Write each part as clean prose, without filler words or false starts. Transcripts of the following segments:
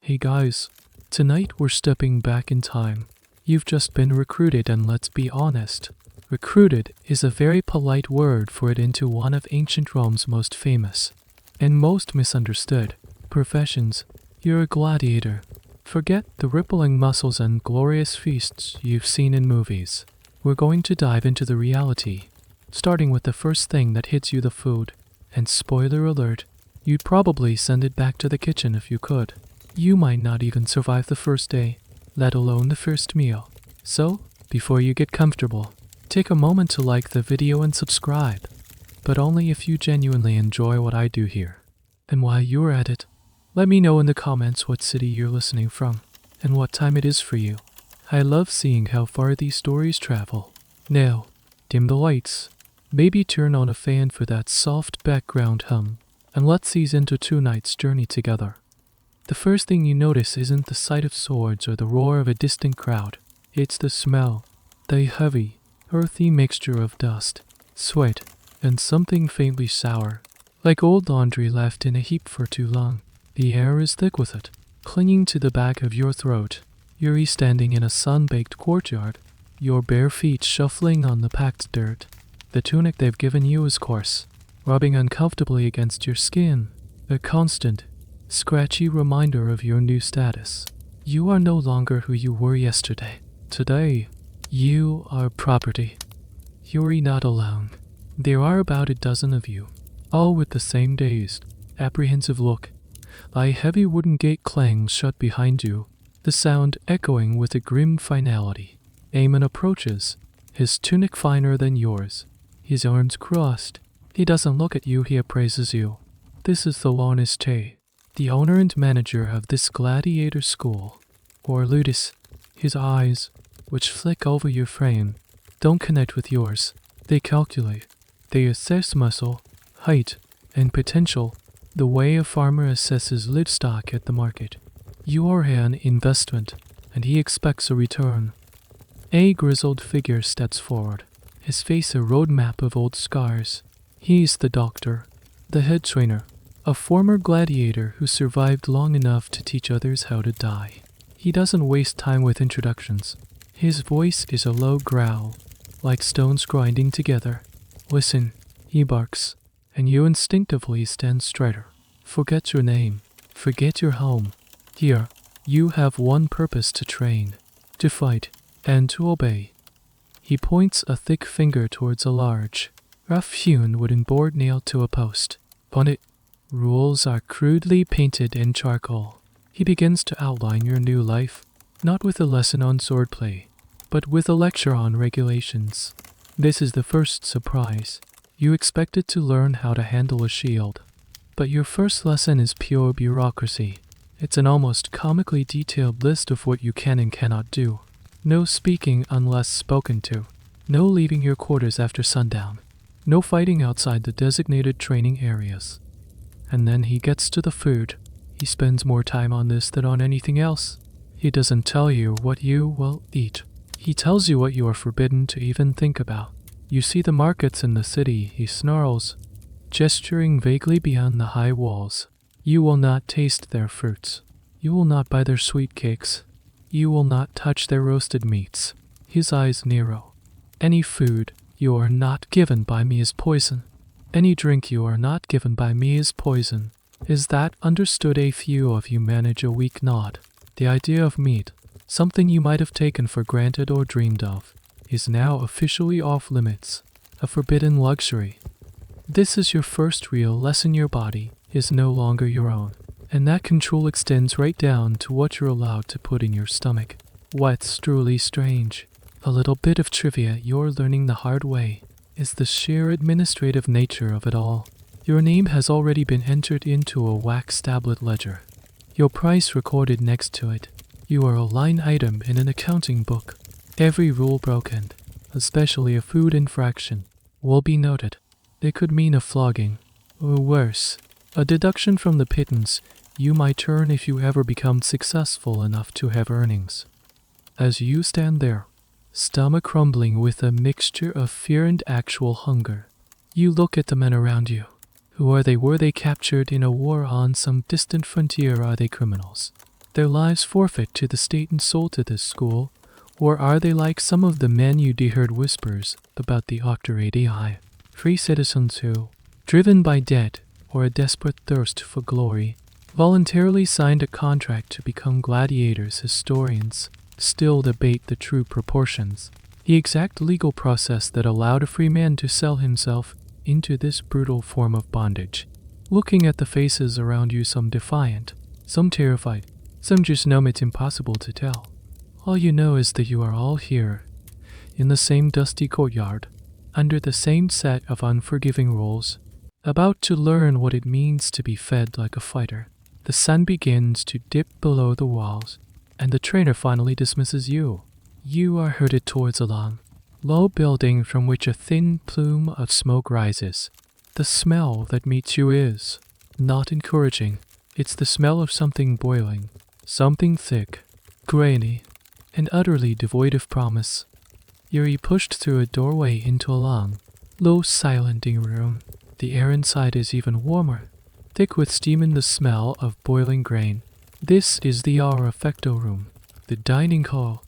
Hey guys, tonight we're stepping back in time. You've just been recruited, and let's be honest. Recruited is a very polite word for it into one of ancient Rome's most famous and most misunderstood professions. You're a gladiator. Forget the rippling muscles and glorious feasts you've seen in movies. We're going to dive into the reality, starting with the first thing that hits you: the food. And spoiler alert, you'd probably send it back to the kitchen if you could. You might not even survive the first day, let alone the first meal. So, before you get comfortable, take a moment to like the video and subscribe, but only if you genuinely enjoy what I do here. And while you're at it, let me know in the comments what city you're listening from and what time it is for you. I love seeing how far these stories travel. Now, dim the lights, maybe turn on a fan for that soft background hum, and let's ease into 2 nights' journey together. The first thing you notice isn't the sight of swords or the roar of a distant crowd. It's the smell, the heavy, earthy mixture of dust, sweat, and something faintly sour, like old laundry left in a heap for too long. The air is thick with it, clinging to the back of your throat. You're standing in a sun-baked courtyard, your bare feet shuffling on the packed dirt. The tunic they've given you is coarse, rubbing uncomfortably against your skin, a constant, scratchy reminder of your new status. You are no longer who you were yesterday. Today, you are property. You're not alone. There are about a dozen of you, all with the same dazed, apprehensive look. A heavy wooden gate clangs shut behind you, the sound echoing with a grim finality. Aemon approaches, his tunic finer than yours, his arms crossed. He doesn't look at you, he appraises you. This is the Larnus Tay, the owner and manager of this gladiator school, or ludus. His eyes, which flick over your frame, don't connect with yours. They calculate. They assess muscle, height, and potential, the way a farmer assesses livestock at the market. You are an investment, and he expects a return. A grizzled figure steps forward, his face a roadmap of old scars. He's the doctor, the head trainer, a former gladiator who survived long enough to teach others how to die. He doesn't waste time with introductions. His voice is a low growl, like stones grinding together. Listen, he barks, and you instinctively stand straighter. Forget your name, forget your home. Here, you have one purpose: to train, to fight, and to obey. He points a thick finger towards a large, rough-hewn wooden board nailed to a post. On it, rules are crudely painted in charcoal. He begins to outline your new life, not with a lesson on swordplay, but with a lecture on regulations. This is the first surprise. You expected to learn how to handle a shield, but your first lesson is pure bureaucracy. It's an almost comically detailed list of what you can and cannot do. No speaking unless spoken to. No leaving your quarters after sundown. No fighting outside the designated training areas. And then he gets to the food. He spends more time on this than on anything else. He doesn't tell you what you will eat. He tells you what you are forbidden to even think about. You see the markets in the city, he snarls, gesturing vaguely beyond the high walls. You will not taste their fruits. You will not buy their sweet cakes. You will not touch their roasted meats. His eyes narrow. Any food you are not given by me is poison. Any drink you are not given by me is poison. Is that understood? A few of you manage a weak nod. The idea of meat, something you might have taken for granted or dreamed of, is now officially off limits, a forbidden luxury. This is your first real lesson: your body is no longer your own, and that control extends right down to what you're allowed to put in your stomach. What's truly strange, a little bit of trivia you're learning the hard way, is the sheer administrative nature of it all. Your name has already been entered into a wax tablet ledger, your price recorded next to it. You are a line item in an accounting book. Every rule broken, especially a food infraction, will be noted. It could mean a flogging, or worse, a deduction from the pittance you might earn if you ever become successful enough to have earnings. As you stand there, stomach crumbling with a mixture of fear and actual hunger, you look at the men around you. Who are they? Were they captured in a war on some distant frontier? Are they criminals? their lives forfeit to the state and sold to this school, or are they like some of the men you heard whispers about the Hordearii, free citizens who, driven by debt or a desperate thirst for glory, voluntarily signed a contract to become gladiators? Historians still debate the true proportions, the exact legal process that allowed a free man to sell himself into this brutal form of bondage. Looking at the faces around you, some defiant, some terrified, some just know it's impossible to tell. All you know is that you are all here, in the same dusty courtyard, under the same set of unforgiving rules, about to learn what it means to be fed like a fighter. The sun begins to dip below the walls, and the trainer finally dismisses you. You are herded towards a long, low building from which a thin plume of smoke rises. The smell that meets you is not encouraging. It's the smell of something boiling, something thick, grainy, and utterly devoid of promise. You're pushed through a doorway into a long, low, silencing room. The air inside is even warmer, thick with steam and the smell of boiling grain. This is the Archaeological room, the dining hall.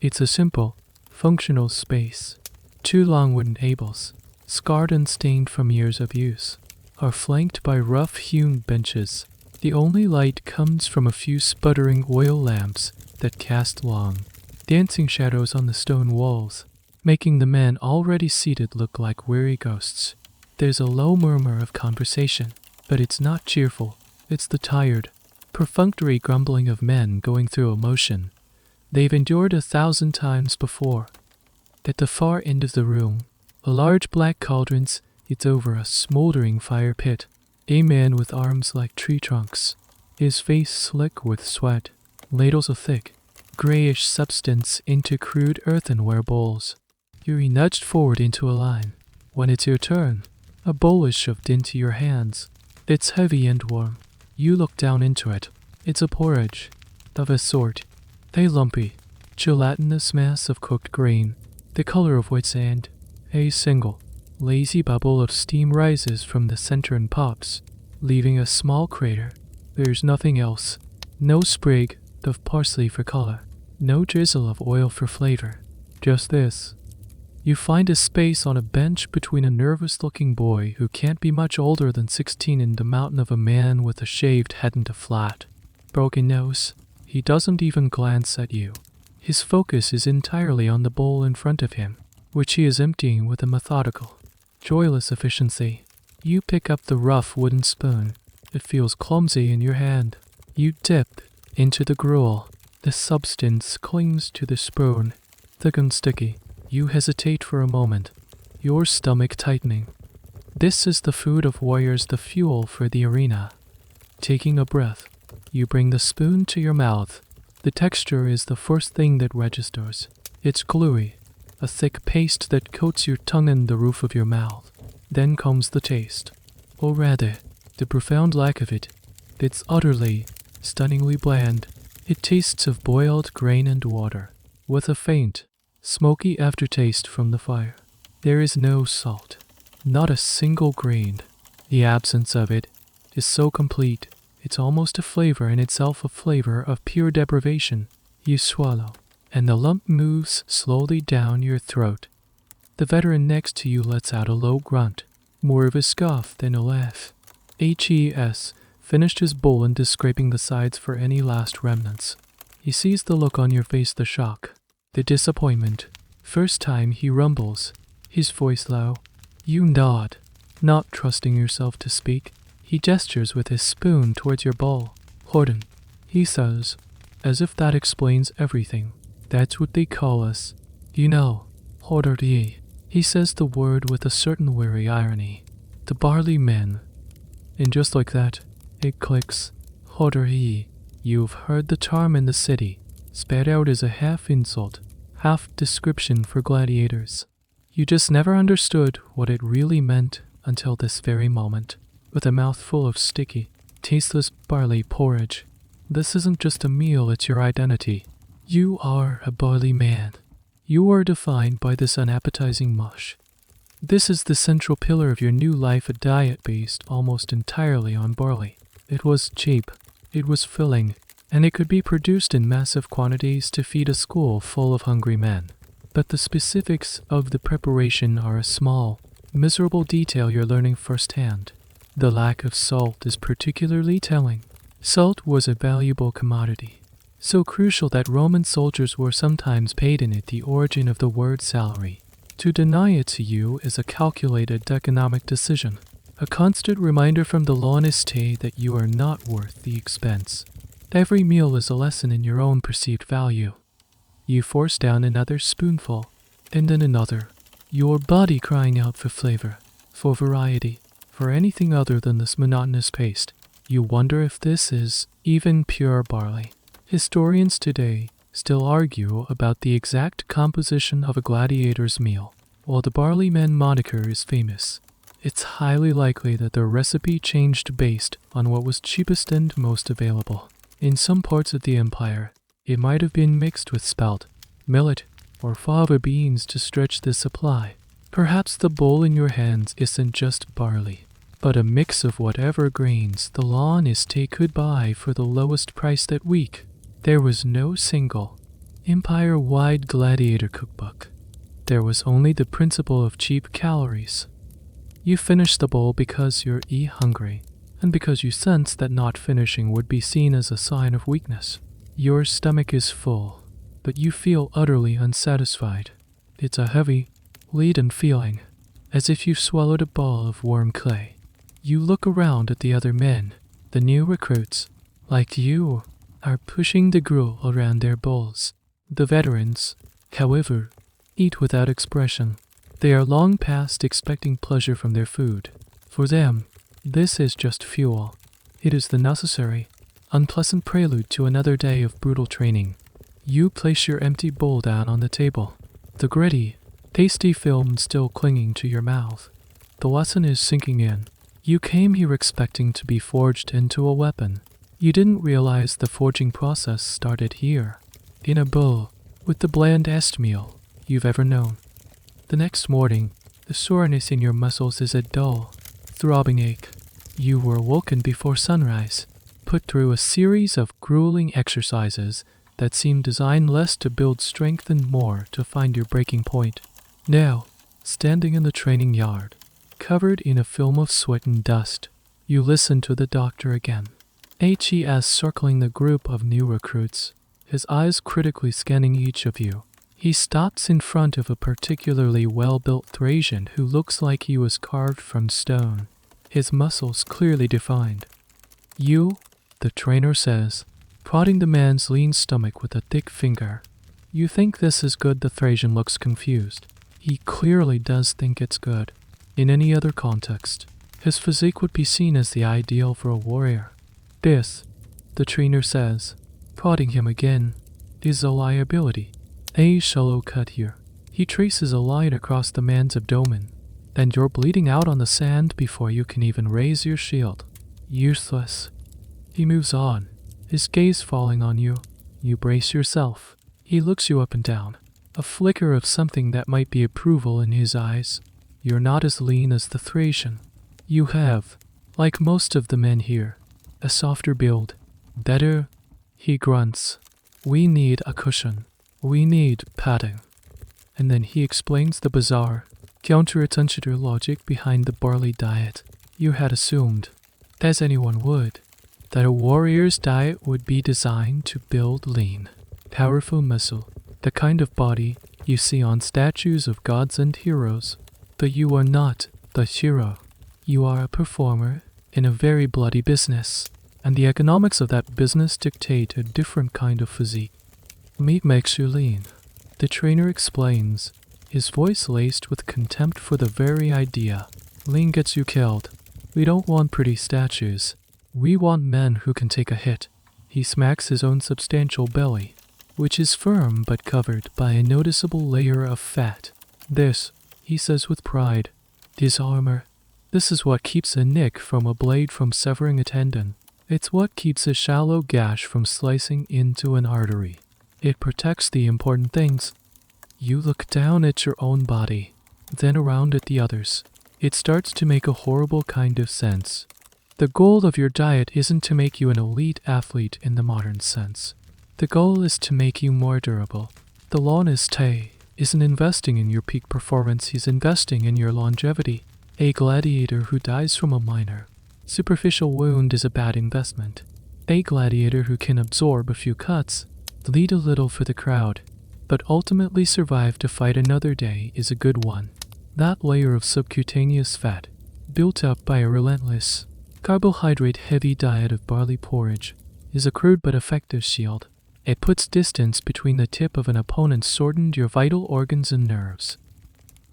It's a simple, functional space. 2 long wooden tables, scarred and stained from years of use, are flanked by rough-hewn benches. The only light comes from a few sputtering oil lamps that cast long, dancing shadows on the stone walls, making the men already seated look like weary ghosts. There's a low murmur of conversation, but it's not cheerful. It's the tired, perfunctory grumbling of men going through emotion they've endured 1,000 times before. At the far end of the room, a large black cauldron sits over a smoldering fire pit. A man with arms like tree trunks, his face slick with sweat, ladles a thick, grayish substance into crude earthenware bowls. You're nudged forward into a line. When it's your turn, a bowl is shoved into your hands. It's heavy and warm. You look down into it. It's a porridge, of a sort, a lumpy, gelatinous mass of cooked grain, the color of which sand. A single, lazy bubble of steam rises from the center and pops, leaving a small crater. There's nothing else. No sprig of parsley for color, no drizzle of oil for flavor. Just this. You find a space on a bench between a nervous-looking boy who can't be much older than 16 and the mountain of a man with a shaved head and a flat, broken nose. He doesn't even glance at you. His focus is entirely on the bowl in front of him, which he is emptying with a methodical, joyless efficiency. You pick up the rough wooden spoon. It feels clumsy in your hand. You dip into the gruel. The substance clings to the spoon, thick and sticky. You hesitate for a moment, your stomach tightening. This is the food of warriors, the fuel for the arena. Taking a breath, you bring the spoon to your mouth. The texture is the first thing that registers. It's gluey, a thick paste that coats your tongue and the roof of your mouth. Then comes the taste, or rather, the profound lack of it. It's utterly, stunningly bland. It tastes of boiled grain and water, with a faint, smoky aftertaste from the fire. There is no salt, not a single grain. The absence of it is so complete, it's almost a flavor in itself, a flavor of pure deprivation. You swallow, and the lump moves slowly down your throat. The veteran next to you lets out a low grunt, more of a scoff than a laugh. H.E.S. finished his bowl and is scraping the sides for any last remnants. He sees the look on your face, the shock, the disappointment. First time he rumbles, his voice low. You nod, not trusting yourself to speak. He gestures with his spoon towards your bowl. Horden, he says, as if that explains everything. That's what they call us. You know, Hordearii. He says the word with a certain weary irony. The Barley Men. And just like that, it clicks. Hordearii. You've heard the term in the city, spat out as a half insult, half description for gladiators. You just never understood what it really meant until this very moment. With a mouthful of sticky, tasteless barley porridge. This isn't just a meal, it's your identity. You are a barley man. You are defined by this unappetizing mush. This is the central pillar of your new life, a diet based almost entirely on barley. It was cheap, it was filling, and it could be produced in massive quantities to feed a school full of hungry men. But the specifics of the preparation are a small, miserable detail you're learning firsthand. The lack of salt is particularly telling. Salt was a valuable commodity, so crucial that Roman soldiers were sometimes paid in it, the origin of the word salary. To deny it to you is a calculated economic decision, a constant reminder from the l'honnêteté that you are not worth the expense. Every meal is a lesson in your own perceived value. You force down another spoonful, and then another, your body crying out for flavor, for variety, for anything other than this monotonous paste. You wonder if this is even pure barley. Historians today still argue about the exact composition of a gladiator's meal. While the Barley Men moniker is famous, it's highly likely that their recipe changed based on what was cheapest and most available. In some parts of the empire, it might have been mixed with spelt, millet, or fava beans to stretch the supply. Perhaps the bowl in your hands isn't just barley, but a mix of whatever grains the l'honnêteté could buy for the lowest price that week. There was no single, empire-wide gladiator cookbook. There was only the principle of cheap calories. You finish the bowl because you're hungry, and because you sense that not finishing would be seen as a sign of weakness. Your stomach is full, but you feel utterly unsatisfied. It's a heavy, leaden feeling, as if you've swallowed a ball of warm clay. You look around at the other men, the new recruits, like you, are pushing the gruel around their bowls. The veterans, however, eat without expression. They are long past expecting pleasure from their food. For them, this is just fuel. It is the necessary, unpleasant prelude to another day of brutal training. You place your empty bowl down on the table, the gritty, tasty film still clinging to your mouth. The lesson is sinking in. You came here expecting to be forged into a weapon. You didn't realize the forging process started here, in a bowl, with the blandest meal you've ever known. The next morning, the soreness in your muscles is a dull, throbbing ache. You were woken before sunrise, put through a series of grueling exercises that seemed designed less to build strength and more to find your breaking point. Now, standing in the training yard, covered in a film of sweat and dust, you listen to the doctor again. HES circling the group of new recruits, his eyes critically scanning each of you. He stops in front of a particularly well-built Thracian who looks like he was carved from stone, his muscles clearly defined. You, the trainer says, prodding the man's lean stomach with a thick finger. You think this is good. The Thracian looks confused. He clearly does think it's good. In any other context, his physique would be seen as the ideal for a warrior. This, the trainer says, prodding him again, is a liability. A shallow cut here. He traces a line across the man's abdomen, and you're bleeding out on the sand before you can even raise your shield. Useless. He moves on, his gaze falling on you. You brace yourself. He looks you up and down, a flicker of something that might be approval in his eyes. You're not as lean as the Thracian. You have, like most of the men here, a softer build. Better, he grunts. We need a cushion. We need padding. And then he explains the bizarre, counterintuitive logic behind the barley diet. You had assumed, as anyone would, that a warrior's diet would be designed to build lean, powerful muscle, the kind of body you see on statues of gods and heroes. But you are not the hero. You are a performer in a very bloody business, and the economics of that business dictate a different kind of physique. Meat makes you lean, the trainer explains, his voice laced with contempt for the very idea. Lean gets you killed. We don't want pretty statues. We want men who can take a hit. He smacks his own substantial belly, which is firm but covered by a noticeable layer of fat. This, he says with pride, is armor. This is what keeps a nick from a blade from severing a tendon. It's what keeps a shallow gash from slicing into an artery. It protects the important things. You look down at your own body, then around at the others. It starts to make a horrible kind of sense. The goal of your diet isn't to make you an elite athlete in the modern sense. The goal is to make you more durable. The Lawniste isn't investing in your peak performance, he's investing in your longevity. A gladiator who dies from a minor, superficial wound is a bad investment. A gladiator who can absorb a few cuts, bleed a little for the crowd, but ultimately survive to fight another day is a good one. That layer of subcutaneous fat, built up by a relentless, carbohydrate-heavy diet of barley porridge, is a crude but effective shield. It puts distance between the tip of an opponent's sword and your vital organs and nerves.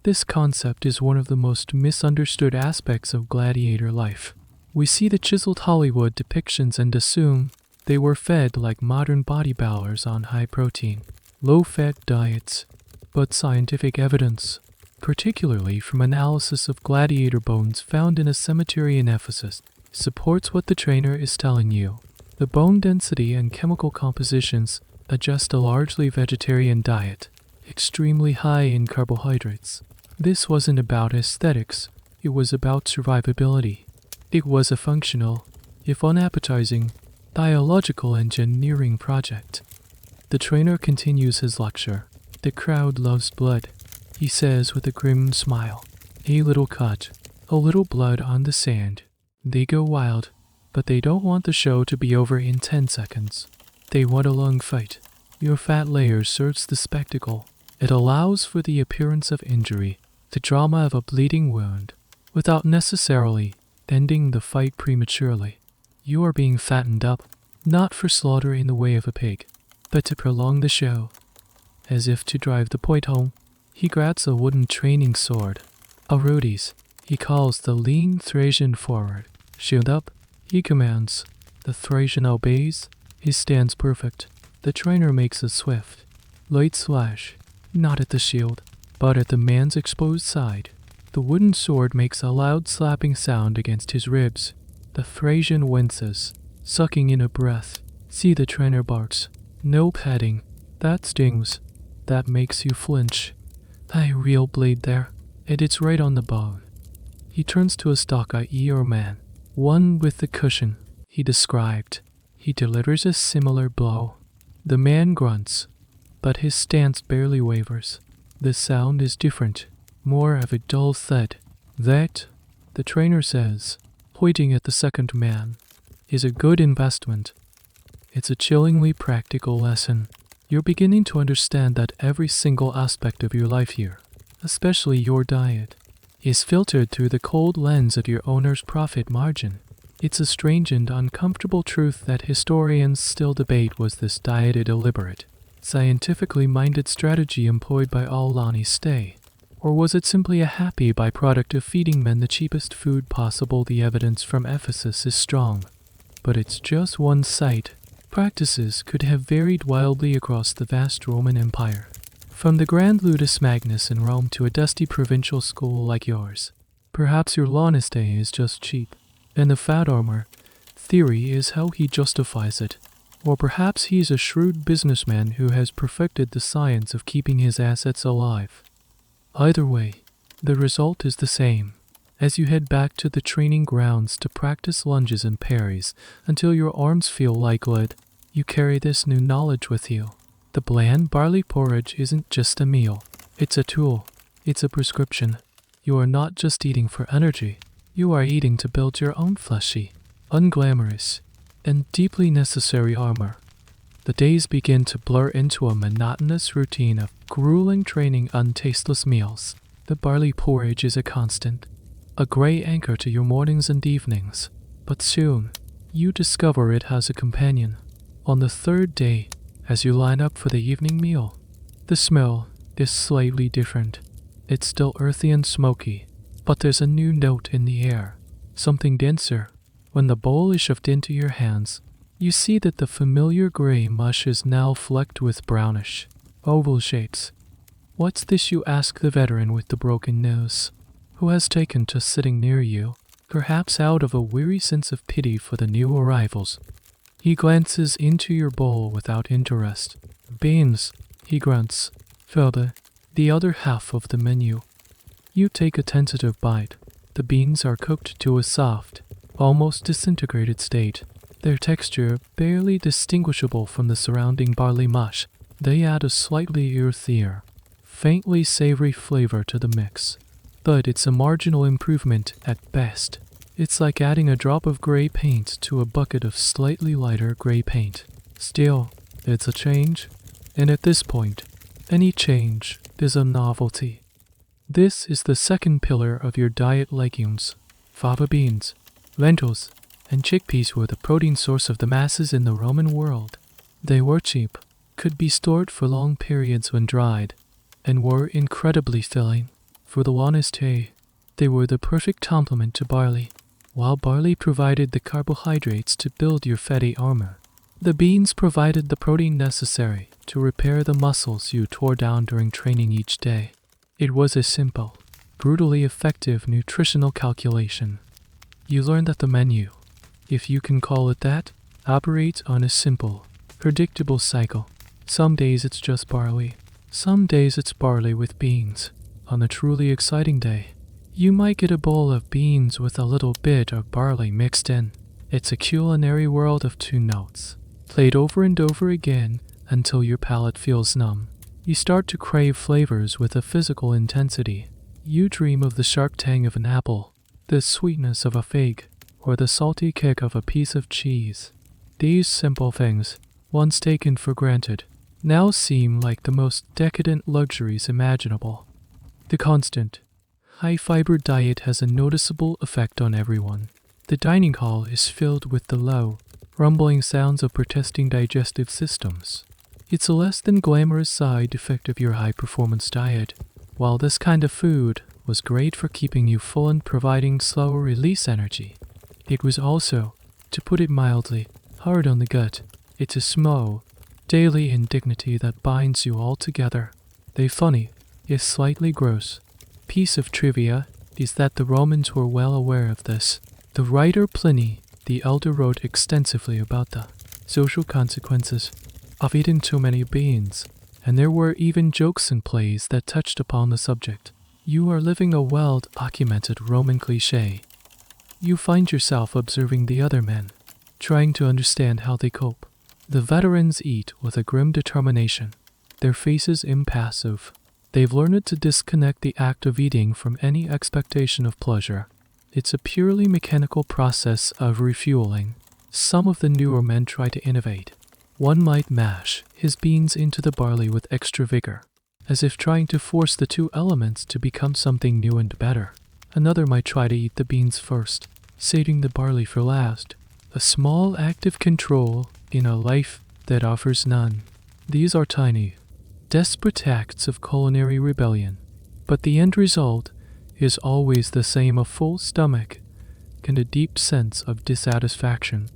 This concept is one of the most misunderstood aspects of gladiator life. We see the chiseled Hollywood depictions and assume they were fed like modern bodybuilders on high-protein, low-fat diets, but scientific evidence, particularly from analysis of gladiator bones found in a cemetery in Ephesus, supports what the trainer is telling you. The bone density and chemical compositions adjust a largely vegetarian diet, extremely high in carbohydrates. This wasn't about aesthetics, it was about survivability. It was a functional, if unappetizing, biological engineering project. The trainer continues his lecture. The crowd loves blood, he says with a grim smile. A little cut, a little blood on the sand. They go wild, but they don't want the show to be over in 10 seconds. They want a long fight. Your fat layer serves the spectacle. It allows for the appearance of injury, the drama of a bleeding wound, without necessarily ending the fight prematurely. You are being fattened up, not for slaughter in the way of a pig, but to prolong the show. As if to drive the point home, he grabs a wooden training sword, a rudis, he calls the lean Thracian forward. Shield up, he commands. The Thracian obeys, his stance perfect. The trainer makes a swift, light slash, not at the shield, but at the man's exposed side. The wooden sword makes a loud slapping sound against his ribs. The Thracian winces, sucking in a breath. See, the trainer barks. No padding. That stings. That makes you flinch. A real blade there, and it's right on the bone. He turns to a stock-eye man, one with the cushion he described. He delivers a similar blow. The man grunts, but his stance barely wavers. The sound is different, more of a dull thud. That, the trainer says, pointing at the second man, is a good investment. It's a chillingly practical lesson. You're beginning to understand that every single aspect of your life here, especially your diet, is filtered through the cold lens of your owner's profit margin. It's a strange and uncomfortable truth that historians still debate. Was this diet a deliberate, scientifically minded strategy employed by all Lawniste, or was it simply a happy byproduct of feeding men the cheapest food possible? The evidence from Ephesus is strong, but it's just one site. Practices could have varied wildly across the vast Roman Empire, from the Grand Ludus Magnus in Rome to a dusty provincial school like yours. Perhaps your Lawniste is just cheap, and the fat armor theory is how he justifies it. Or perhaps he's a shrewd businessman who has perfected the science of keeping his assets alive. Either way, the result is the same. As you head back to the training grounds to practice lunges and parries until your arms feel like lead, you carry this new knowledge with you. The bland barley porridge isn't just a meal. It's a tool. It's a prescription. You are not just eating for energy. You are eating to build your own fleshy, unglamorous, and deeply necessary armor. The days begin to blur into a monotonous routine of grueling training on tasteless meals. The barley porridge is a constant, a gray anchor to your mornings and evenings. But soon, you discover it has a companion. On the third day, as you line up for the evening meal, the smell is slightly different. It's still earthy and smoky, but there's a new note in the air, something denser. When the bowl is shoved into your hands, you see that the familiar gray mush is now flecked with brownish, oval shapes. What's this, you ask the veteran with the broken nose, who has taken to sitting near you, perhaps out of a weary sense of pity for the new arrivals. He glances into your bowl without interest. Beans, he grunts. Further, the other half of the menu. You take a tentative bite. The beans are cooked to a soft, almost disintegrated state, their texture barely distinguishable from the surrounding barley mush. They add a slightly earthier, faintly savory flavor to the mix, but it's a marginal improvement at best. It's like adding a drop of gray paint to a bucket of slightly lighter gray paint. Still, it's a change, and at this point, any change is a novelty. This is the second pillar of your diet: legumes. Fava beans, lentils, and chickpeas were the protein source of the masses in the Roman world. They were cheap, could be stored for long periods when dried, and were incredibly filling. For the honest, they were the perfect complement to barley. While barley provided the carbohydrates to build your fatty armor, the beans provided the protein necessary to repair the muscles you tore down during training each day. It was a simple, brutally effective nutritional calculation. You learn that the menu, if you can call it that, operates on a simple, predictable cycle. Some days it's just barley. Some days it's barley with beans. On a truly exciting day, you might get a bowl of beans with a little bit of barley mixed in. It's a culinary world of two notes, played over and over again until your palate feels numb. You start to crave flavors with a physical intensity. You dream of the sharp tang of an apple, the sweetness of a fig, or the salty kick of a piece of cheese. These simple things, once taken for granted, now seem like the most decadent luxuries imaginable. The constant, high-fiber diet has a noticeable effect on everyone. The dining hall is filled with the low, rumbling sounds of protesting digestive systems. It's a less than glamorous side effect of your high-performance diet. While this kind of food was great for keeping you full and providing slower release energy, it was also, to put it mildly, hard on the gut. It's a small, daily indignity that binds you all together. The funny, if slightly gross, piece of trivia is that the Romans were well aware of this. The writer Pliny the Elder wrote extensively about the social consequences of eating too many beans, and there were even jokes and plays that touched upon the subject. You are living a well-documented Roman cliché. You find yourself observing the other men, trying to understand how they cope. The veterans eat with a grim determination, their faces impassive. They've learned to disconnect the act of eating from any expectation of pleasure. It's a purely mechanical process of refueling. Some of the newer men try to innovate. One might mash his beans into the barley with extra vigor, as if trying to force the two elements to become something new and better. Another might try to eat the beans first, saving the barley for last. A small active control in a life that offers none. These are tiny, desperate acts of culinary rebellion, but the end result is always the same: a full stomach and a deep sense of dissatisfaction.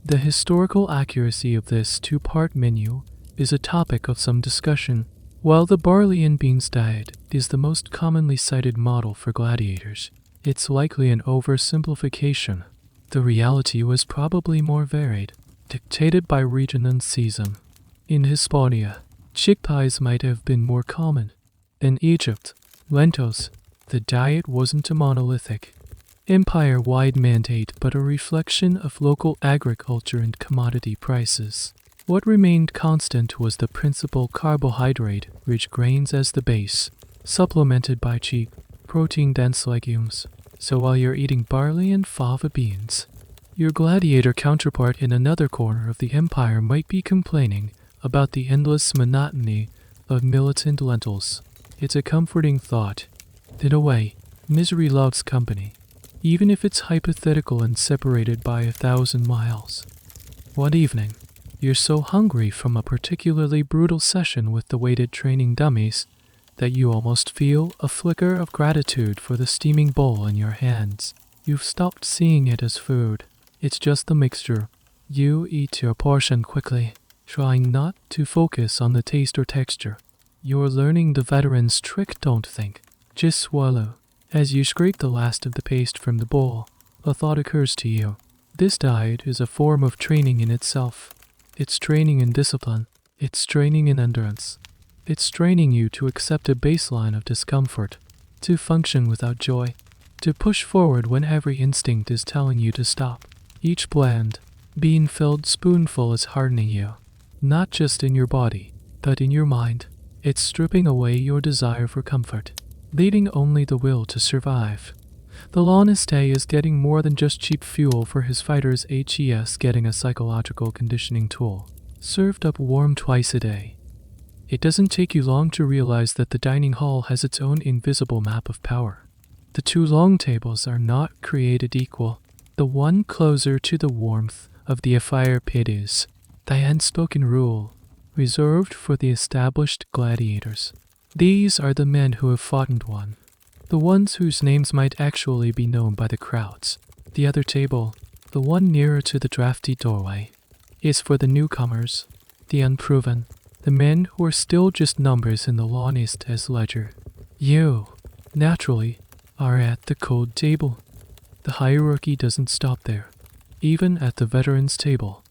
The historical accuracy of this two-part menu is a topic of some discussion. While the barley and beans diet is the most commonly cited model for gladiators, it's likely an oversimplification. The reality was probably more varied, dictated by region and season. In Hispania, chickpeas might have been more common. In Egypt, lentils. The diet wasn't a monolithic, empire-wide mandate but a reflection of local agriculture and commodity prices. What remained constant was the principal carbohydrate-rich grains as the base, supplemented by cheap, protein-dense legumes. So while you're eating barley and fava beans, your gladiator counterpart in another corner of the empire might be complaining about the endless monotony of militant lentils. It's a comforting thought. In a way, misery loves company, even if it's hypothetical and separated by 1,000 miles. One evening, you're so hungry from a particularly brutal session with the weighted training dummies that you almost feel a flicker of gratitude for the steaming bowl in your hands. You've stopped seeing it as food. It's just the mixture. You eat your portion quickly, trying not to focus on the taste or texture. You're learning the veteran's trick: don't think, just swallow. As you scrape the last of the paste from the bowl, a thought occurs to you. This diet is a form of training in itself. It's training in discipline. It's training in endurance. It's training you to accept a baseline of discomfort, to function without joy, to push forward when every instinct is telling you to stop. Each bland, bean-filled spoonful is hardening you, not just in your body, but in your mind. It's stripping away your desire for comfort, leaving only the will to survive. The Laniste is getting more than just cheap fuel for his fighters. He's getting a psychological conditioning tool, served up warm twice a day. It doesn't take you long to realize that the dining hall has its own invisible map of power. The two long tables are not created equal. The one closer to the warmth of the fire pit is the unspoken rule, reserved for the established gladiators. These are the men who have fattened one, the ones whose names might actually be known by the crowds. The other table, the one nearer to the drafty doorway, is for the newcomers, the unproven, the men who are still just numbers in the Laniste's ledger. You, naturally, are at the cold table. The hierarchy doesn't stop there. Even at the veterans' table,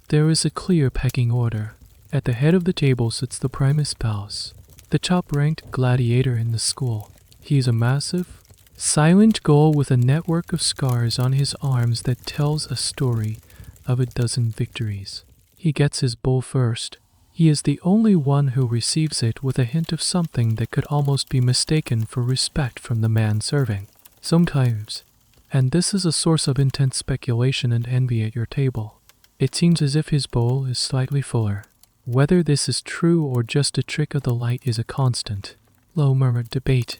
there is a clear pecking order. At the head of the table sits the Primus Paus, the top-ranked gladiator in the school. He's a massive, silent Gaul with a network of scars on his arms that tells a story of a dozen victories. He gets his bowl first. He is the only one who receives it with a hint of something that could almost be mistaken for respect from the man serving. Sometimes, and this is a source of intense speculation and envy at your table, it seems as if his bowl is slightly fuller. Whether this is true or just a trick of the light is a constant, low-murmured debate.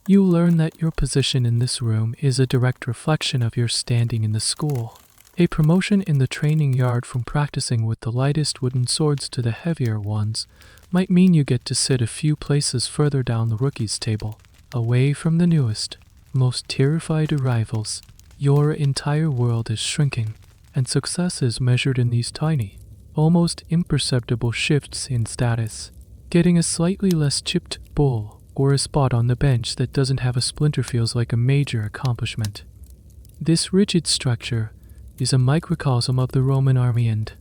You learn that your position in this room is a direct reflection of your standing in the school. A promotion in the training yard from practicing with the lightest wooden swords to the heavier ones might mean you get to sit a few places further down the rookies' table, away from the newest, most terrified rivals. Your entire world is shrinking, and success is measured in these tiny, almost imperceptible shifts in status. Getting a slightly less chipped bowl or a spot on the bench that doesn't have a splinter feels like a major accomplishment. This rigid structure is a microcosm of the Roman army and,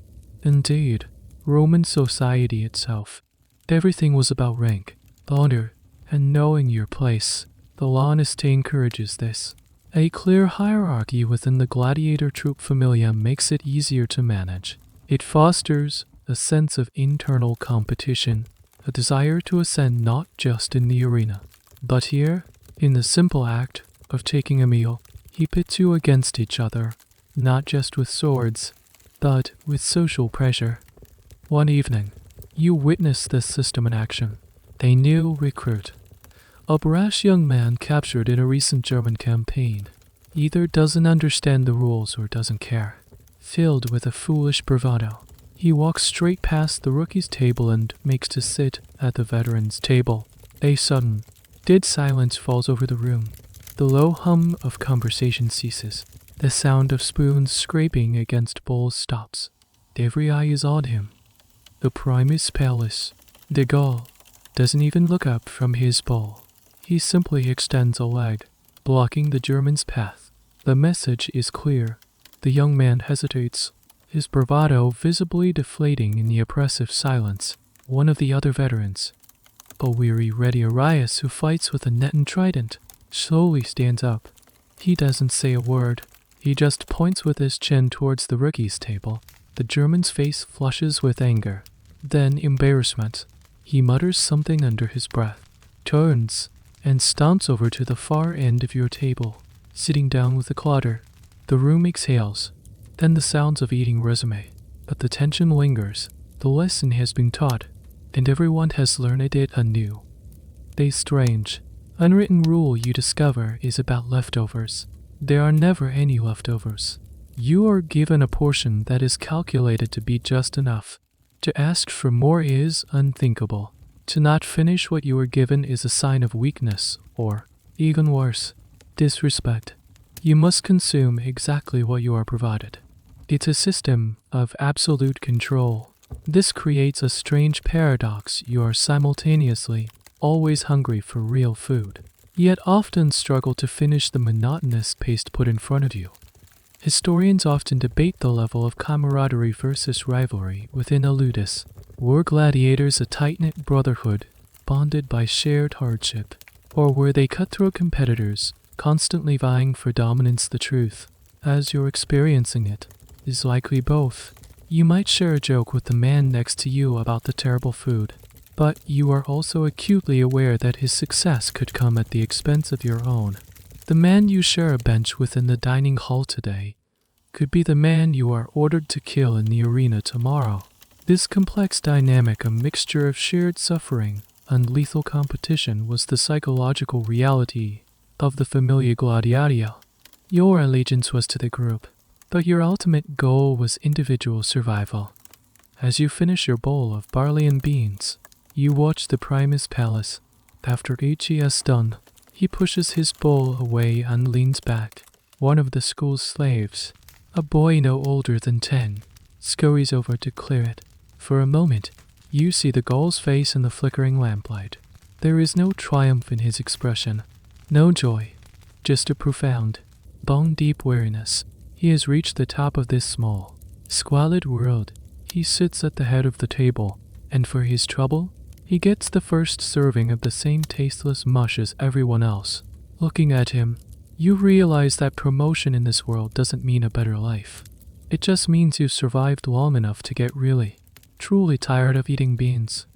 indeed, Roman society itself. Everything was about rank, honor, and knowing your place. The Laniste encourages this. A clear hierarchy within the gladiator troop familia makes it easier to manage. It fosters a sense of internal competition, a desire to ascend not just in the arena, but here, in the simple act of taking a meal. He pits you against each other, not just with swords, but with social pressure. One evening, you witnessed this system in action. A new recruit, a brash young man captured in a recent German campaign, either doesn't understand the rules or doesn't care. Filled with a foolish bravado, he walks straight past the rookie's table and makes to sit at the veteran's table. A sudden, dead silence falls over the room. The low hum of conversation ceases. The sound of spoons scraping against bowls stops. Every eye is on him. The Primus Paus, the Gaul, doesn't even look up from his bowl. He simply extends a leg, blocking the German's path. The message is clear. The young man hesitates, his bravado visibly deflating in the oppressive silence. One of the other veterans, a weary Hordearii who fights with a net and trident, slowly stands up. He doesn't say a word. He just points with his chin towards the rookie's table. The German's face flushes with anger, then embarrassment. He mutters something under his breath, turns, and stomps over to the far end of your table, sitting down with a clatter. The room exhales, then the sounds of eating resume, but the tension lingers. The lesson has been taught, and everyone has learned it anew. A strange, unwritten rule you discover is about leftovers. There are never any leftovers. You are given a portion that is calculated to be just enough. To ask for more is unthinkable. To not finish what you are given is a sign of weakness, or, even worse, disrespect. You must consume exactly what you are provided. It's a system of absolute control. This creates a strange paradox. You are simultaneously always hungry for real food, yet often struggle to finish the monotonous paste put in front of you. Historians often debate the level of camaraderie versus rivalry within a ludus. Were gladiators a tight-knit brotherhood, bonded by shared hardship, or were they cutthroat competitors constantly vying for dominance. The truth, as you're experiencing it, is likely both. You might share a joke with the man next to you about the terrible food, but you are also acutely aware that his success could come at the expense of your own. The man you share a bench with in the dining hall today could be the man you are ordered to kill in the arena tomorrow. This complex dynamic, a mixture of shared suffering and lethal competition, was the psychological reality of the familiar Gladiator. Your allegiance was to the group, but your ultimate goal was individual survival. As you finish your bowl of barley and beans, you watch the Primus Palace. After each is done, he pushes his bowl away and leans back. One of the school's slaves, a boy no older than 10, scurries over to clear it. For a moment, you see the Gaul's face in the flickering lamplight. There is no triumph in his expression, no joy, just a profound, bone-deep weariness. He has reached the top of this small, squalid world. He sits at the head of the table, and for his trouble, he gets the first serving of the same tasteless mush as everyone else. Looking at him, you realize that promotion in this world doesn't mean a better life. It just means you survived long enough to get really, truly tired of eating beans.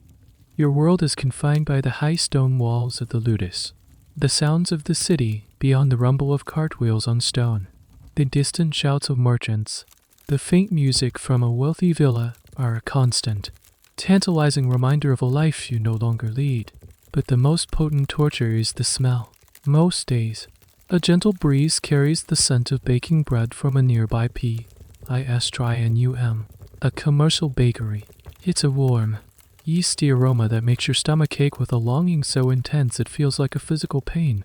Your world is confined by the high stone walls of the ludus. The sounds of the city beyond the rumble of cartwheels on stone, the distant shouts of merchants, the faint music from a wealthy villa are a constant, tantalizing reminder of a life you no longer lead. But the most potent torture is the smell. Most days, a gentle breeze carries the scent of baking bread from a nearby PISTRINUM, a commercial bakery. It's a warm, yeasty aroma that makes your stomach ache with a longing so intense it feels like a physical pain.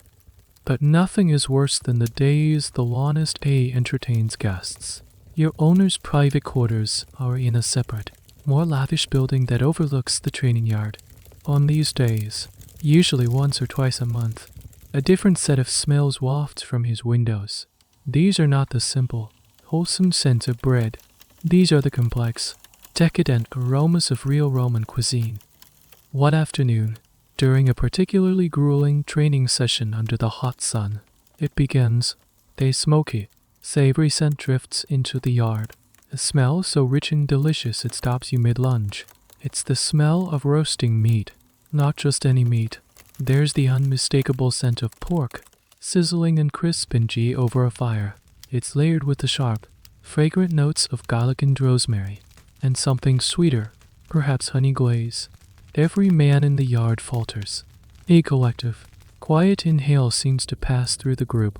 But nothing is worse than the days the honest A entertains guests. Your owner's private quarters are in a separate, more lavish building that overlooks the training yard. On these days, usually once or twice a month, a different set of smells wafts from his windows. These are not the simple, wholesome scents of bread. These are the complex, decadent aromas of real Roman cuisine. One afternoon, during a particularly grueling training session under the hot sun, it begins. A smoky, savory scent drifts into the yard. A smell so rich and delicious it stops you mid-lunge. It's the smell of roasting meat. Not just any meat. There's the unmistakable scent of pork, sizzling and crispy over a fire. It's layered with the sharp, fragrant notes of garlic and rosemary, and something sweeter, perhaps honey glaze. Every man in the yard falters. A collective, quiet inhale seems to pass through the group.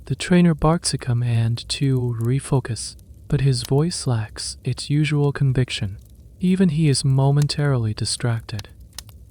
The trainer barks a command to refocus, but his voice lacks its usual conviction. Even he is momentarily distracted.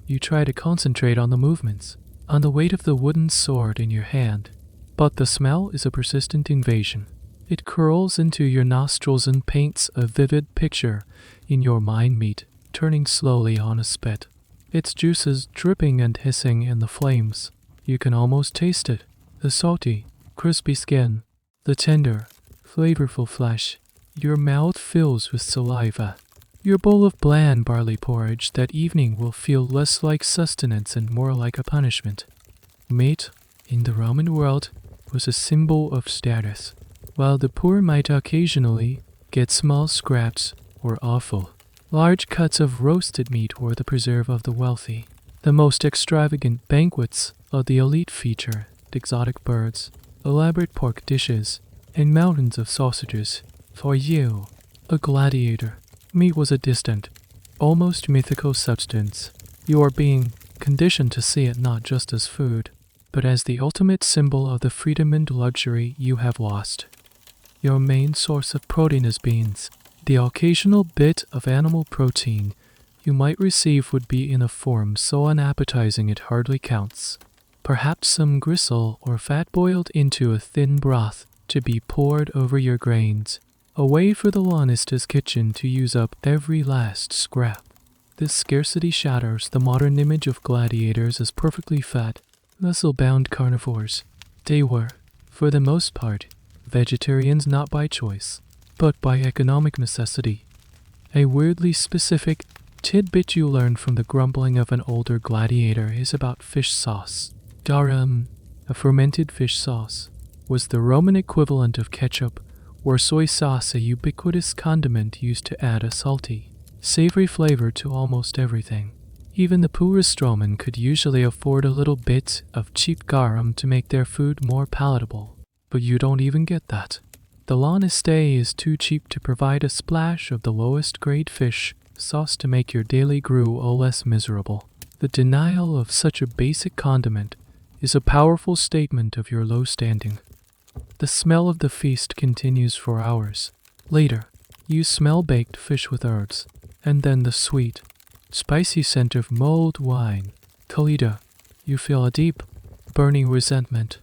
You try to concentrate on the movements, on the weight of the wooden sword in your hand, but the smell is a persistent invasion. It curls into your nostrils and paints a vivid picture in your mind. Meat turning slowly on a spit, its juices dripping and hissing in the flames. You can almost taste it, the salty, crispy skin, the tender, flavorful flesh. Your mouth fills with saliva. Your bowl of bland barley porridge that evening will feel less like sustenance and more like a punishment. Meat, in the Roman world, was a symbol of status, while the poor might occasionally get small scraps or offal. Large cuts of roasted meat were the preserve of the wealthy. The most extravagant banquets of the elite featured exotic birds, elaborate pork dishes, and mountains of sausages. For you, a gladiator, meat was a distant, almost mythical substance. You are being conditioned to see it not just as food, but as the ultimate symbol of the freedom and luxury you have lost. Your main source of protein is beans. The occasional bit of animal protein you might receive would be in a form so unappetizing it hardly counts. Perhaps some gristle or fat boiled into a thin broth to be poured over your grains. A way for the Lanista's kitchen to use up every last scrap. This scarcity shatters the modern image of gladiators as perfectly fat, muscle-bound carnivores. They were, for the most part, vegetarians not by choice, but by economic necessity. A weirdly specific tidbit you learn from the grumbling of an older gladiator is about fish sauce. Garum, A fermented fish sauce was the Roman equivalent of ketchup or soy sauce, a ubiquitous condiment used to add a salty, savory flavor to almost everything. Even the poorest Roman could usually afford a little bit of cheap garum to make their food more palatable. But you don't even get that. The Laniste is too cheap to provide a splash of the lowest grade fish sauce to make your daily gruel less miserable. The denial of such a basic condiment is a powerful statement of your low standing. The smell of the feast continues for hours. Later, you smell baked fish with herbs, and then the sweet, spicy scent of mulled wine. Kalida, you feel a deep, burning resentment.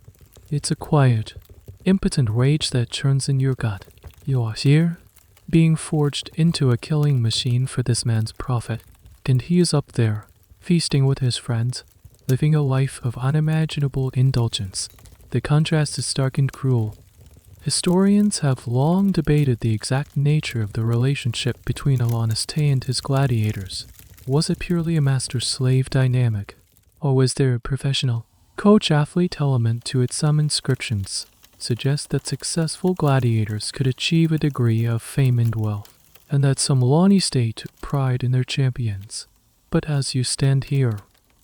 It's a quiet, impotent rage that churns in your gut. You are here, being forged into a killing machine for this man's profit, and he is up there, feasting with his friends, living a life of unimaginable indulgence. The contrast is stark and cruel. Historians have long debated the exact nature of the relationship between Laniste and his gladiators. Was it purely a master-slave dynamic, or was there a professional, coach-athlete element to it? Some inscriptions suggest that successful gladiators could achieve a degree of fame and wealth, and that some Laniste took pride in their champions. But as you stand here,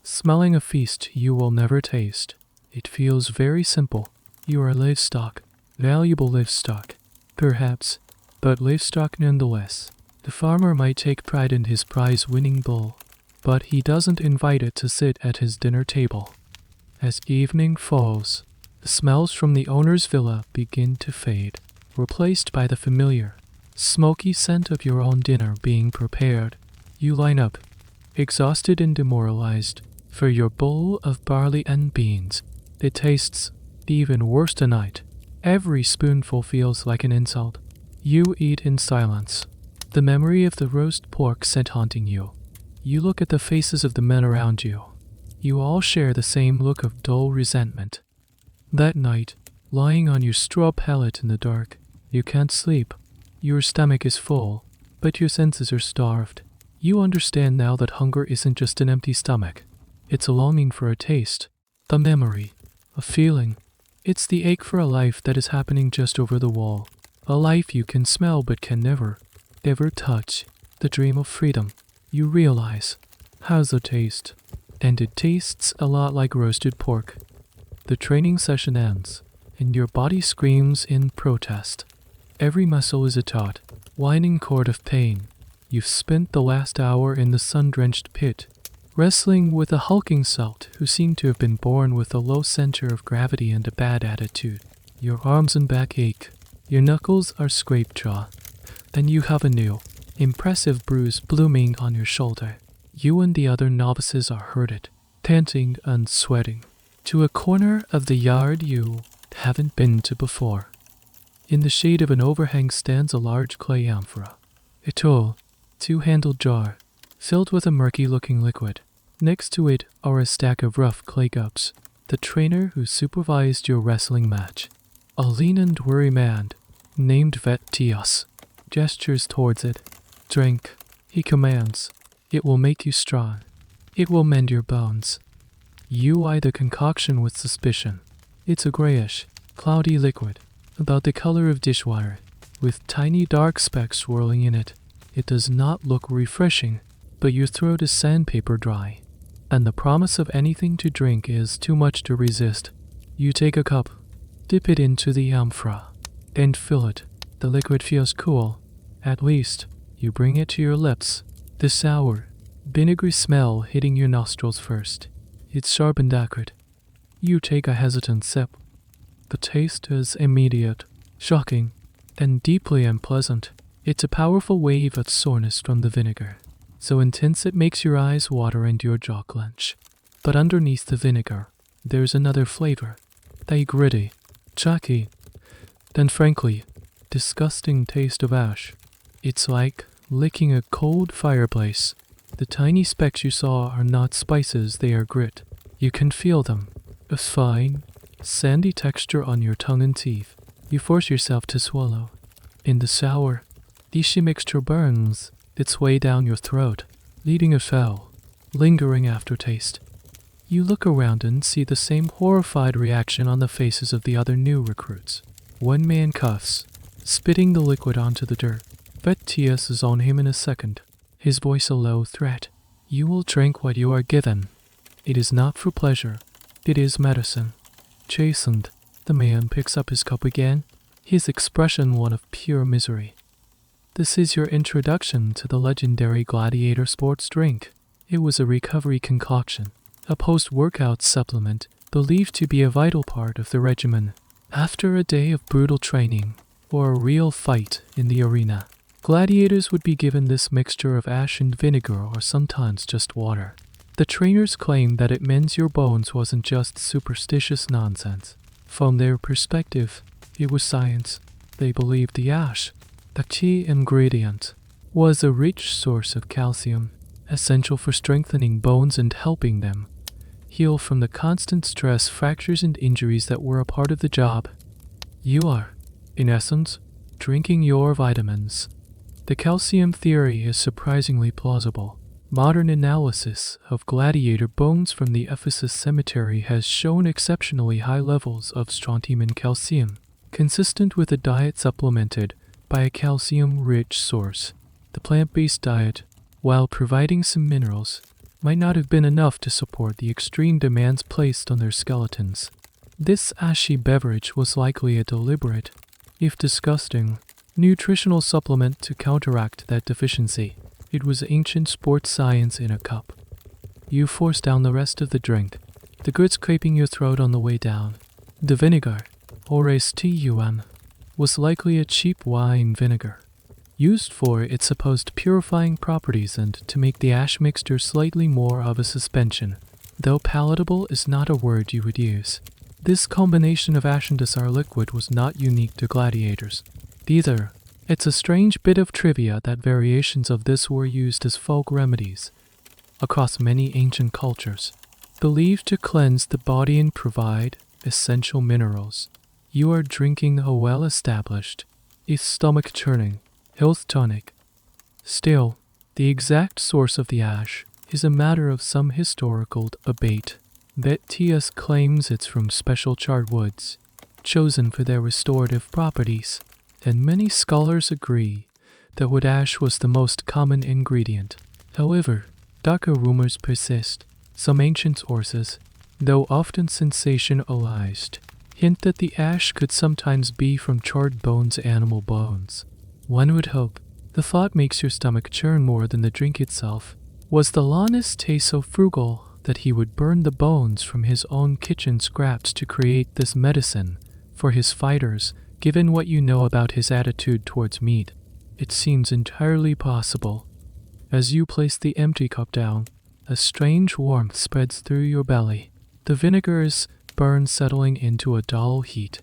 smelling a feast you will never taste, it feels very simple. You are livestock, valuable livestock, perhaps, but livestock nonetheless. The farmer might take pride in his prize-winning bull, but he doesn't invite it to sit at his dinner table. As evening falls, the smells from the owner's villa begin to fade, replaced by the familiar, smoky scent of your own dinner being prepared. You line up, exhausted and demoralized, for your bowl of barley and beans. It tastes even worse tonight. Every spoonful feels like an insult. You eat in silence, the memory of the roast pork scent haunting you. You look at the faces of the men around you. You all share the same look of dull resentment. That night, lying on your straw pallet in the dark, you can't sleep. Your stomach is full, but your senses are starved. You understand now that hunger isn't just an empty stomach. It's a longing for a taste, a memory, a feeling. It's the ache for a life that is happening just over the wall. A life you can smell but can never, ever touch. The dream of freedom. You realize, how's it taste? And it tastes a lot like roasted pork. The training session ends, and your body screams in protest. Every muscle is a taut, whining cord of pain. You've spent the last hour in the sun-drenched pit, wrestling with a hulking salt who seemed to have been born with a low center of gravity and a bad attitude. Your arms and back ache. Your knuckles are scraped jaw. Then you have a new, impressive bruise blooming on your shoulder. You and the other novices are herded, panting and sweating, to a corner of the yard you haven't been to before. In the shade of an overhang stands a large clay amphora, a tall, two-handled jar, filled with a murky-looking liquid. Next to it are a stack of rough clay cups. The trainer who supervised your wrestling match, a lean and weary man named Vetios, gestures towards it. Drink, he commands. It will make you strong. It will mend your bones. You eye the concoction with suspicion. It's a grayish, cloudy liquid, about the color of dishwater, with tiny dark specks swirling in it. It does not look refreshing, but your throat is sandpaper dry, and the promise of anything to drink is too much to resist. You take a cup, dip it into the amphora, and fill it. The liquid feels cool. At least, you bring it to your lips. The sour, vinegary smell hitting your nostrils first. It's sharp and acrid. You take a hesitant sip. The taste is immediate, shocking, and deeply unpleasant. It's a powerful wave of soreness from the vinegar, so intense it makes your eyes water and your jaw clench. But underneath the vinegar, there's another flavor, a gritty, chalky, and frankly, disgusting taste of ash. It's like licking a cold fireplace. The tiny specks you saw are not spices, they are grit. You can feel them, a fine, sandy texture on your tongue and teeth. You force yourself to swallow. In the sour, fishy mixture burns its way down your throat, leaving a foul, lingering aftertaste. You look around and see the same horrified reaction on the faces of the other new recruits. One man coughs, spitting the liquid onto the dirt. Vettius is on him in a second, his voice a low threat. You will drink what you are given. It is not for pleasure. It is medicine. Chastened, the man picks up his cup again, his expression one of pure misery. This is your introduction to the legendary Gladiator sports drink. It was a recovery concoction, a post-workout supplement believed to be a vital part of the regimen. After a day of brutal training, or a real fight in the arena, gladiators would be given this mixture of ash and vinegar or sometimes just water. The trainers claimed that it mends your bones wasn't just superstitious nonsense. From their perspective, it was science. They believed the ash, the key ingredient, was a rich source of calcium, essential for strengthening bones and helping them heal from the constant stress, fractures, and injuries that were a part of the job. You are, in essence, drinking your vitamins. The calcium theory is surprisingly plausible. Modern analysis of gladiator bones from the Ephesus cemetery has shown exceptionally high levels of strontium and calcium, consistent with a diet supplemented by a calcium-rich source. The plant-based diet, while providing some minerals, might not have been enough to support the extreme demands placed on their skeletons. This ashy beverage was likely a deliberate, if disgusting, nutritional supplement to counteract that deficiency. It was ancient sports science in a cup. You force down the rest of the drink, the good scraping your throat on the way down. The vinegar, Hordearii, was likely a cheap wine vinegar, used for its supposed purifying properties and to make the ash mixture slightly more of a suspension, though palatable is not a word you would use. This combination of ash and Dasar liquid was not unique to gladiators. Either. It's a strange bit of trivia that variations of this were used as folk remedies across many ancient cultures, believed to cleanse the body and provide essential minerals. You are drinking a well-established, stomach-churning, health tonic. Still, the exact source of the ash is a matter of some historical debate. Vettius claims it's from special charred woods, chosen for their restorative properties, and many scholars agree that wood ash was the most common ingredient. However, darker rumors persist. Some ancient sources, though often sensationalized, hint that the ash could sometimes be from charred bones, animal bones. One would hope the thought makes your stomach churn more than the drink itself. Was the Lanus taste so frugal that he would burn the bones from his own kitchen scraps to create this medicine for his fighters, given what you know about his attitude towards meat? It seems entirely possible. As you place the empty cup down, a strange warmth spreads through your belly. The vinegars burn, settling into a dull heat.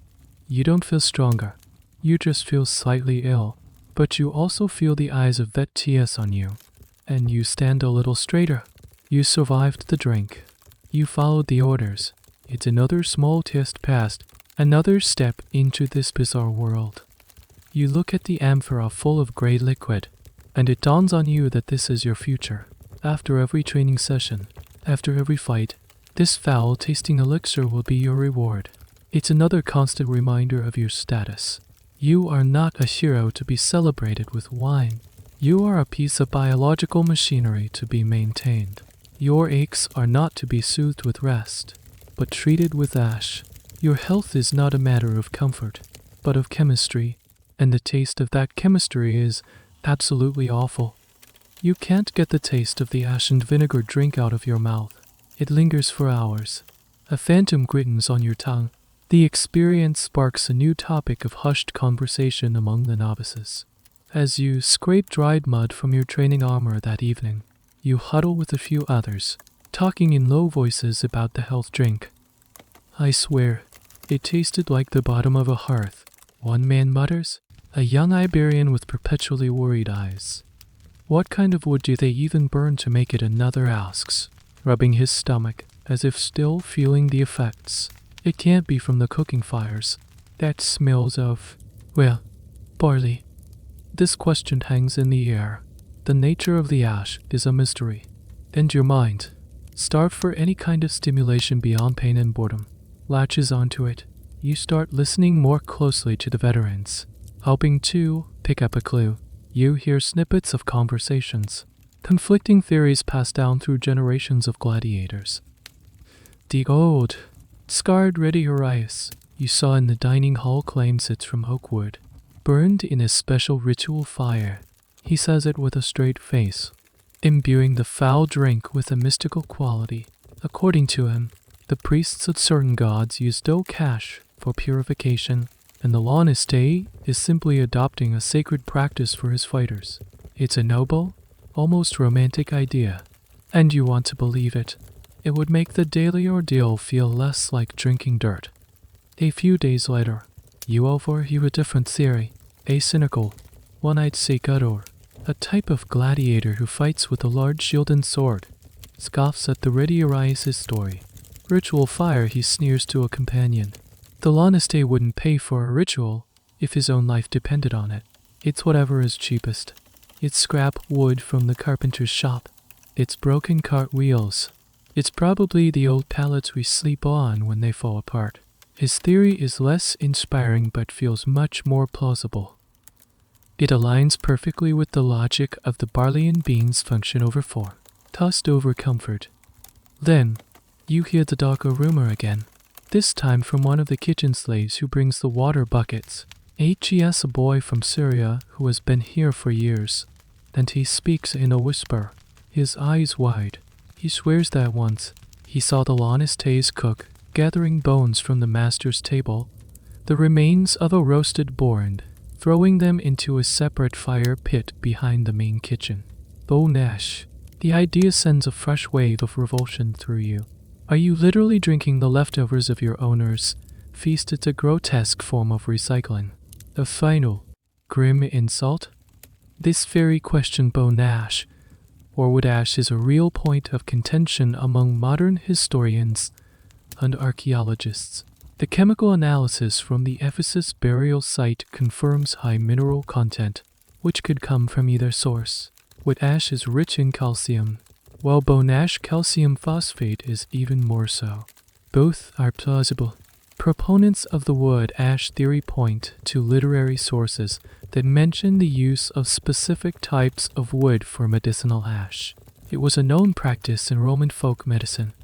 You don't feel stronger. You just feel slightly ill. But you also feel the eyes of Vettius on you, and you stand a little straighter. You survived the drink. You followed the orders. It's another small test passed, another step into this bizarre world. You look at the amphora full of grey liquid, and it dawns on you that this is your future. After every training session, after every fight, this foul-tasting elixir will be your reward. It's another constant reminder of your status. You are not a hero to be celebrated with wine. You are a piece of biological machinery to be maintained. Your aches are not to be soothed with rest, but treated with ash. Your health is not a matter of comfort, but of chemistry, and the taste of that chemistry is absolutely awful. You can't get the taste of the ash and vinegar drink out of your mouth. It lingers for hours. A phantom grittens on your tongue. The experience sparks a new topic of hushed conversation among the novices. As you scrape dried mud from your training armor that evening, you huddle with a few others, talking in low voices about the health drink. I swear, it tasted like the bottom of a hearth, one man mutters, a young Iberian with perpetually worried eyes. What kind of wood do they even burn to make it? Another asks, rubbing his stomach, as if still feeling the effects. It can't be from the cooking fires. That smells of, well, barley. This question hangs in the air. The nature of the ash is a mystery. And your mind, starved for any kind of stimulation beyond pain and boredom, latches onto it. You start listening more closely to the veterans, hoping to pick up a clue. You hear snippets of conversations, conflicting theories passed down through generations of gladiators. The old, scarred Hordearii you saw in the dining hall claims it's from oak wood, burned in a special ritual fire. He says it with a straight face, imbuing the foul drink with a mystical quality. According to him, the priests of certain gods used oak ash for purification, and the Launistay is simply adopting a sacred practice for his fighters. It's a noble, almost romantic idea, and you want to believe it. It would make the daily ordeal feel less like drinking dirt. A few days later, you overhear a different theory. A cynical, one-eyed Seikador, a type of gladiator who fights with a large shield and sword, scoffs at the Hordearii' story. Ritual fire, he sneers to a companion. The Launistay wouldn't pay for a ritual if his own life depended on it. It's whatever is cheapest. It's scrap wood from the carpenter's shop. It's broken cart wheels. It's probably the old pallets we sleep on when they fall apart. His theory is less inspiring but feels much more plausible. It aligns perfectly with the logic of the barley and beans function over 4, tossed over comfort. Then, you hear the darker rumor again, this time from one of the kitchen slaves who brings the water buckets. H.E.S. a boy from Syria who has been here for years, and he speaks in a whisper, his eyes wide. He swears that once he saw the Launistays cook, gathering bones from the master's table, the remains of a roasted boar, and throwing them into a separate fire pit behind the main kitchen. Bone ash. The idea sends a fresh wave of revulsion through you. Are you literally drinking the leftovers of your owner's feast? It's a grotesque form of recycling. A final, grim insult? This very question bone ash, or wood ash, is a real point of contention among modern historians and archaeologists. The chemical analysis from the Ephesus burial site confirms high mineral content, which could come from either source. Wood ash is rich in calcium, while bone ash calcium phosphate is even more so. Both are plausible. Proponents of the wood ash theory point to literary sources that mention the use of specific types of wood for medicinal ash. It was a known practice in Roman folk medicine.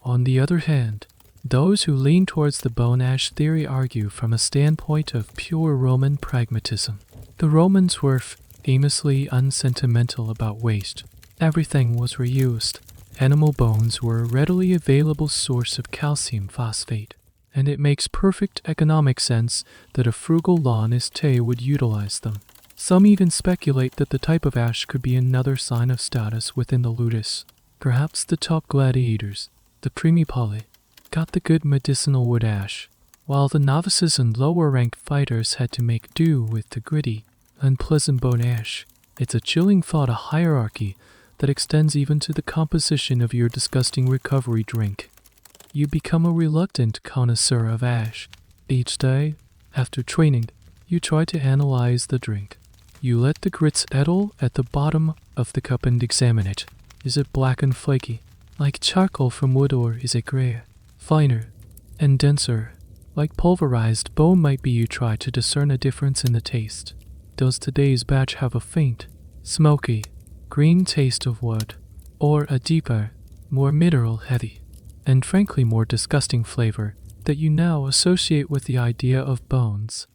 On the other hand, those who lean towards the bone ash theory argue from a standpoint of pure Roman pragmatism. The Romans were famously unsentimental about waste. Everything was reused. Animal bones were a readily available source of calcium phosphate, and it makes perfect economic sense that a frugal Launistay would utilize them. Some even speculate that the type of ash could be another sign of status within the ludus. Perhaps the top gladiators, the primipoli, got the good medicinal wood ash, while the novices and lower-ranked fighters had to make do with the gritty, unpleasant bone ash. It's a chilling thought, a hierarchy that extends even to the composition of your disgusting recovery drink. You become a reluctant connoisseur of ash. Each day, after training, you try to analyze the drink. You let the grits settle at the bottom of the cup and examine it. Is it black and flaky, like charcoal from wood, or is it gray, finer, and denser, like pulverized bone might be? You try to discern a difference in the taste. Does today's batch have a faint, smoky, green taste of wood, or a deeper, more mineral-heavy, and frankly more disgusting flavor that you now associate with the idea of bones?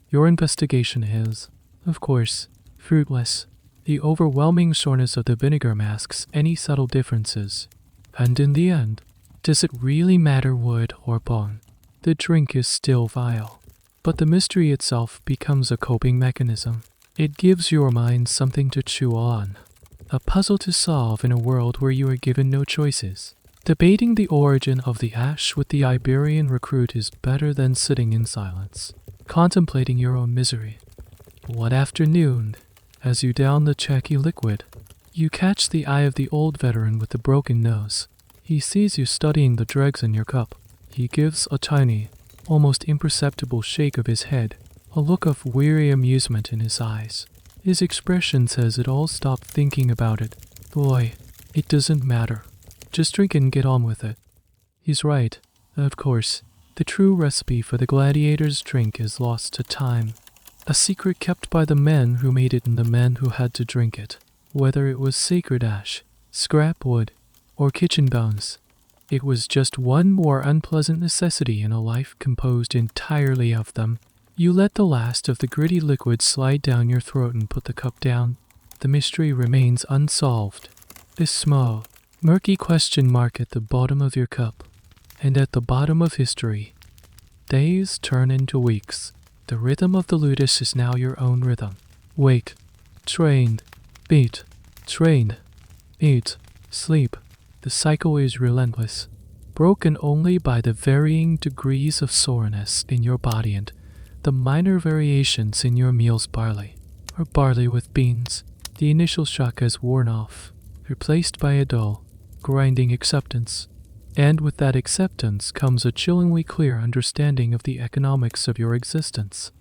Your investigation is, of course, fruitless. The overwhelming soreness of the vinegar masks any subtle differences. And in the end, does it really matter wood or bone? The drink is still vile, but the mystery itself becomes a coping mechanism. It gives your mind something to chew on, a puzzle to solve in a world where you are given no choices. Debating the origin of the ash with the Iberian recruit is better than sitting in silence, contemplating your own misery. One afternoon, as you down the chalky liquid, you catch the eye of the old veteran with the broken nose. He sees you studying the dregs in your cup. He gives a tiny, almost imperceptible shake of his head, a look of weary amusement in his eyes. His expression says it all. Stop thinking about it. Boy, it doesn't matter. Just drink and get on with it. He's right. Of course, the true recipe for the Gladiator's drink is lost to time. A secret kept by the men who made it and the men who had to drink it. Whether it was sacred ash, scrap wood, or kitchen bones, it was just one more unpleasant necessity in a life composed entirely of them. You let the last of the gritty liquid slide down your throat and put the cup down. The mystery remains unsolved. This small, murky question mark at the bottom of your cup, and at the bottom of history. Days turn into weeks. The rhythm of the ludus is now your own rhythm. Wake, trained, beat, trained, eat, sleep. The cycle is relentless, broken only by the varying degrees of soreness in your body and the minor variations in your meals. Barley, or barley with beans. The initial shock has worn off, replaced by a dull, grinding acceptance. And with that acceptance comes a chillingly clear understanding of the economics of your existence.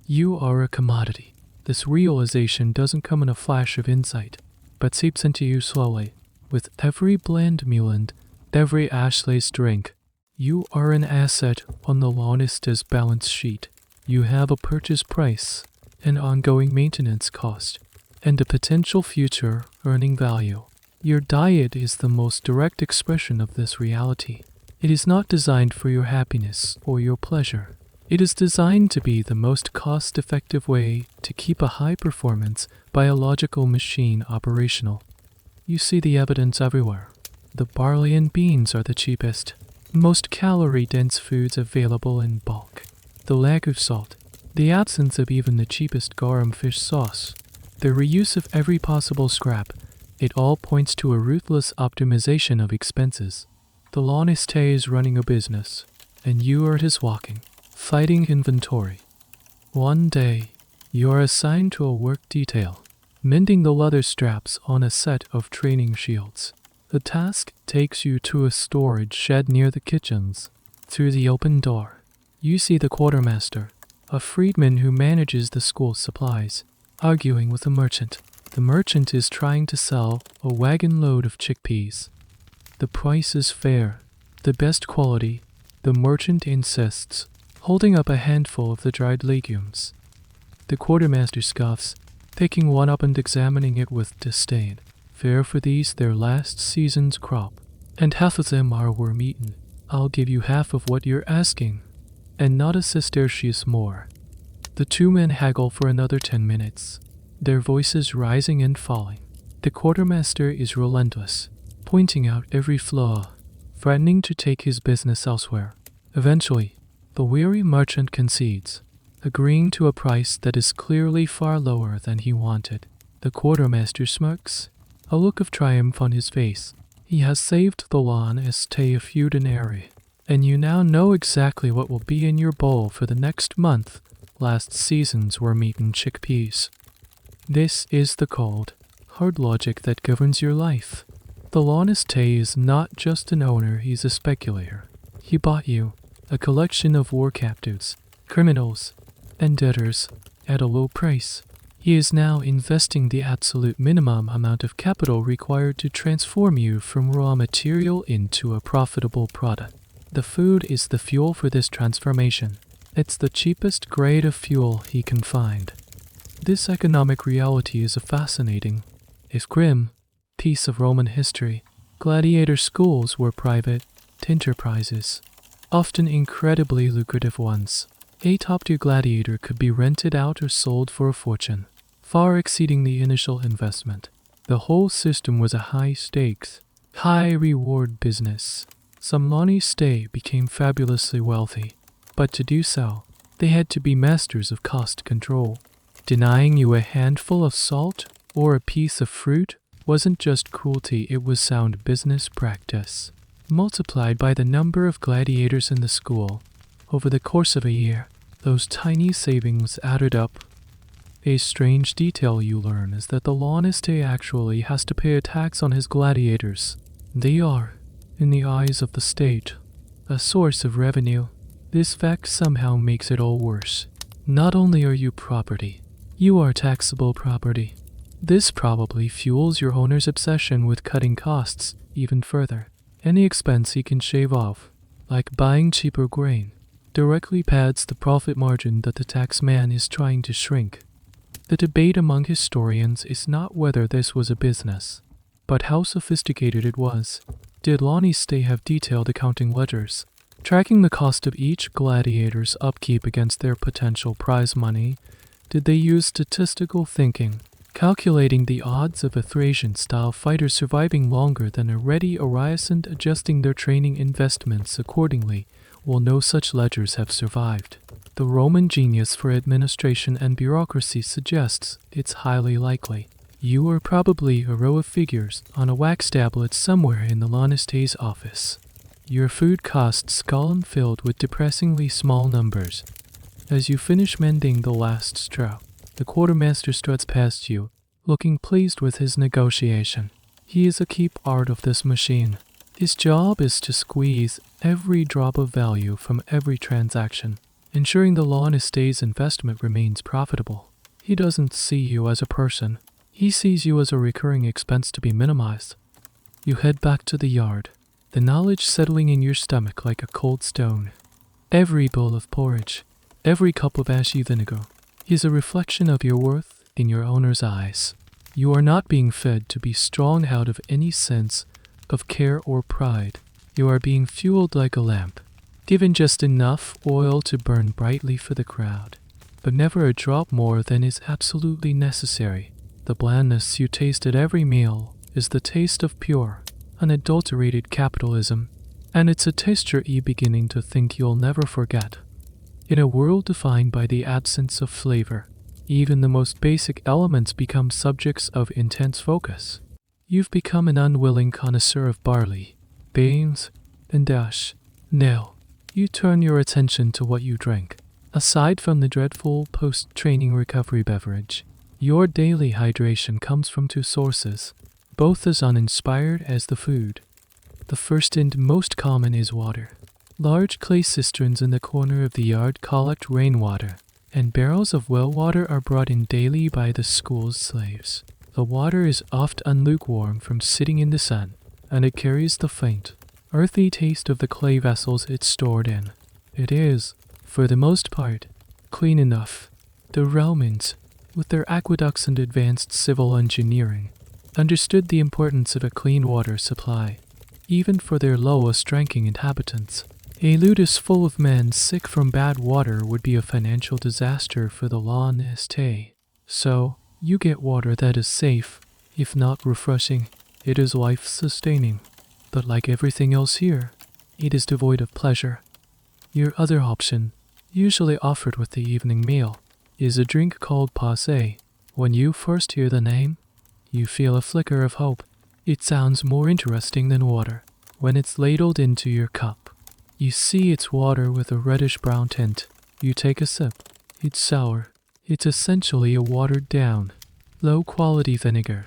You are a commodity. This realization doesn't come in a flash of insight, but seeps into you slowly. With every bland meal and every ash-laced drink, you are an asset on the Lonista's balance sheet. You have a purchase price, an ongoing maintenance cost, and a potential future earning value. Your diet is the most direct expression of this reality. It is not designed for your happiness or your pleasure. It is designed to be the most cost-effective way to keep a high-performance biological machine operational. You see the evidence everywhere. The barley and beans are the cheapest, most calorie-dense foods available in bulk. The lack of salt, the absence of even the cheapest garum fish sauce, the reuse of every possible scrap, it all points to a ruthless optimization of expenses. The Loniste is running a business, and you are his walking, fighting inventory. One day, you are assigned to a work detail, mending the leather straps on a set of training shields. The task takes you to a storage shed near the kitchens. Through the open door, you see the quartermaster, a freedman who manages the school's supplies, arguing with a merchant. The merchant is trying to sell a wagon load of chickpeas. The price is fair, the best quality, the merchant insists, holding up a handful of the dried legumes. The quartermaster scoffs, picking one up and examining it with disdain. Fair for these their last season's crop, and half of them are worm-eaten. I'll give you half of what you're asking, and not a sestertius more. The two men haggle for another 10 minutes, their voices rising and falling. The quartermaster is relentless, pointing out every flaw, threatening to take his business elsewhere. Eventually, the weary merchant concedes, agreeing to a price that is clearly far lower than he wanted. The quartermaster smirks, a look of triumph on his face. He has saved the lawn estate a few denarii, and you now know exactly what will be in your bowl for the next month. Last season's worm-eaten chickpeas. This is the cold, hard logic that governs your life. The lawn estate is not just an owner, he's a speculator. He bought you, a collection of war captives, criminals, and debtors, at a low price. He is now investing the absolute minimum amount of capital required to transform you from raw material into a profitable product. The food is the fuel for this transformation. It's the cheapest grade of fuel he can find. This economic reality is a fascinating, if grim, piece of Roman history. Gladiator schools were private enterprises, often incredibly lucrative ones. A top-tier gladiator could be rented out or sold for a fortune, far exceeding the initial investment. The whole system was a high-stakes, high-reward business. Some Loniste became fabulously wealthy, but to do so, they had to be masters of cost control. Denying you a handful of salt or a piece of fruit wasn't just cruelty, it was sound business practice. Multiplied by the number of gladiators in the school, over the course of a year, those tiny savings added up. A strange detail you learn is that the Loniste actually has to pay a tax on his gladiators. They are, in the eyes of the state, a source of revenue. This fact somehow makes it all worse. Not only are you property, you are taxable property. This probably fuels your owner's obsession with cutting costs. even further. Any expense he can shave off, like buying cheaper grain, directly pads the profit margin that the taxman is trying to shrink. The debate among historians is not whether this was a business, but how sophisticated it was. Did Lonnie's stay have detailed accounting ledgers, tracking the cost of each gladiator's upkeep against their potential prize money? Did they use statistical thinking, calculating the odds of a Thracian-style fighter surviving longer than a ready Arius and adjusting their training investments accordingly? Well, no such ledgers have survived. The Roman genius for administration and bureaucracy suggests it's highly likely. You are probably a row of figures on a wax tablet somewhere in the Lanistae's office. Your food costs column filled with depressingly small numbers. As you finish mending the last straw, the quartermaster struts past you, looking pleased with his negotiation. He is a key part of this machine. His job is to squeeze every drop of value from every transaction, ensuring the Lanistae's investment remains profitable. He doesn't see you as a person. He sees you as a recurring expense to be minimized. You head back to the yard, the knowledge settling in your stomach like a cold stone. Every bowl of porridge, every cup of ashy vinegar, is a reflection of your worth in your owner's eyes. You are not being fed to be strong out of any sense of care or pride. You are being fueled like a lamp, given just enough oil to burn brightly for the crowd, but never a drop more than is absolutely necessary. The blandness you taste at every meal is the taste of pure, unadulterated capitalism, and it's a texture you're beginning to think you'll never forget. In a world defined by the absence of flavor, even the most basic elements become subjects of intense focus. You've become an unwilling connoisseur of barley, beans, and dash. Now, you turn your attention to what you drink. Aside from the dreadful post-training recovery beverage, your daily hydration comes from two sources, both as uninspired as the food. The first and most common is water. Large clay cisterns in the corner of the yard collect rainwater, and barrels of well water are brought in daily by the school's slaves. The water is oft unlukewarm from sitting in the sun, and it carries the faint, earthy taste of the clay vessels it's stored in. It is, for the most part, clean enough. The Romans, with their aqueducts and advanced civil engineering, understood the importance of a clean water supply, even for their lowest-ranking inhabitants. A ludus full of men sick from bad water would be a financial disaster for the Lanistae. So, you get water that is safe, if not refreshing. It is life-sustaining, but like everything else here, it is devoid of pleasure. Your other option, usually offered with the evening meal, is a drink called passe. When you first hear the name, you feel a flicker of hope. It sounds more interesting than water. When it's ladled into your cup, you see it's water with a reddish-brown tint. You take a sip. It's sour. It's essentially a watered-down, low-quality vinegar.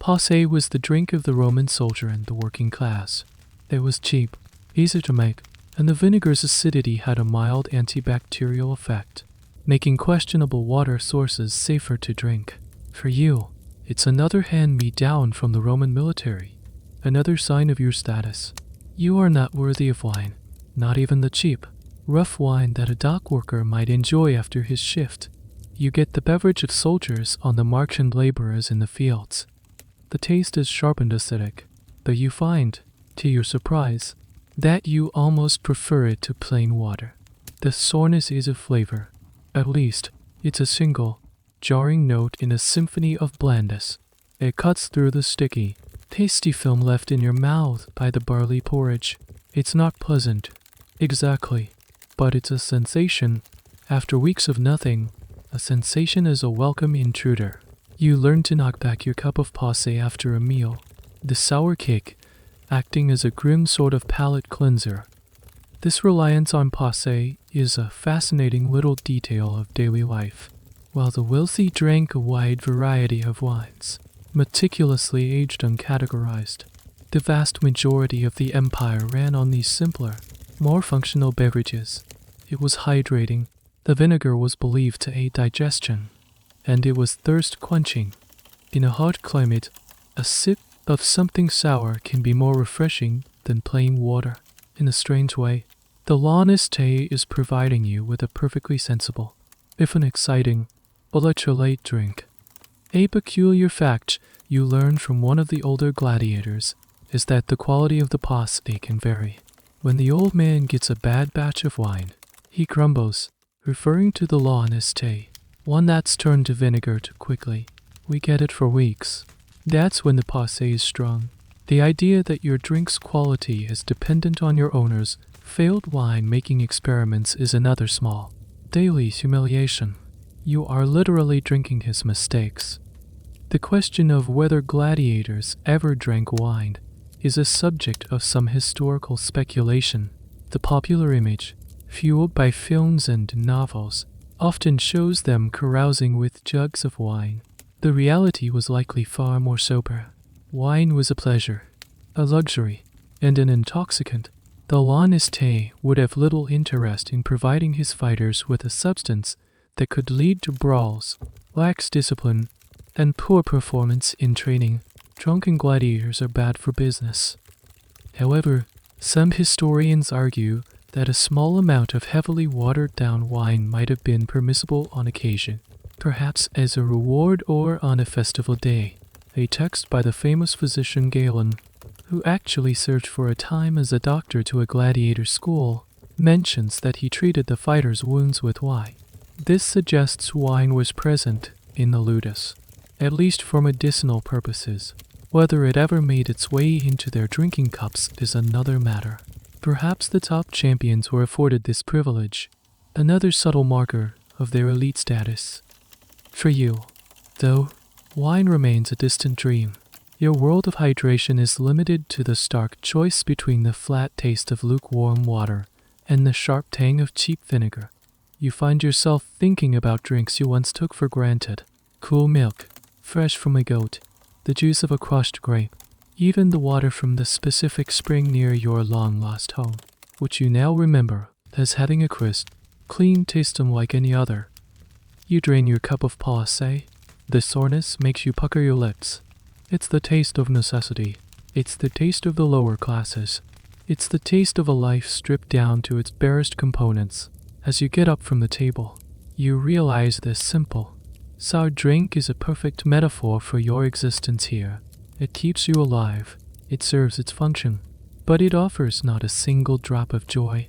Passe was the drink of the Roman soldier and the working class. It was cheap, easy to make, and the vinegar's acidity had a mild antibacterial effect, making questionable water sources safer to drink. For you, it's another hand-me-down from the Roman military, another sign of your status. You are not worthy of wine, not even the cheap, rough wine that a dock worker might enjoy after his shift. You get the beverage of soldiers on the march and laborers in the fields. The taste is sharp and acidic, but you find, to your surprise, that you almost prefer it to plain water. The soreness is a flavor. At least, it's a single, jarring note in a symphony of blandness. It cuts through the sticky, tasty film left in your mouth by the barley porridge. It's not pleasant, exactly, but it's a sensation. After weeks of nothing, a sensation is a welcome intruder. You learn to knock back your cup of passe after a meal, the sour kick acting as a grim sort of palate cleanser. This reliance on passe is a fascinating little detail of daily life. While the wealthy drank a wide variety of wines, meticulously aged and categorized, the vast majority of the empire ran on these simpler, more functional beverages. It was hydrating. The vinegar was believed to aid digestion, and it was thirst-quenching. In a hot climate, a sip of something sour can be more refreshing than plain water. In a strange way, the lawness tea is providing you with a perfectly sensible, if an exciting, electrolyte drink. A peculiar fact you learn from one of the older gladiators is that the quality of the pasta can vary. When the old man gets a bad batch of wine, he grumbles, referring to the lawness tea, one that's turned to vinegar too quickly. We get it for weeks. That's when the pasta is strong. The idea that your drink's quality is dependent on your owner's failed wine-making experiments is another small, daily humiliation. You are literally drinking his mistakes. The question of whether gladiators ever drank wine is a subject of some historical speculation. The popular image, fueled by films and novels, often shows them carousing with jugs of wine. The reality was likely far more sober. Wine was a pleasure, a luxury, and an intoxicant. The lawness tea would have little interest in providing his fighters with a substance that could lead to brawls, lax discipline, and poor performance in training. Drunken gladiators are bad for business. However, some historians argue that a small amount of heavily watered-down wine might have been permissible on occasion, perhaps as a reward or on a festival day. A text by the famous physician Galen, who actually served for a time as a doctor to a gladiator school, mentions that he treated the fighters' wounds with wine. This suggests wine was present in the ludus, at least for medicinal purposes. Whether it ever made its way into their drinking cups is another matter. Perhaps the top champions were afforded this privilege, another subtle marker of their elite status. For you, though, wine remains a distant dream. Your world of hydration is limited to the stark choice between the flat taste of lukewarm water and the sharp tang of cheap vinegar. You find yourself thinking about drinks you once took for granted. Cool milk, fresh from a goat, the juice of a crushed grape, even the water from the specific spring near your long-lost home, which you now remember as having a crisp, clean taste unlike any other. You drain your cup of pause. The soreness makes you pucker your lips. It's the taste of necessity. It's the taste of the lower classes. It's the taste of a life stripped down to its barest components. As you get up from the table, you realize this simple, sour drink is a perfect metaphor for your existence here. It keeps you alive. It serves its function. But it offers not a single drop of joy.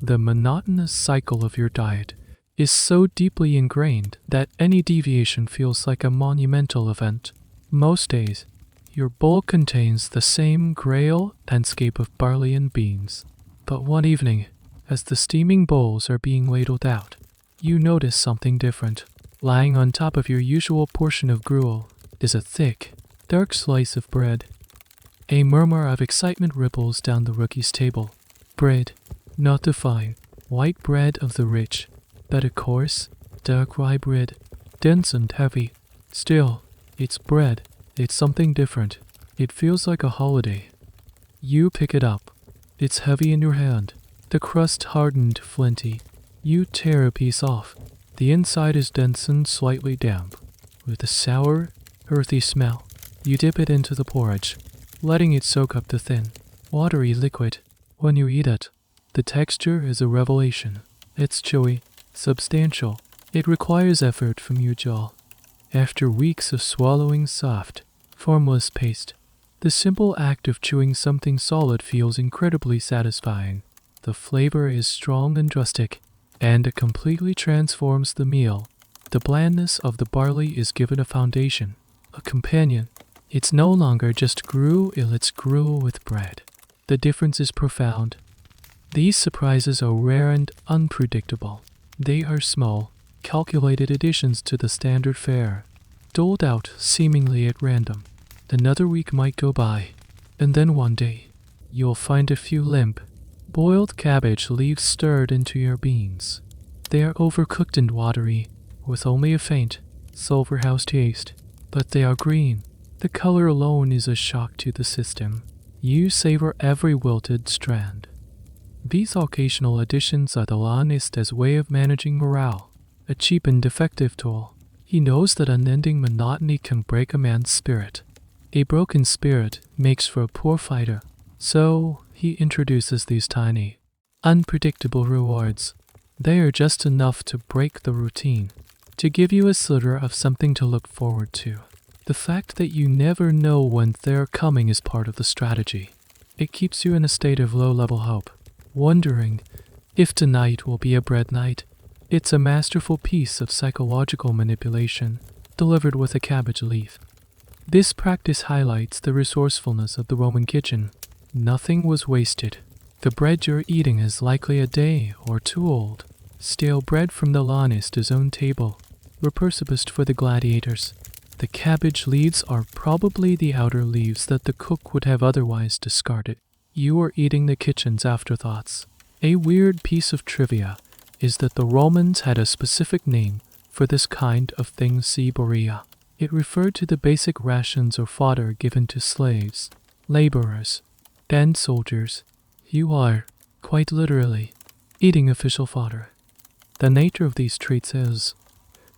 The monotonous cycle of your diet is so deeply ingrained that any deviation feels like a monumental event. Most days, your bowl contains the same grail landscape of barley and beans. But one evening, as the steaming bowls are being ladled out, you notice something different. Lying on top of your usual portion of gruel is a thick, dark slice of bread. A murmur of excitement ripples down the rookie's table. Bread, not the fine, white bread of the rich, but a coarse, dark rye bread, dense and heavy. Still, it's bread. It's something different. It feels like a holiday. You pick it up. It's heavy in your hand. The crust hardened flinty. You tear a piece off. The inside is dense and slightly damp, with a sour, earthy smell. You dip it into the porridge, letting it soak up the thin, watery liquid. When you eat it, the texture is a revelation. It's chewy, substantial. It requires effort from your jaw. After weeks of swallowing soft, formless paste, the simple act of chewing something solid feels incredibly satisfying. The flavor is strong and rustic, and it completely transforms the meal. The blandness of the barley is given a foundation, a companion. It's no longer just gruel, it's gruel with bread. The difference is profound. These surprises are rare and unpredictable. They are small, calculated additions to the standard fare, doled out seemingly at random. Another week might go by, and then one day, you'll find a few limp, boiled cabbage leaves stirred into your beans. They are overcooked and watery, with only a faint, sulfur-house taste, but they are green. The color alone is a shock to the system. You savor every wilted strand. These occasional additions are the honest's way of managing morale, a cheap and effective tool. He knows that unending monotony can break a man's spirit. A broken spirit makes for a poor fighter, so he introduces these tiny, unpredictable rewards. They are just enough to break the routine, to give you a sliver of something to look forward to. The fact that you never know when they're coming is part of the strategy. It keeps you in a state of low-level hope, wondering if tonight will be a bread night. It's a masterful piece of psychological manipulation, delivered with a cabbage leaf. This practice highlights the resourcefulness of the Roman kitchen. Nothing was wasted. The bread you're eating is likely a day or two old. Stale bread from the Lanista's own table were purposed for the gladiators. The cabbage leaves are probably the outer leaves that the cook would have otherwise discarded. You are eating the kitchen's afterthoughts. A weird piece of trivia is that the Romans had a specific name for this kind of thing, ciboria. It referred to the basic rations or fodder given to slaves, laborers, and soldiers. You are, quite literally, eating official fodder. The nature of these treats is,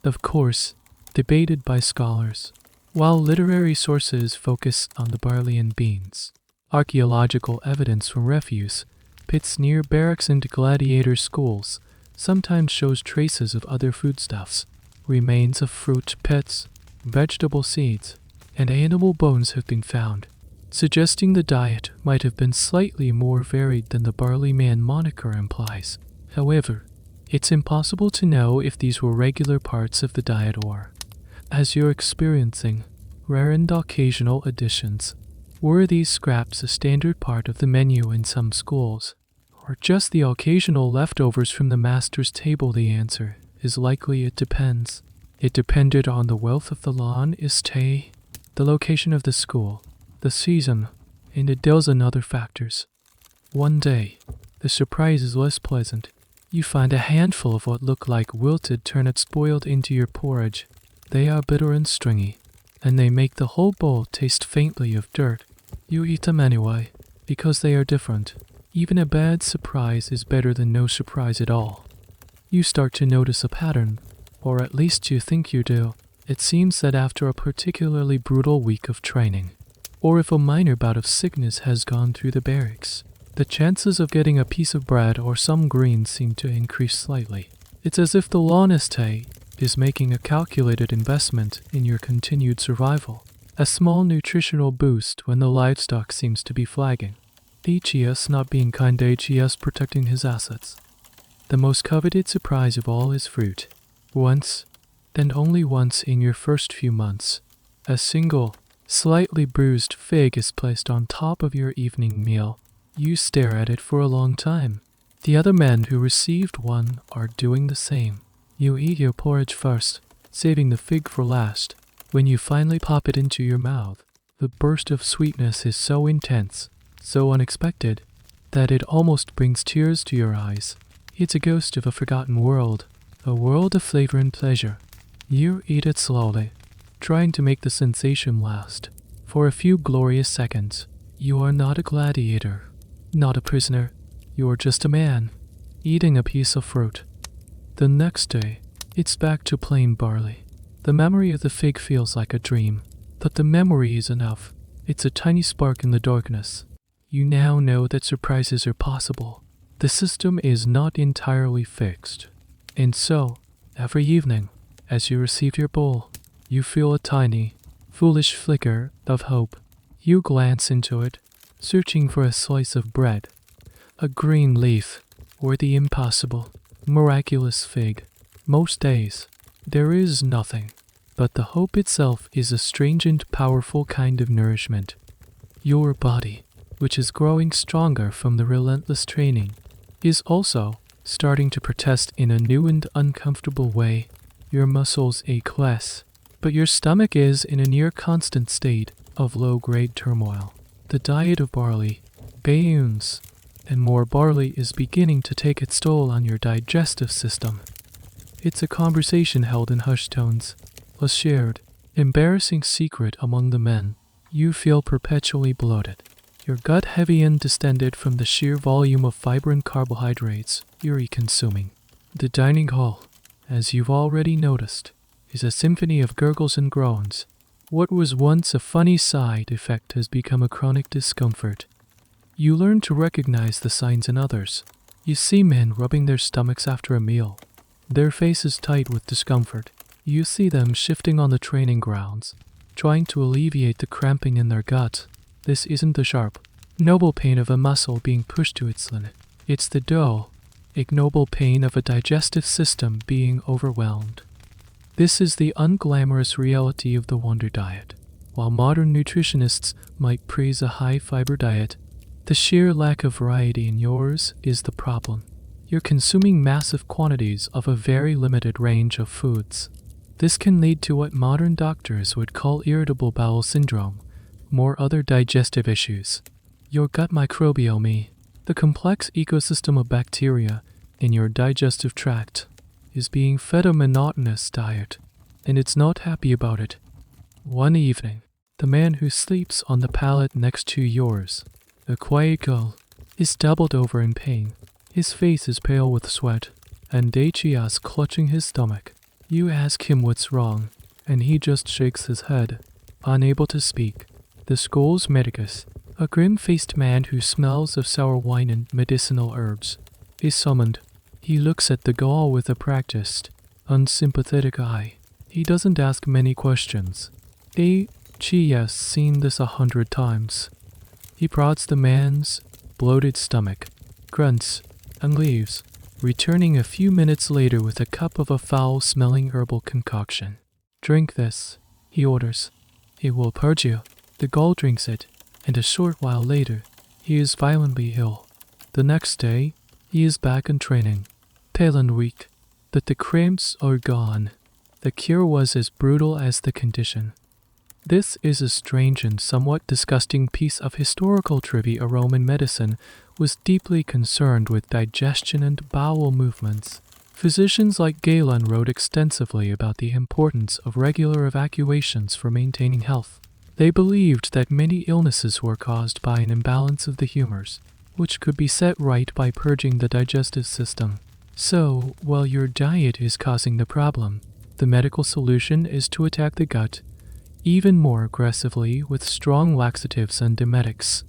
of course, debated by scholars, while literary sources focus on the barley and beans. Archaeological evidence from refuse pits near barracks and gladiator schools sometimes shows traces of other foodstuffs. Remains of fruit pits, vegetable seeds, and animal bones have been found, suggesting the diet might have been slightly more varied than the Barley Man moniker implies. However, it's impossible to know if these were regular parts of the diet or, as you're experiencing, rare and occasional additions. Were these scraps a standard part of the menu in some schools, or just the occasional leftovers from the master's table? The answer is likely it depends. It depended on the wealth of the lawn estate, the location of the school, the season, and a dozen other factors. One day, the surprise is less pleasant. You find a handful of what look like wilted turnips boiled into your porridge. They are bitter and stringy, and they make the whole bowl taste faintly of dirt. You eat them anyway, because they are different. Even a bad surprise is better than no surprise at all. You start to notice a pattern, or at least you think you do. It seems that after a particularly brutal week of training, or if a minor bout of sickness has gone through the barracks, the chances of getting a piece of bread or some greens seem to increase slightly. It's as if the Launiste is making a calculated investment in your continued survival, a small nutritional boost when the livestock seems to be flagging. HES not being kind, HES protecting his assets. The most coveted surprise of all is fruit. Once, and only once in your first few months, a single, slightly bruised fig is placed on top of your evening meal. You stare at it for a long time. The other men who received one are doing the same. You eat your porridge first, saving the fig for last. When you finally pop it into your mouth, the burst of sweetness is so intense, so unexpected, that it almost brings tears to your eyes. It's a ghost of a forgotten world, a world of flavor and pleasure. You eat it slowly, trying to make the sensation last. For a few glorious seconds, you are not a gladiator, not a prisoner. You are just a man, eating a piece of fruit. The next day, it's back to plain barley. The memory of the fig feels like a dream, but the memory is enough. It's a tiny spark in the darkness. You now know that surprises are possible. The system is not entirely fixed. And so, every evening, as you receive your bowl, you feel a tiny, foolish flicker of hope. You glance into it, searching for a slice of bread, a green leaf, or the impossible, miraculous fig. Most days, there is nothing, but the hope itself is a strange and powerful kind of nourishment. Your body, which is growing stronger from the relentless training, is also starting to protest in a new and uncomfortable way. Your muscles ache less, but your stomach is in a near constant state of low-grade turmoil. The diet of barley, beans, and more barley is beginning to take its toll on your digestive system. It's a conversation held in hushed tones, a shared, embarrassing secret among the men. You feel perpetually bloated, your gut heavy and distended from the sheer volume of fiber and carbohydrates you're consuming. The dining hall, as you've already noticed, is a symphony of gurgles and groans. What was once a funny side effect has become a chronic discomfort. You learn to recognize the signs in others. You see men rubbing their stomachs after a meal, their faces tight with discomfort. You see them shifting on the training grounds, trying to alleviate the cramping in their gut. This isn't the sharp, noble pain of a muscle being pushed to its limit. It's the dull, ignoble pain of a digestive system being overwhelmed. This is the unglamorous reality of the Wonder Diet. While modern nutritionists might praise a high-fiber diet, the sheer lack of variety in yours is the problem. You're consuming massive quantities of a very limited range of foods. This can lead to what modern doctors would call irritable bowel syndrome, or other digestive issues. Your gut microbiome, the complex ecosystem of bacteria in your digestive tract, is being fed a monotonous diet, and it's not happy about it. One evening, the man who sleeps on the pallet next to yours, a quiet girl, is doubled over in pain. His face is pale with sweat, and Deichias clutching his stomach. You ask him what's wrong, and he just shakes his head, unable to speak. The school's medicus, a grim-faced man who smells of sour wine and medicinal herbs, is summoned. He looks at the girl with a practiced, unsympathetic eye. He doesn't ask many questions. Deichias seen this 100 times. He prods the man's bloated stomach, grunts, and leaves, returning a few minutes later with a cup of a foul-smelling herbal concoction. "Drink this," he orders. "It will purge you." The girl drinks it, and a short while later, he is violently ill. The next day, he is back in training, pale and weak, but the cramps are gone. The cure was as brutal as the condition. This is a strange and somewhat disgusting piece of historical trivia. Roman medicine was deeply concerned with digestion and bowel movements. Physicians like Galen wrote extensively about the importance of regular evacuations for maintaining health. They believed that many illnesses were caused by an imbalance of the humors, which could be set right by purging the digestive system. So, while your diet is causing the problem, the medical solution is to attack the gut even more aggressively with strong laxatives and emetics.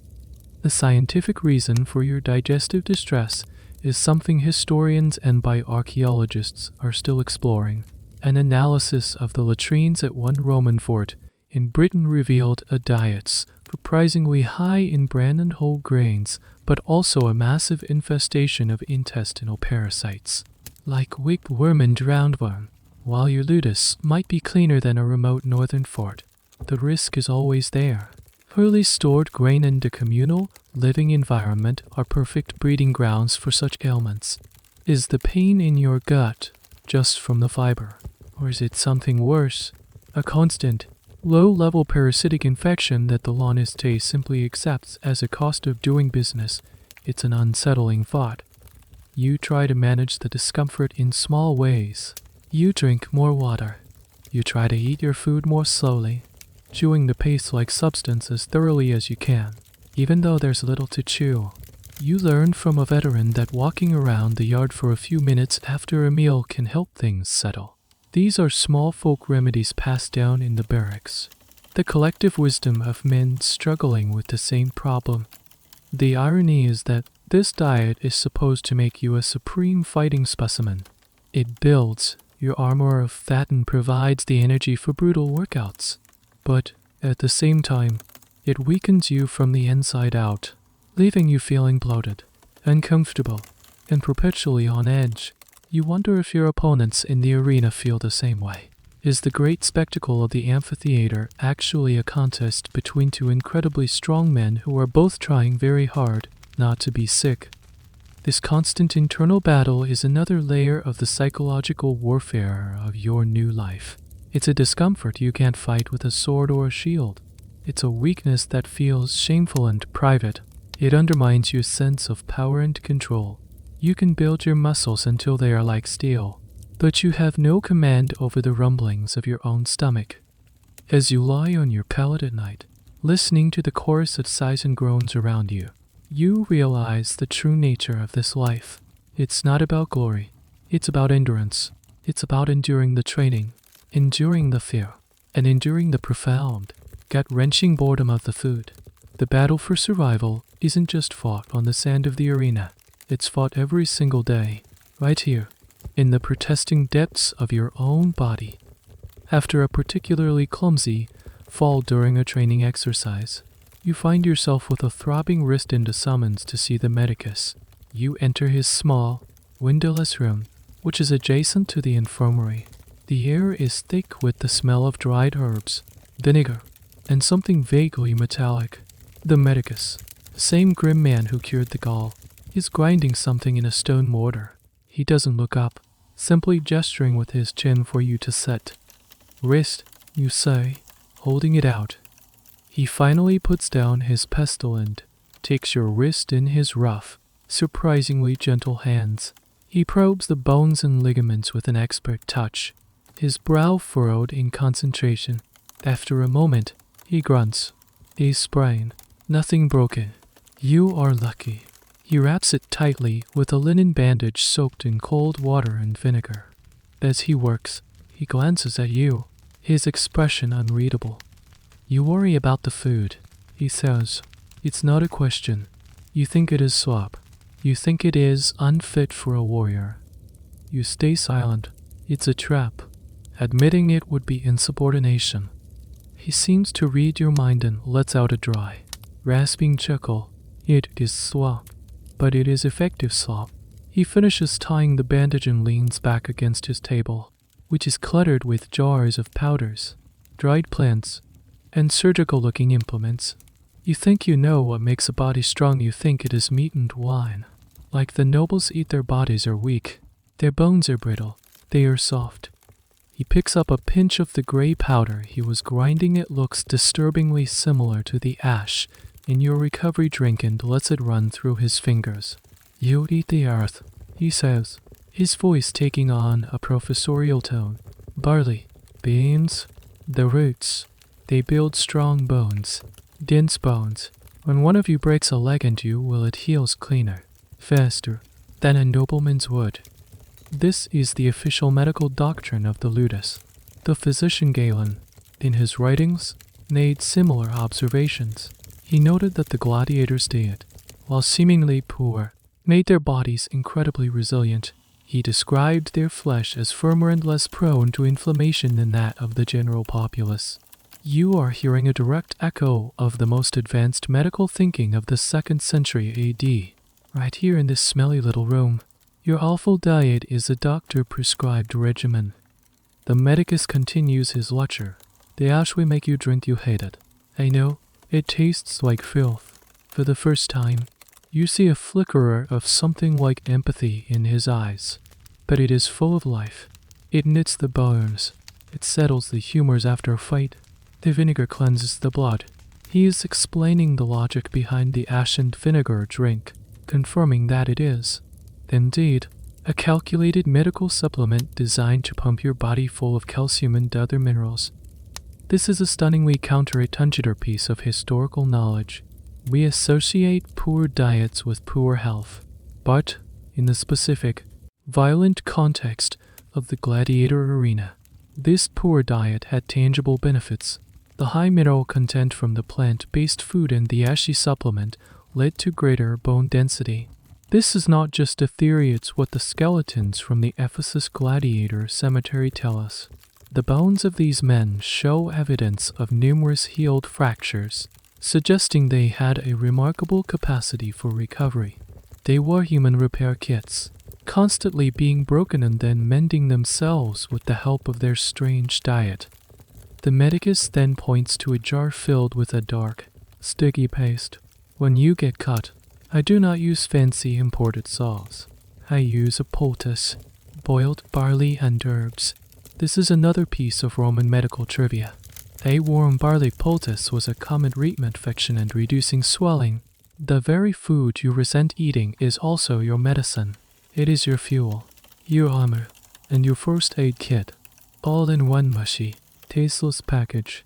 The scientific reason for your digestive distress is something historians and archaeologists are still exploring. An analysis of the latrines at one Roman fort in Britain revealed a diet surprisingly high in bran and whole grains, but also a massive infestation of intestinal parasites, like wickworm and roundworm. While your ludus might be cleaner than a remote northern fort, the risk is always there. Poorly stored grain and a communal, living environment are perfect breeding grounds for such ailments. Is the pain in your gut just from the fiber, or is it something worse? A constant, low-level parasitic infection that the Laniste simply accepts as a cost of doing business. It's an unsettling thought. You try to manage the discomfort in small ways. You drink more water. You try to eat your food more slowly, chewing the paste-like substance as thoroughly as you can, even though there's little to chew. You learn from a veteran that walking around the yard for a few minutes after a meal can help things settle. These are small folk remedies passed down in the barracks, the collective wisdom of men struggling with the same problem. The irony is that this diet is supposed to make you a supreme fighting specimen. It builds your armor of fat and provides the energy for brutal workouts. But at the same time, it weakens you from the inside out, leaving you feeling bloated, uncomfortable, and perpetually on edge. You wonder if your opponents in the arena feel the same way. Is the great spectacle of the amphitheater actually a contest between two incredibly strong men who are both trying very hard not to be sick? This constant internal battle is another layer of the psychological warfare of your new life. It's a discomfort you can't fight with a sword or a shield. It's a weakness that feels shameful and private. It undermines your sense of power and control. You can build your muscles until they are like steel, but you have no command over the rumblings of your own stomach. As you lie on your pallet at night, listening to the chorus of sighs and groans around you, you realize the true nature of this life. It's not about glory. It's about endurance. It's about enduring the training, enduring the fear, and enduring the profound, gut-wrenching boredom of the food. The battle for survival isn't just fought on the sand of the arena. It's fought every single day, right here, in the protesting depths of your own body. After a particularly clumsy fall during a training exercise, you find yourself with a throbbing wrist and a summons to see the medicus. You enter his small, windowless room, which is adjacent to the infirmary. The air is thick with the smell of dried herbs, vinegar, and something vaguely metallic. The medicus, the same grim man who cured the Gaul, is grinding something in a stone mortar. He doesn't look up, simply gesturing with his chin for you to set. Wrist, you say, holding it out. He finally puts down his pestle and takes your wrist in his rough, surprisingly gentle hands. He probes the bones and ligaments with an expert touch, his brow furrowed in concentration. After a moment, he grunts. A sprain, nothing broken. You are lucky. He wraps it tightly with a linen bandage soaked in cold water and vinegar. As he works, he glances at you, his expression unreadable. You worry about the food, he says. It's not a question. You think it is slop. You think it is unfit for a warrior. You stay silent. It's a trap. Admitting it would be insubordination. He seems to read your mind and lets out a dry, rasping chuckle. It is slop, but it is effective slop. He finishes tying the bandage and leans back against his table, which is cluttered with jars of powders, dried plants, and surgical-looking implements. You think you know what makes a body strong. You think it is meat and wine. Like the nobles eat, their bodies are weak. Their bones are brittle. They are soft. He picks up a pinch of the gray powder he was grinding. It looks disturbingly similar to the ash in your recovery drink and lets it run through his fingers. You eat the earth, he says, his voice taking on a professorial tone. Barley, beans, the roots. They build strong bones, dense bones. When one of you breaks a leg into you, well, it heals cleaner, faster than a nobleman's would. This is the official medical doctrine of the ludus. The physician Galen, in his writings, made similar observations. He noted that the gladiators' diet, while seemingly poor, made their bodies incredibly resilient. He described their flesh as firmer and less prone to inflammation than that of the general populace. You are hearing a direct echo of the most advanced medical thinking of the 2nd century AD, right here in this smelly little room. Your awful diet is a doctor-prescribed regimen. The medicus continues his lecture. The ash we make you drink, you hate it. I know, it tastes like filth. For the first time, you see a flicker of something like empathy in his eyes. But it is full of life. It knits the bones. It settles the humors after a fight. The vinegar cleanses the blood. He is explaining the logic behind the ash and vinegar drink, confirming that it is, indeed, a calculated medical supplement designed to pump your body full of calcium and other minerals. This is a stunningly counterintuitive piece of historical knowledge. We associate poor diets with poor health, but, in the specific, violent context of the gladiator arena, this poor diet had tangible benefits. The high mineral content from the plant-based food and the ashy supplement led to greater bone density. This is not just a theory, it's what the skeletons from the Ephesus gladiator cemetery tell us. The bones of these men show evidence of numerous healed fractures, suggesting they had a remarkable capacity for recovery. They were human repair kits, constantly being broken and then mending themselves with the help of their strange diet. The medicus then points to a jar filled with a dark, sticky paste. When you get cut, I do not use fancy imported sauce. I use a poultice, boiled barley and herbs. This is another piece of Roman medical trivia. A warm barley poultice was a common treatment fiction and reducing swelling. The very food you resent eating is also your medicine. It is your fuel, your armor, and your first aid kit, all in one mushy, tasteless package.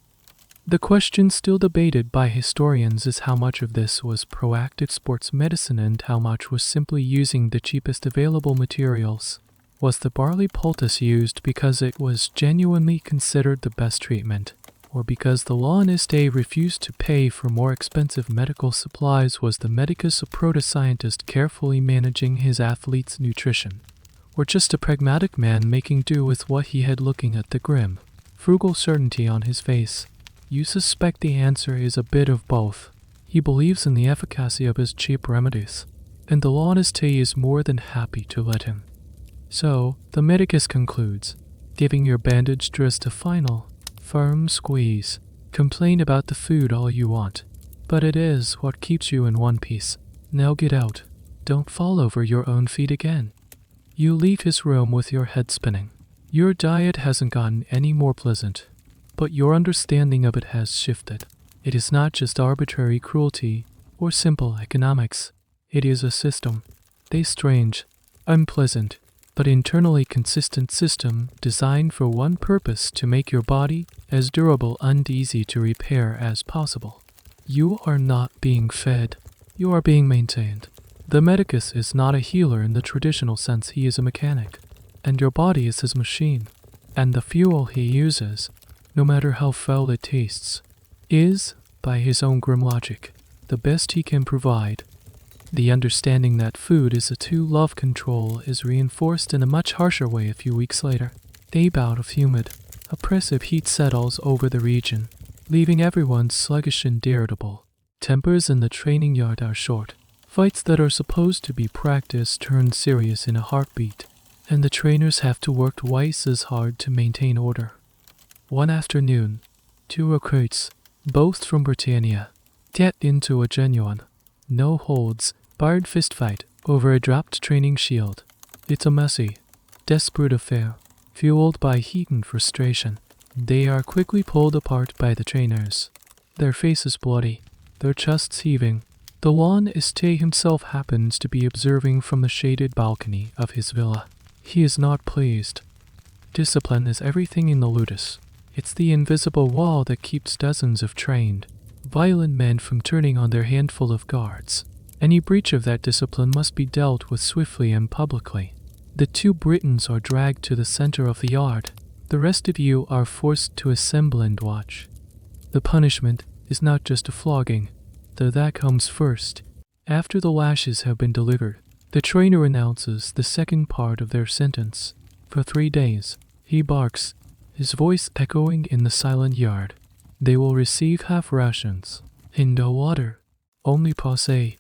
The question still debated by historians is how much of this was proactive sports medicine and how much was simply using the cheapest available materials. Was the barley poultice used because it was genuinely considered the best treatment, or because the law in his day refused to pay for more expensive medical supplies, was the medicus a proto-scientist carefully managing his athlete's nutrition, or just a pragmatic man making do with what he had, looking at the grim, frugal certainty on his face? You suspect the answer is a bit of both. He believes in the efficacy of his cheap remedies, and the law in his day is more than happy to let him. So, the medicus concludes, giving your bandaged wrist a final, firm squeeze. Complain about the food all you want, but it is what keeps you in one piece. Now get out. Don't fall over your own feet again. You leave his room with your head spinning. Your diet hasn't gotten any more pleasant, but your understanding of it has shifted. It is not just arbitrary cruelty or simple economics. It is a system. A strange, unpleasant, but internally consistent system designed for one purpose: to make your body as durable and easy to repair as possible. You are not being fed. You are being maintained. The medicus is not a healer in the traditional sense. He is a mechanic, and your body is his machine. And the fuel he uses, no matter how foul it tastes, is, by his own grim logic, the best he can provide. The understanding that food is a tool of control is reinforced in a much harsher way a few weeks later. A bout of humid, oppressive heat settles over the region, leaving everyone sluggish and irritable. Tempers in the training yard are short. Fights that are supposed to be practice turn serious in a heartbeat, and the trainers have to work twice as hard to maintain order. One afternoon, 2 recruits, both from Britannia, get into a genuine, no holds barred fistfight over a dropped training shield. It's a messy, desperate affair, fueled by heat and frustration. They are quickly pulled apart by the trainers, their faces bloody, their chests heaving. The lawn Este himself happens to be observing from the shaded balcony of his villa. He is not pleased. Discipline is everything in the ludus. It's the invisible wall that keeps dozens of trained, violent men from turning on their handful of guards. Any breach of that discipline must be dealt with swiftly and publicly. The 2 Britons are dragged to the center of the yard. The rest of you are forced to assemble and watch. The punishment is not just a flogging, though that comes first. After the lashes have been delivered, the trainer announces the second part of their sentence. For 3 days, he barks, his voice echoing in the silent yard. They will receive half rations, and no water, only pause.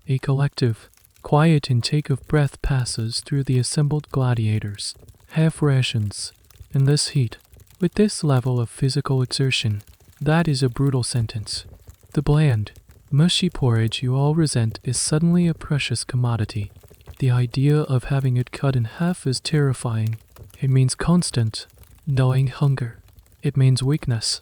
A collective, quiet intake of breath passes through the assembled gladiators. Half rations, in this heat, with this level of physical exertion, that is a brutal sentence. The bland, mushy porridge you all resent is suddenly a precious commodity. The idea of having it cut in half is terrifying. It means constant, gnawing hunger. It means weakness.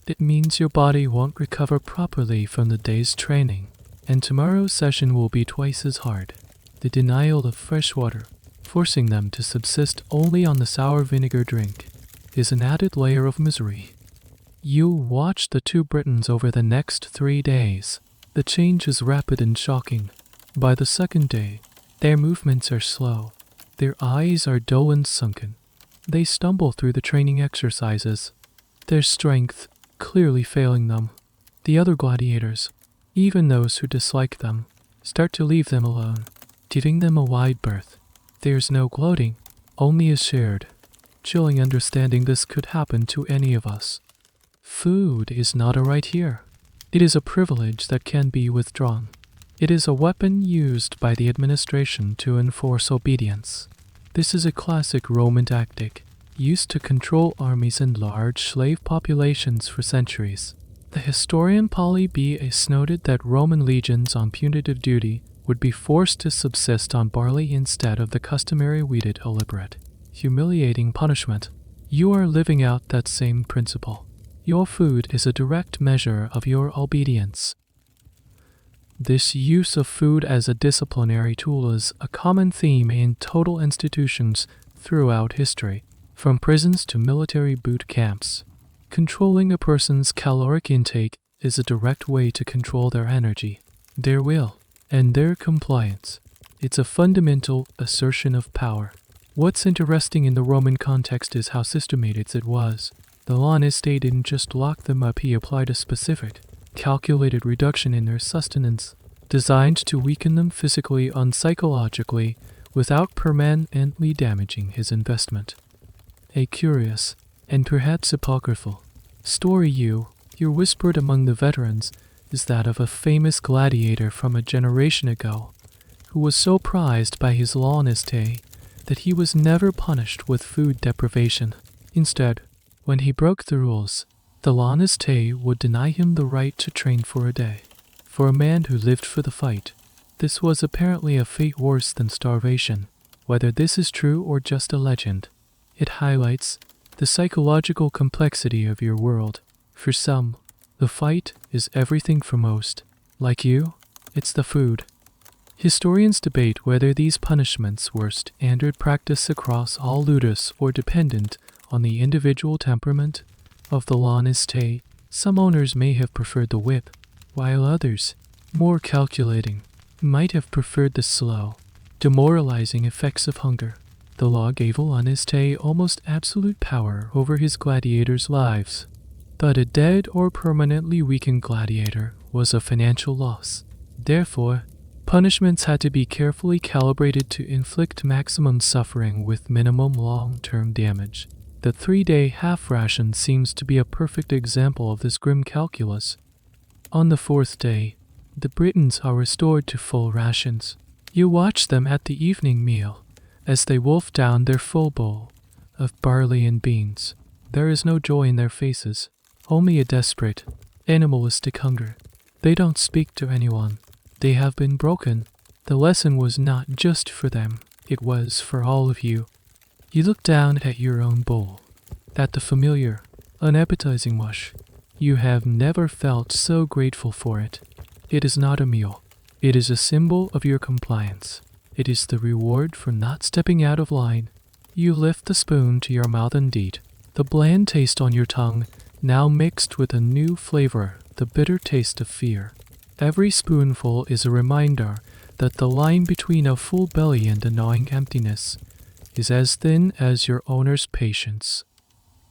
It means your body won't recover properly from the day's training, and tomorrow's session will be twice as hard. The denial of fresh water, forcing them to subsist only on the sour vinegar drink, is an added layer of misery. You watch the 2 Britons over the next 3 days. The change is rapid and shocking. By the second day, their movements are slow. Their eyes are dull and sunken. They stumble through the training exercises, their strength clearly failing them. The other gladiators, even those who dislike them, start to leave them alone, giving them a wide berth. There's no gloating, only a shared, chilling understanding this could happen to any of us. Food is not a right here. It is a privilege that can be withdrawn. It is a weapon used by the administration to enforce obedience. This is a classic Roman tactic, used to control armies and large slave populations for centuries. The historian Polybius noted that Roman legions on punitive duty would be forced to subsist on barley instead of the customary wheated illiterate. Humiliating punishment. You are living out that same principle. Your food is a direct measure of your obedience. This use of food as a disciplinary tool is a common theme in total institutions throughout history, from prisons to military boot camps. Controlling a person's caloric intake is a direct way to control their energy, their will, and their compliance. It's a fundamental assertion of power. What's interesting in the Roman context is how systematic it was. The Laniste didn't just lock them up, he applied a specific, calculated reduction in their sustenance, designed to weaken them physically and psychologically without permanently damaging his investment. A curious, and perhaps apocryphal, story you hear whispered among the veterans is that of a famous gladiator from a generation ago, who was so prized by his Laniste that he was never punished with food deprivation. Instead, when he broke the rules, the Laniste would deny him the right to train for a day. For a man who lived for the fight, this was apparently a fate worse than starvation. Whether this is true or just a legend, it highlights the psychological complexity of your world. For some, the fight is everything. For most, like you, it's the food. Historians debate whether these punishments were standard practice across all ludus or dependent on the individual temperament of the Laniste. Some owners may have preferred the whip, while others, more calculating, might have preferred the slow, demoralizing effects of hunger. The law gave a Laniste almost absolute power over his gladiators' lives. But a dead or permanently weakened gladiator was a financial loss. Therefore, punishments had to be carefully calibrated to inflict maximum suffering with minimum long-term damage. The 3-day half ration seems to be a perfect example of this grim calculus. On the 4th day, the Britons are restored to full rations. You watch them at the evening meal as they wolf down their full bowl of barley and beans. There is no joy in their faces, only a desperate, animalistic hunger. They don't speak to anyone. They have been broken. The lesson was not just for them, it was for all of you. You look down at your own bowl, at the familiar, unappetizing mush. You have never felt so grateful for it. It is not a meal. It is a symbol of your compliance. It is the reward for not stepping out of line. You lift the spoon to your mouth and eat. The bland taste on your tongue, now mixed with a new flavor, the bitter taste of fear. Every spoonful is a reminder that the line between a full belly and a gnawing emptiness is as thin as your owner's patience.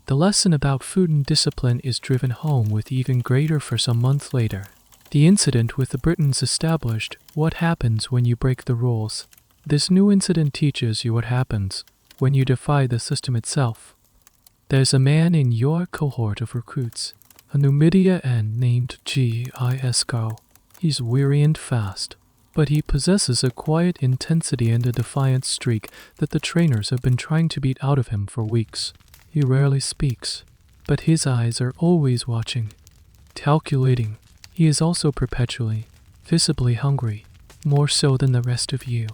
The lesson about food and discipline is driven home with even greater force a month later. The incident with the Britons established what happens when you break the rules. This new incident teaches you what happens when you defy the system itself. There's a man in your cohort of recruits, a Numidian named Gisco. He's weary and fast, but he possesses a quiet intensity and a defiant streak that the trainers have been trying to beat out of him for weeks. He rarely speaks, but his eyes are always watching, calculating. He is also perpetually, visibly hungry, more so than the rest of you.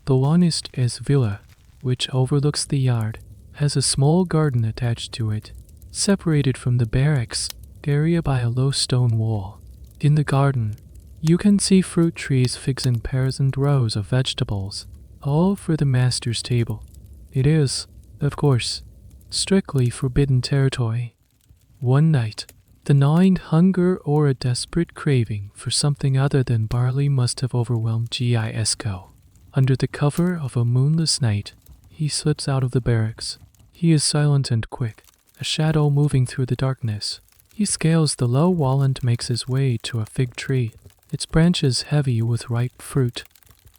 The Laniste villa, which overlooks the yard, has a small garden attached to it, separated from the barracks area by a low stone wall. In the garden, you can see fruit trees, figs and pears, and rows of vegetables, all for the master's table. It is, of course, strictly forbidden territory. One night, the gnawing hunger or a desperate craving for something other than barley must have overwhelmed Gisco. Under the cover of a moonless night, he slips out of the barracks. He is silent and quick, a shadow moving through the darkness. He scales the low wall and makes his way to a fig tree, its branches heavy with ripe fruit.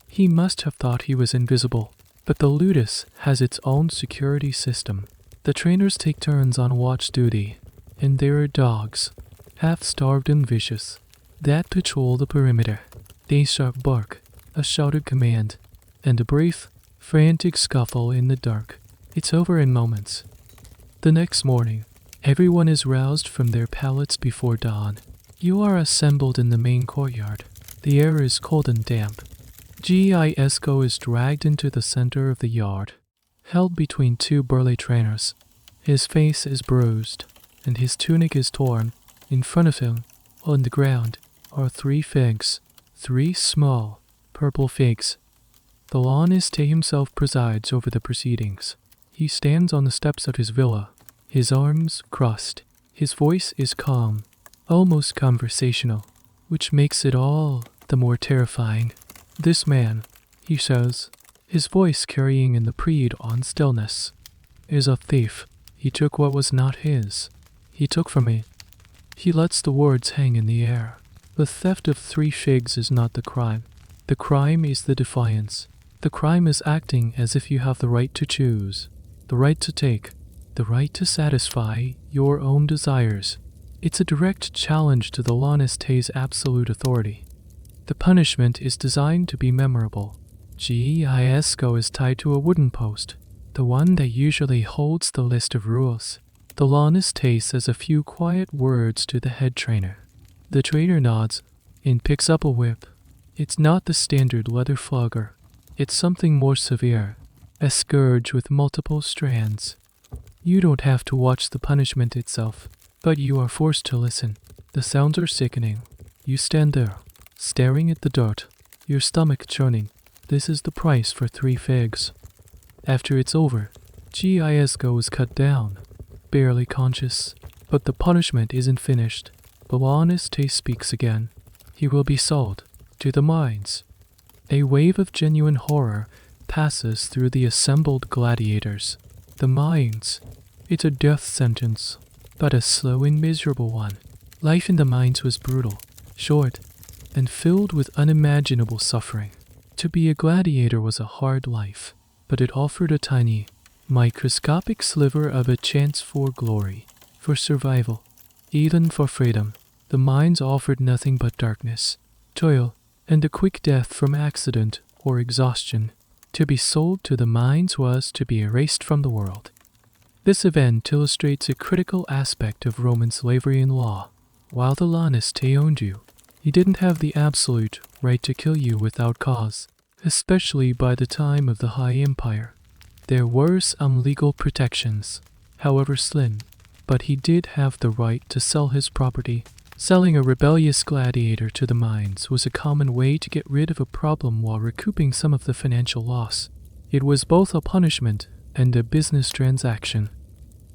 He must have thought he was invisible, but the ludus has its own security system. The trainers take turns on watch duty, and there are dogs, half-starved and vicious, that patrol the perimeter. They sharp bark, a shouted command, and a brief, frantic scuffle in the dark. It's over in moments. The next morning, everyone is roused from their pallets before dawn. You are assembled in the main courtyard. The air is cold and damp. Gisco is dragged into the center of the yard, held between two burly trainers. His face is bruised, and his tunic is torn. In front of him, on the ground, are 3 figs, 3 small, purple figs. The Laniste himself presides over the proceedings. He stands on the steps of his villa, his arms crossed. His voice is calm, almost conversational, which makes it all the more terrifying. This man, he says, his voice carrying in the preed on stillness, is a thief. He took what was not his. He took from me. He lets the words hang in the air. The theft of 3 figs is not the crime. The crime is the defiance. The crime is acting as if you have the right to choose, the right to take, the right to satisfy your own desires. It's a direct challenge to the Laniste's absolute authority. The punishment is designed to be memorable. Gisco is tied to a wooden post, the one that usually holds the list of rules. The Laniste says a few quiet words to the head trainer. The trainer nods and picks up a whip. It's not the standard leather flogger. It's something more severe, a scourge with multiple strands. You don't have to watch the punishment itself, but you are forced to listen. The sounds are sickening. You stand there, staring at the dirt, your stomach churning. This is the price for 3 figs. After it's over, Gisco is cut down, barely conscious, but the punishment isn't finished. The Laniste speaks again. He will be sold to the mines. A wave of genuine horror passes through the assembled gladiators. The mines. It's a death sentence, but a slow and miserable one. Life in the mines was brutal, short, and filled with unimaginable suffering. To be a gladiator was a hard life, but it offered a tiny, microscopic sliver of a chance for glory, for survival, even for freedom. The mines offered nothing but darkness, toil, and a quick death from accident or exhaustion. To be sold to the mines was to be erased from the world. This event illustrates a critical aspect of Roman slavery and law. While the Laniste owned you, he didn't have the absolute right to kill you without cause, especially by the time of the High Empire. There were some legal protections, however slim, but he did have the right to sell his property. Selling a rebellious gladiator to the mines was a common way to get rid of a problem while recouping some of the financial loss. It was both a punishment and a business transaction.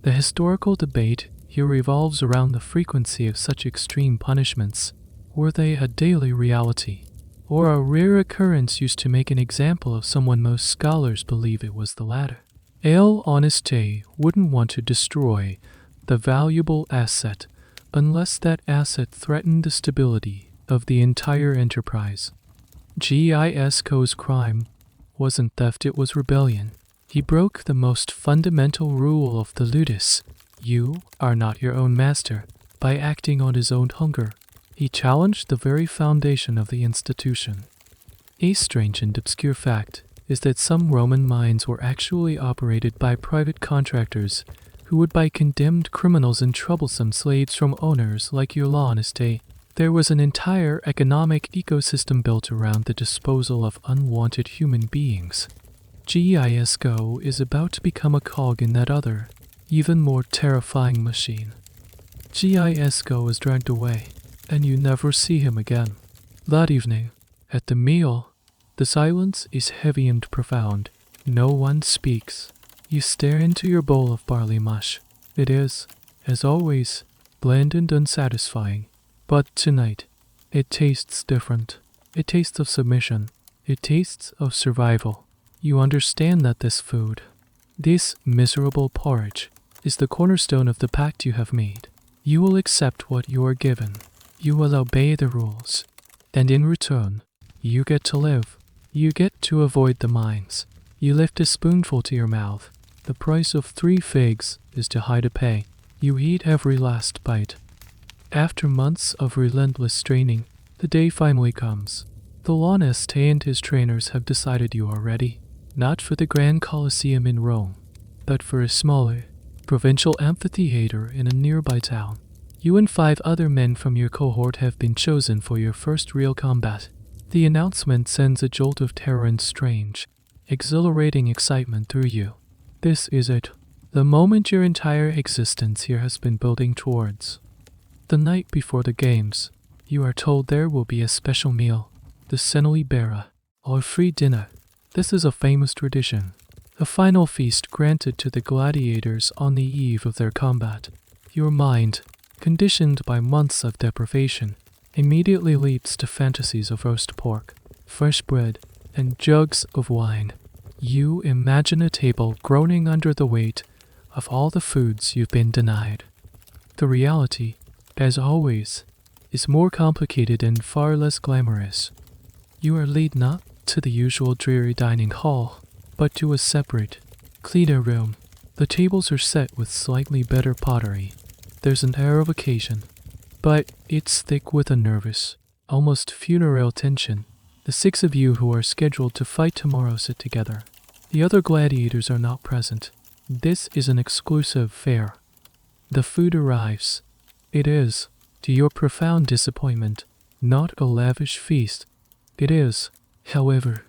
The historical debate here revolves around the frequency of such extreme punishments. Were they a daily reality, or a rare occurrence used to make an example of someone? Most scholars believe it was the latter. El Honeste wouldn't want to destroy the valuable asset unless that asset threatened the stability of the entire enterprise. Gisco's crime wasn't theft, it was rebellion. He broke the most fundamental rule of the ludus. You are not your own master. By acting on his own hunger, he challenged the very foundation of the institution. A strange and obscure fact is that some Roman mines were actually operated by private contractors who would buy condemned criminals and troublesome slaves from owners like your Laniste. There was an entire economic ecosystem built around the disposal of unwanted human beings. Gisco is about to become a cog in that other, even more terrifying machine. Gisco is dragged away, and you never see him again. That evening, at the meal, the silence is heavy and profound. No one speaks. You stare into your bowl of barley mush. It is, as always, bland and unsatisfying. But tonight, it tastes different. It tastes of submission. It tastes of survival. You understand that this food, this miserable porridge, is the cornerstone of the pact you have made. You will accept what you are given. You will obey the rules. And in return, you get to live. You get to avoid the mines. You lift a spoonful to your mouth. The price of 3 figs is too high to pay. You eat every last bite. After months of relentless training, the day finally comes. The Laniste and his trainers have decided you are ready, not for the Grand Colosseum in Rome, but for a smaller, provincial amphitheater in a nearby town. You and 5 other men from your cohort have been chosen for your first real combat. The announcement sends a jolt of terror and strange, exhilarating excitement through you. This is it, the moment your entire existence here has been building towards. The night before the games, you are told there will be a special meal, the Senolibera, or free dinner. This is a famous tradition, a final feast granted to the gladiators on the eve of their combat. Your mind, conditioned by months of deprivation, immediately leaps to fantasies of roast pork, fresh bread, and jugs of wine. You imagine a table groaning under the weight of all the foods you've been denied. The reality, as always, is more complicated and far less glamorous. You are led not to the usual dreary dining hall, but to a separate, cleaner room. The tables are set with slightly better pottery. There's an air of occasion, but it's thick with a nervous, almost funereal tension. The 6 of you who are scheduled to fight tomorrow sit together. The other gladiators are not present. This is an exclusive fair. The food arrives. It is, to your profound disappointment, not a lavish feast. It is, however,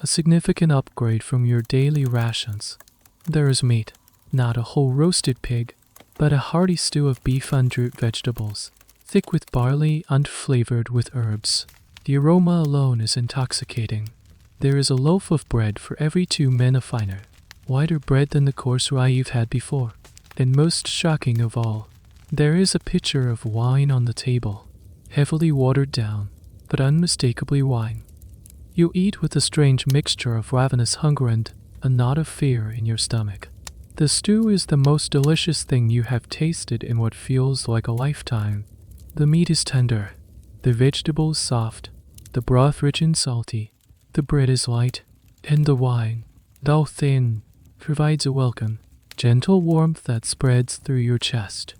a significant upgrade from your daily rations. There is meat, not a whole roasted pig, but a hearty stew of beef and root vegetables, thick with barley and flavored with herbs. The aroma alone is intoxicating. There is a loaf of bread for every 2 men of finer, whiter bread than the coarse rye you've had before. And most shocking of all, there is a pitcher of wine on the table, heavily watered down, but unmistakably wine. You eat with a strange mixture of ravenous hunger and a knot of fear in your stomach. The stew is the most delicious thing you have tasted in what feels like a lifetime. The meat is tender, the vegetables soft, the broth rich and salty, the bread is light, and the wine, though thin, provides a welcome, gentle warmth that spreads through your chest.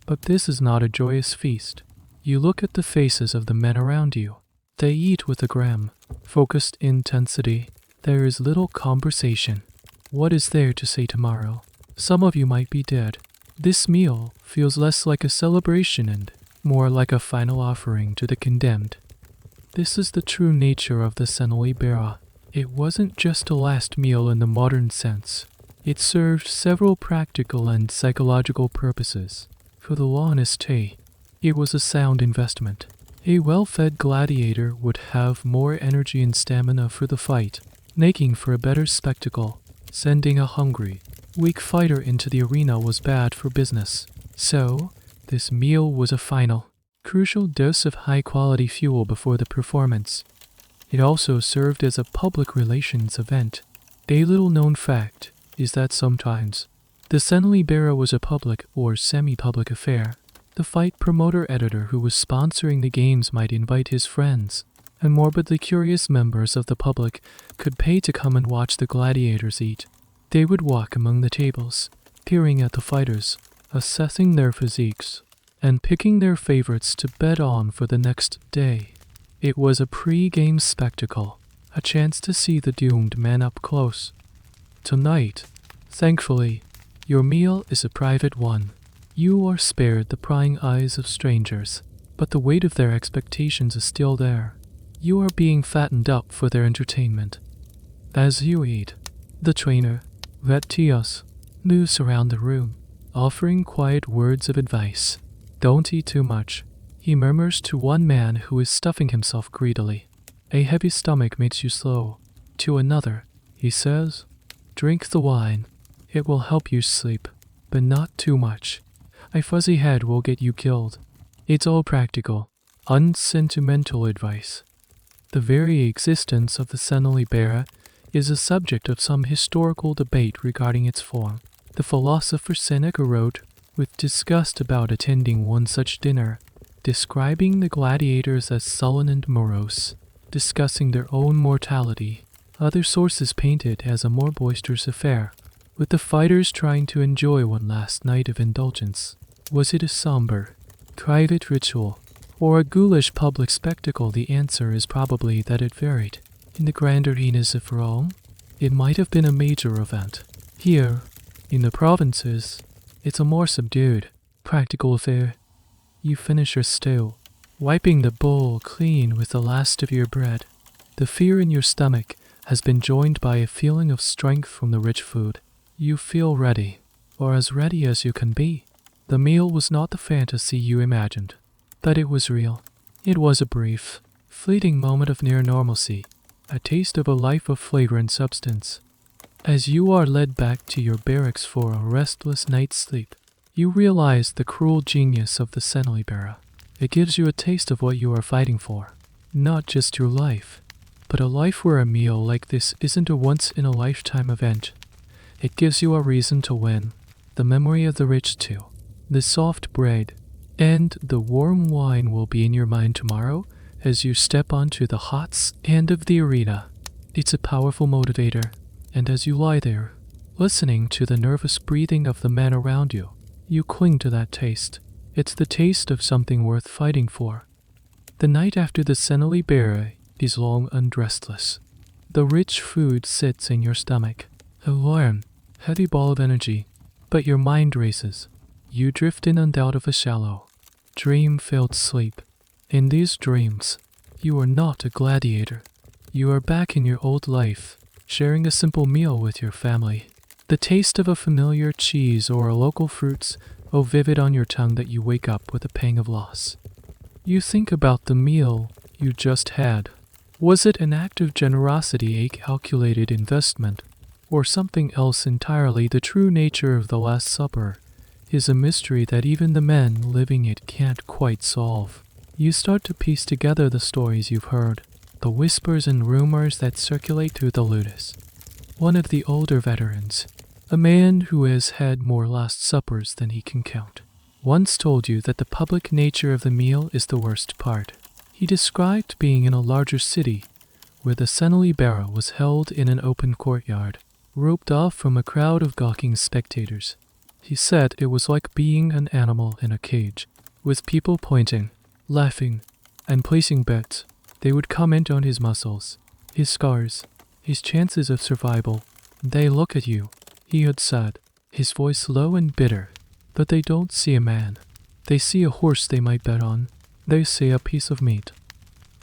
But this is not a joyous feast. You look at the faces of the men around you. They eat with a grim, focused intensity. There is little conversation. What is there to say tomorrow? Some of you might be dead. This meal feels less like a celebration and more like a final offering to the condemned. This is the true nature of the Gladiator. It wasn't just a last meal in the modern sense. It served several practical and psychological purposes. For the honestly, it was a sound investment. A well-fed gladiator would have more energy and stamina for the fight, making for a better spectacle. Sending a hungry, weak fighter into the arena was bad for business. So, this meal was a final, crucial dose of high-quality fuel before the performance. It also served as a public relations event. A little-known fact is that sometimes the Gladiator was a public or semi-public affair. The fight promoter-editor who was sponsoring the games might invite his friends, and morbidly curious members of the public could pay to come and watch the gladiators eat. They would walk among the tables, peering at the fighters, assessing their physiques, and picking their favorites to bet on for the next day. It was a pre-game spectacle, a chance to see the doomed man up close. Tonight, thankfully, your meal is a private one. You are spared the prying eyes of strangers, but the weight of their expectations is still there. You are being fattened up for their entertainment. As you eat, the trainer, Vetios, moves around the room, offering quiet words of advice. Don't eat too much, he murmurs to one man who is stuffing himself greedily. A heavy stomach makes you slow. To another, he says, drink the wine. It will help you sleep, but not too much. A fuzzy head will get you killed. It's all practical, unsentimental advice. The very existence of the Gladiator is a subject of some historical debate regarding its form. The philosopher Seneca wrote with disgust about attending one such dinner, describing the gladiators as sullen and morose, discussing their own mortality. Other sources paint it as a more boisterous affair, with the fighters trying to enjoy one last night of indulgence. Was it a somber, private ritual, or a ghoulish public spectacle? The answer is probably that it varied. In the grand arenas of Rome, it might have been a major event. Here, in the provinces, it's a more subdued, practical affair. You finish your stew, wiping the bowl clean with the last of your bread. The fear in your stomach has been joined by a feeling of strength from the rich food. You feel ready, or as ready as you can be. The meal was not the fantasy you imagined, but it was real. It was a brief, fleeting moment of near normalcy, a taste of a life of flavor and substance. As you are led back to your barracks for a restless night's sleep, you realize the cruel genius of the Gladiator. It gives you a taste of what you are fighting for, not just your life, but a life where a meal like this isn't a once-in-a-lifetime event. It gives you a reason to win, the memory of the rich stew, the soft bread, and the warm wine will be in your mind tomorrow as you step onto the hot end of the arena. It's a powerful motivator, and as you lie there, listening to the nervous breathing of the men around you, you cling to that taste. It's the taste of something worth fighting for. The night after the sandali bear is long and restless. The rich food sits in your stomach, a warm, heavy ball of energy, but your mind races. You drift in and out of a shallow, dream-filled sleep. In these dreams, you are not a gladiator. You are back in your old life, sharing a simple meal with your family. The taste of a familiar cheese or a local fruits, so vivid on your tongue that you wake up with a pang of loss. You think about the meal you just had. Was it an act of generosity, a calculated investment, or something else entirely? The true nature of the Last Supper is a mystery that even the men living it can't quite solve. You start to piece together the stories you've heard, the whispers and rumors that circulate through the ludus. One of the older veterans, a man who has had more Last Suppers than he can count, once told you that the public nature of the meal is the worst part. He described being in a larger city, where the sandali bear was held in an open courtyard, roped off from a crowd of gawking spectators. He said it was like being an animal in a cage, with people pointing, laughing, and placing bets. They would comment on his muscles, his scars, his chances of survival. They look at you, he had said, his voice low and bitter, but they don't see a man. They see a horse they might bet on. They see a piece of meat.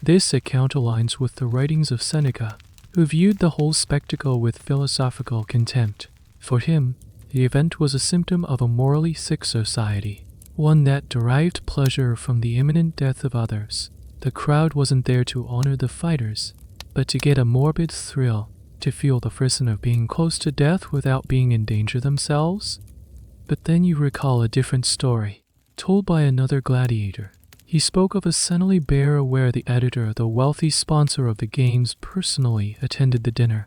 This account aligns with the writings of Seneca, who viewed the whole spectacle with philosophical contempt. For him, the event was a symptom of a morally sick society, one that derived pleasure from the imminent death of others. The crowd wasn't there to honor the fighters, but to get a morbid thrill, to feel the frisson of being close to death without being in danger themselves. But then you recall a different story, told by another gladiator. He spoke of a sandali bear where the editor, the wealthy sponsor of the games, personally attended the dinner.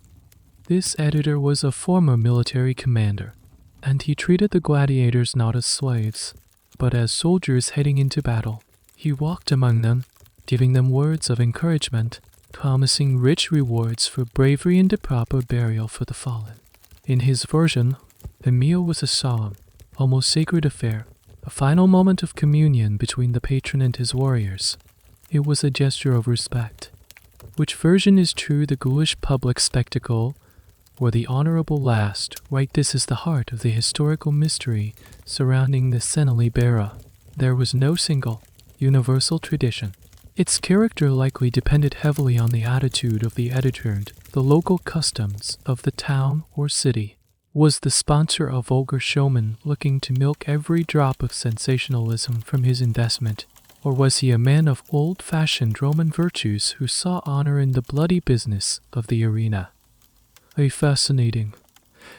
This editor was a former military commander, and he treated the gladiators not as slaves, but as soldiers heading into battle. He walked among them, giving them words of encouragement, promising rich rewards for bravery and a proper burial for the fallen. In his version, the meal was a solemn, almost sacred affair, a final moment of communion between the patron and his warriors. It was a gesture of respect. Which version is true, the ghoulish public spectacle or the honorable last? Right, this is the heart of the historical mystery surrounding the sandali bear. There was no single, universal tradition. Its character likely depended heavily on the attitude of the editor, the local customs of the town or city. Was the sponsor a vulgar showman looking to milk every drop of sensationalism from his investment, or was he a man of old-fashioned Roman virtues who saw honor in the bloody business of the arena? A fascinating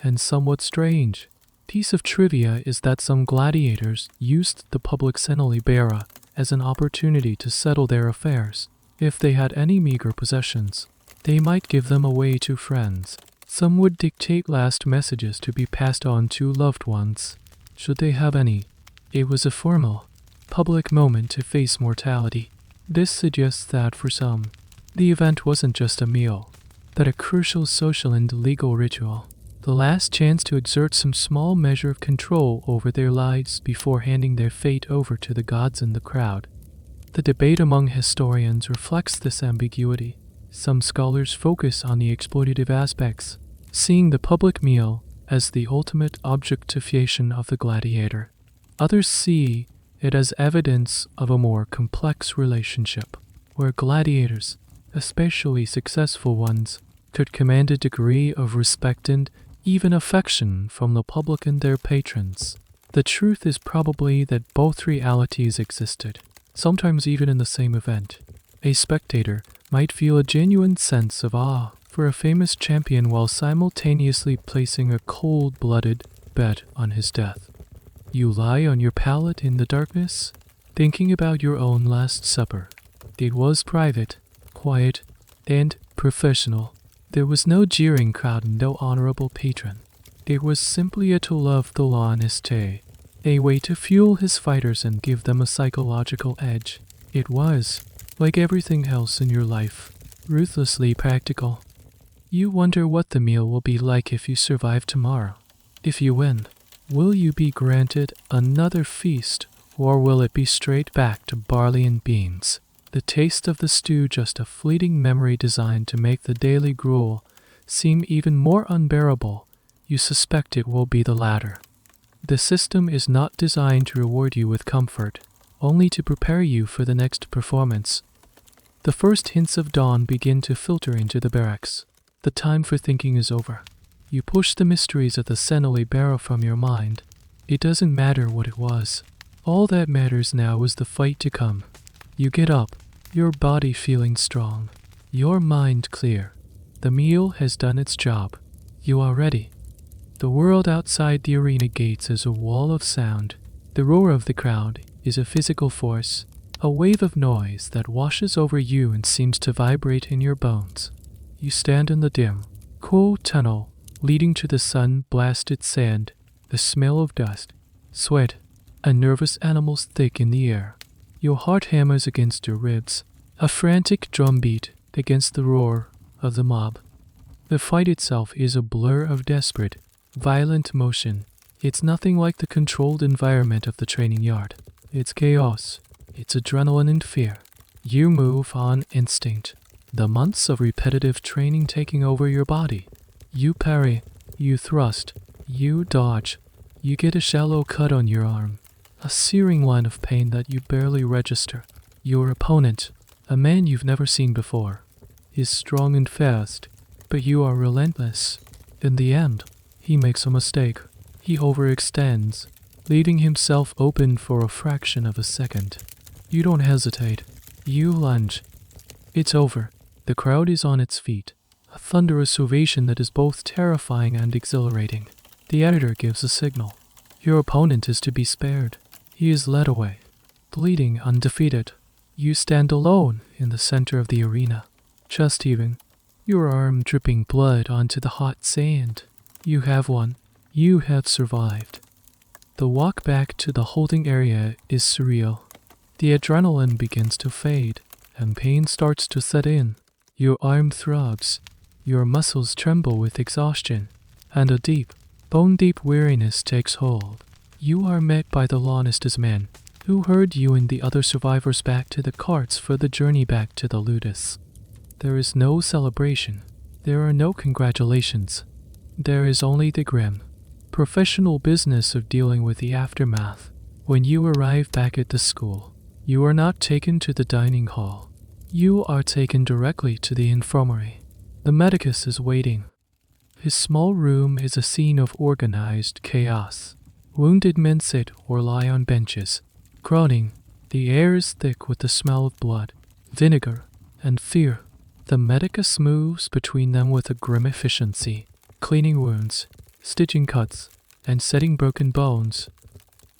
and somewhat strange piece of trivia is that some gladiators used the public sandali bear as an opportunity to settle their affairs. If they had any meager possessions, they might give them away to friends. Some would dictate last messages to be passed on to loved ones, should they have any. It was a formal, public moment to face mortality. This suggests that for some, the event wasn't just a meal, but a crucial social and legal ritual, the last chance to exert some small measure of control over their lives before handing their fate over to the gods in the crowd. The debate among historians reflects this ambiguity. Some scholars focus on the exploitative aspects, seeing the public meal as the ultimate objectification of the gladiator. Others see it as evidence of a more complex relationship, where gladiators, especially successful ones, could command a degree of respect and even affection from the public and their patrons. The truth is probably that both realities existed, sometimes even in the same event. A spectator might feel a genuine sense of awe for a famous champion while simultaneously placing a cold-blooded bet on his death. You lie on your pallet in the darkness, thinking about your own Last Supper. It was private, quiet, and professional. There was no jeering crowd and no honorable patron. It was simply a tool of the Laniste, a way to fuel his fighters and give them a psychological edge. It was, like everything else in your life, ruthlessly practical. You wonder what the meal will be like if you survive tomorrow. If you win, will you be granted another feast, or will it be straight back to barley and beans? The taste of the stew just a fleeting memory designed to make the daily gruel seem even more unbearable. You suspect it will be the latter. The system is not designed to reward you with comfort, only to prepare you for the next performance. The first hints of dawn begin to filter into the barracks. The time for thinking is over. You push the mysteries of the Senoli barrow from your mind. It doesn't matter what it was. All that matters now is the fight to come. You get up, your body feeling strong, your mind clear. The meal has done its job. You are ready. The world outside the arena gates is a wall of sound. The roar of the crowd is a physical force, a wave of noise that washes over you and seems to vibrate in your bones. You stand in the dim, cool tunnel leading to the sun-blasted sand, the smell of dust, sweat, and nervous animals thick in the air. Your heart hammers against your ribs, a frantic drumbeat against the roar of the mob. The fight itself is a blur of desperate, violent motion. It's nothing like the controlled environment of the training yard. It's chaos. It's adrenaline and fear. You move on instinct. The months of repetitive training taking over your body. You parry. You thrust. You dodge. You get a shallow cut on your arm. A searing line of pain that you barely register. Your opponent, a man you've never seen before, is strong and fast, but you are relentless. In the end, he makes a mistake. He overextends, leaving himself open for a fraction of a second. You don't hesitate. You lunge. It's over. The crowd is on its feet. A thunderous ovation that is both terrifying and exhilarating. The editor gives a signal. Your opponent is to be spared. He is led away, bleeding undefeated. You stand alone in the center of the arena, chest heaving, your arm dripping blood onto the hot sand. You have won. You have survived. The walk back to the holding area is surreal. The adrenaline begins to fade, and pain starts to set in. Your arm throbs, your muscles tremble with exhaustion, and a deep, bone-deep weariness takes hold. You are met by the Lannister's men, who herd you and the other survivors back to the carts for the journey back to the ludus. There is no celebration. There are no congratulations. There is only the grim, professional business of dealing with the aftermath. When you arrive back at the school, you are not taken to the dining hall. You are taken directly to the infirmary. The medicus is waiting. His small room is a scene of organized chaos. Wounded men sit or lie on benches, groaning. The air is thick with the smell of blood, vinegar, and fear. The medicus moves between them with a grim efficiency, cleaning wounds, stitching cuts, and setting broken bones.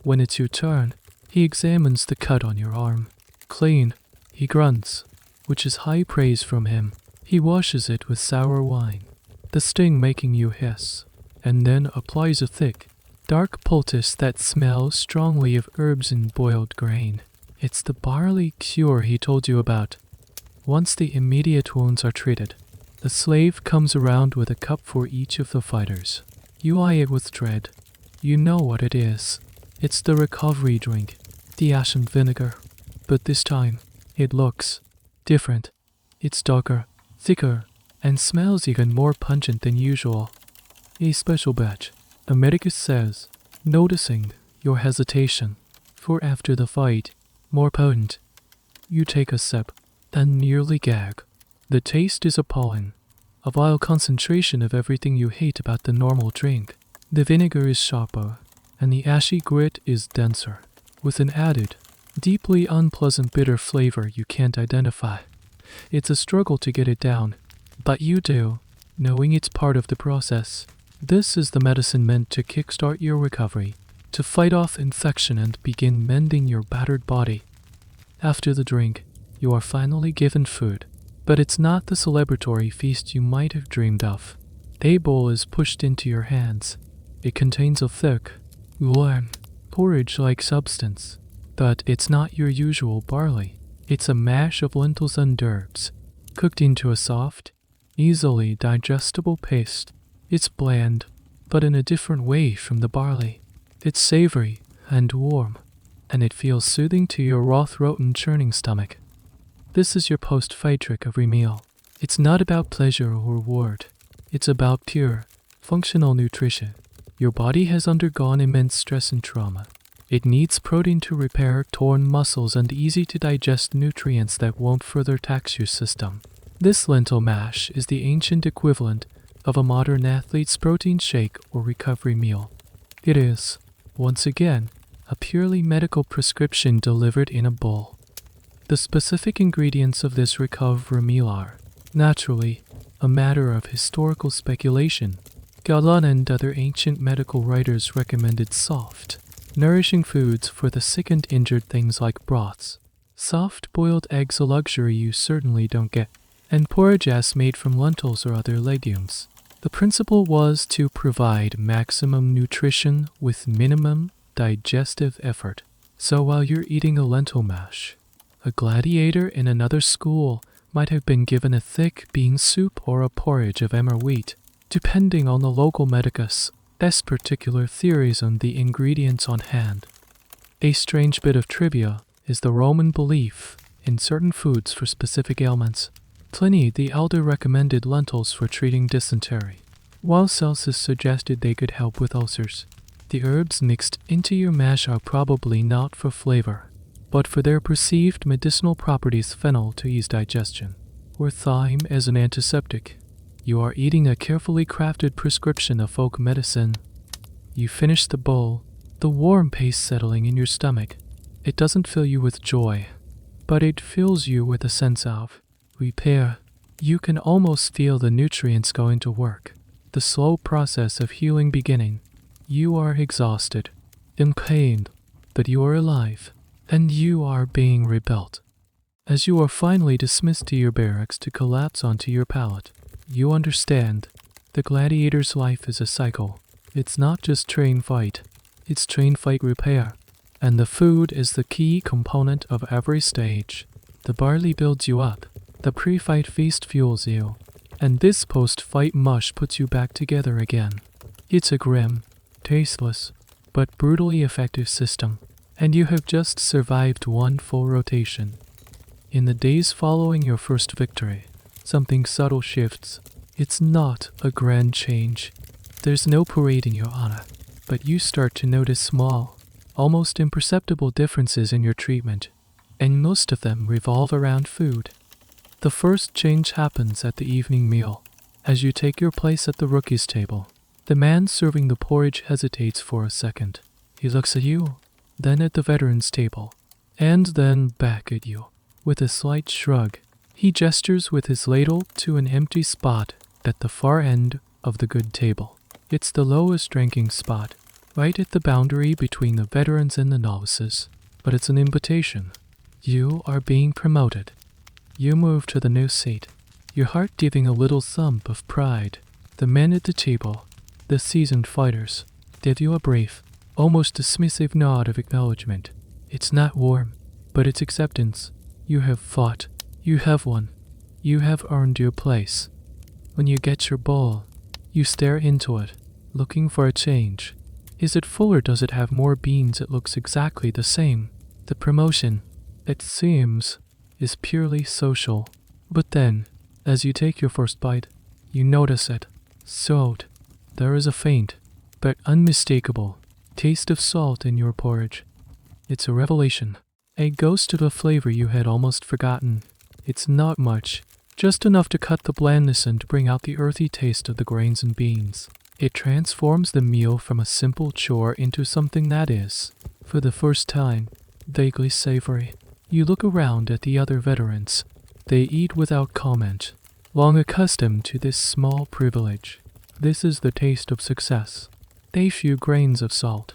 When it's your turn, he examines the cut on your arm. Clean, he grunts, which is high praise from him. He washes it with sour wine, the sting making you hiss, and then applies a thick, dark poultice that smells strongly of herbs and boiled grain. It's the barley cure he told you about. Once the immediate wounds are treated, the slave comes around with a cup for each of the fighters. You eye it with dread. You know what it is. It's the recovery drink, the ashen vinegar. But this time, it looks different. It's darker, thicker, and smells even more pungent than usual. A special batch, the medicus says, noticing your hesitation. For after the fight, more potent. You take a sip, then nearly gag. The taste is appalling. A vile concentration of everything you hate about the normal drink. The vinegar is sharper, and the ashy grit is denser, with an added, deeply unpleasant bitter flavor you can't identify. It's a struggle to get it down, but you do, knowing it's part of the process. This is the medicine meant to kickstart your recovery, to fight off infection and begin mending your battered body. After the drink, you are finally given food, but it's not the celebratory feast you might have dreamed of. A bowl is pushed into your hands. It contains a thick, warm, porridge-like substance, but it's not your usual barley. It's a mash of lentils and herbs, cooked into a soft, easily digestible paste. It's bland, but in a different way from the barley. It's savory and warm, and it feels soothing to your raw throat and churning stomach. This is your post-fight recovery meal. It's not about pleasure or reward. It's about pure, functional nutrition. Your body has undergone immense stress and trauma. It needs protein to repair torn muscles and easy-to-digest nutrients that won't further tax your system. This lentil mash is the ancient equivalent of a modern athlete's protein shake or recovery meal. It is, once again, a purely medical prescription delivered in a bowl. The specific ingredients of this recovery meal are, naturally, a matter of historical speculation. Galen and other ancient medical writers recommended soft, nourishing foods for the sick and injured, things like broths. Soft boiled eggs, a luxury you certainly don't get, and porridges made from lentils or other legumes. The principle was to provide maximum nutrition with minimum digestive effort. So while you're eating a lentil mash, a gladiator in another school might have been given a thick bean soup or a porridge of emmer wheat, depending on the local medicus. There's particular theories on the ingredients on hand. A strange bit of trivia is the Roman belief in certain foods for specific ailments. Pliny the Elder recommended lentils for treating dysentery, while Celsus suggested they could help with ulcers. The herbs mixed into your mash are probably not for flavor, but for their perceived medicinal properties: fennel to ease digestion, or thyme as an antiseptic. You are eating a carefully crafted prescription of folk medicine. You finish the bowl, the warm paste settling in your stomach. It doesn't fill you with joy, but it fills you with a sense of repair. You can almost feel the nutrients going to work, the slow process of healing beginning. You are exhausted, in pain, but you are alive, and you are being rebuilt. As you are finally dismissed to your barracks to collapse onto your pallet, you understand the gladiator's life is a cycle. It's not just train fight, it's train fight repair, and the food is the key component of every stage. The barley builds you up, the pre-fight feast fuels you, and this post-fight mush puts you back together again. It's a grim, tasteless, but brutally effective system, and you have just survived one full rotation. In the days following your first victory, something subtle shifts. It's not a grand change. There's no parade in your honor, but you start to notice small, almost imperceptible differences in your treatment, and most of them revolve around food. The first change happens at the evening meal. As you take your place at the rookie's table, the man serving the porridge hesitates for a second. He looks at you, then at the veteran's table, and then back at you. With a slight shrug, he gestures with his ladle to an empty spot at the far end of the good table. It's the lowest ranking spot, right at the boundary between the veterans and the novices, but it's an invitation. You are being promoted. You move to the new seat, your heart giving a little thump of pride. The men at the table, the seasoned fighters, give you a brief, almost dismissive nod of acknowledgement. It's not warm, but it's acceptance. You have fought. You have won. You have earned your place. When you get your bowl, you stare into it, looking for a change. Is it full or does it have more beans? It looks exactly the same. The promotion, it seems, is purely social. But then, as you take your first bite, you notice it. Salt. There is a faint, but unmistakable, taste of salt in your porridge. It's a revelation. A ghost of a flavor you had almost forgotten. It's not much, just enough to cut the blandness and bring out the earthy taste of the grains and beans. It transforms the meal from a simple chore into something that is, for the first time, vaguely savory. You look around at the other veterans. They eat without comment, long accustomed to this small privilege. This is the taste of success. A few grains of salt.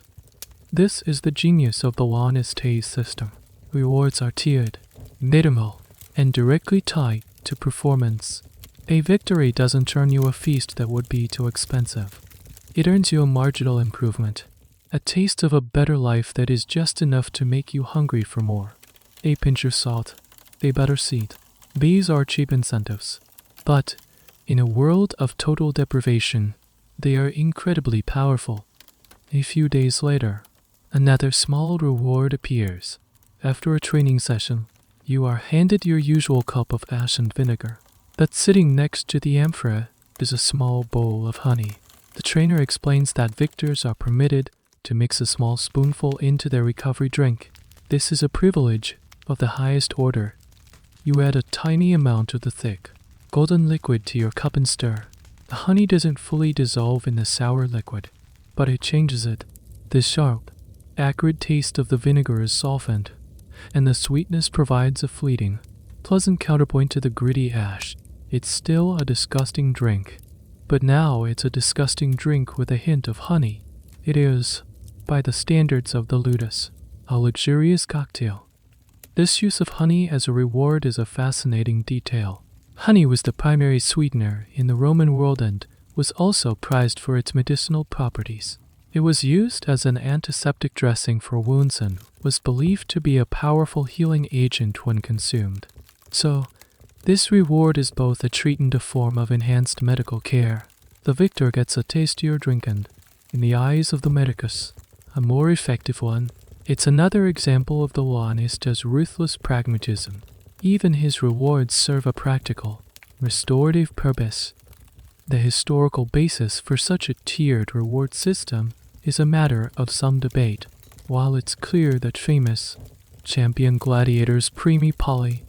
This is the genius of the Lannis taste system. Rewards are tiered, minimal, and directly tied to performance. A victory doesn't earn you a feast that would be too expensive. It earns you a marginal improvement, a taste of a better life that is just enough to make you hungry for more. A pinch of salt, a better seat. These are cheap incentives. But, in a world of total deprivation, they are incredibly powerful. A few days later, another small reward appears. After a training session, you are handed your usual cup of ash and vinegar. But sitting next to the amphora is a small bowl of honey. The trainer explains that victors are permitted to mix a small spoonful into their recovery drink. This is a privilege of the highest order. You add a tiny amount of the thick, golden liquid to your cup and stir. The honey doesn't fully dissolve in the sour liquid, but it changes it. The sharp, acrid taste of the vinegar is softened, and the sweetness provides a fleeting, pleasant counterpoint to the gritty ash. It's still a disgusting drink, but now it's a disgusting drink with a hint of honey. It is, by the standards of the ludus, a luxurious cocktail. This use of honey as a reward is a fascinating detail. Honey was the primary sweetener in the Roman world and was also prized for its medicinal properties. It was used as an antiseptic dressing for wounds and was believed to be a powerful healing agent when consumed. So, this reward is both a treat and a form of enhanced medical care. The victor gets a tastier drink and, in the eyes of the medicus, a more effective one. It's another example of the Lanista's ruthless pragmatism. Even his rewards serve a practical, restorative purpose. The historical basis for such a tiered reward system is a matter of some debate. While it's clear that famous, champion gladiators Primi Poli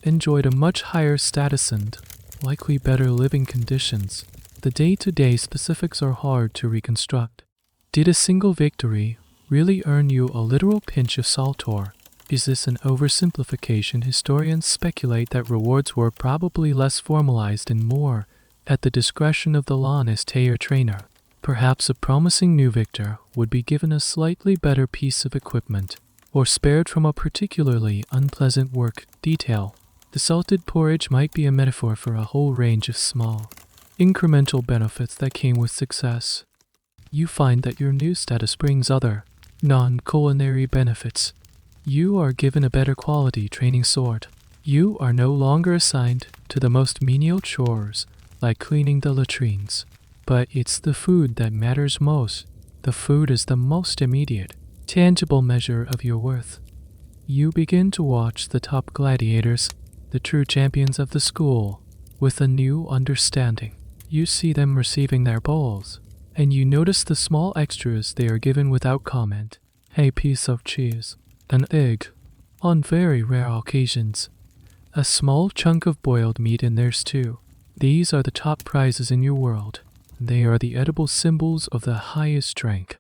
enjoyed a much higher status and likely better living conditions, the day-to-day specifics are hard to reconstruct. Did a single victory really earn you a literal pinch of salt, or is this an oversimplification? Historians speculate that rewards were probably less formalized and more at the discretion of the Lanista trainer. Perhaps a promising new victor would be given a slightly better piece of equipment, or spared from a particularly unpleasant work detail. The salted porridge might be a metaphor for a whole range of small, incremental benefits that came with success. You find that your new status brings other, non-culinary benefits. You are given a better quality training sword. You are no longer assigned to the most menial chores, like cleaning the latrines. But it's the food that matters most. The food is the most immediate, tangible measure of your worth. You begin to watch the top gladiators, the true champions of the school, with a new understanding. You see them receiving their bowls, and you notice the small extras they are given without comment. A piece of cheese, an egg, on very rare occasions, a small chunk of boiled meat in their stew. These are the top prizes in your world. They are the edible symbols of the highest rank.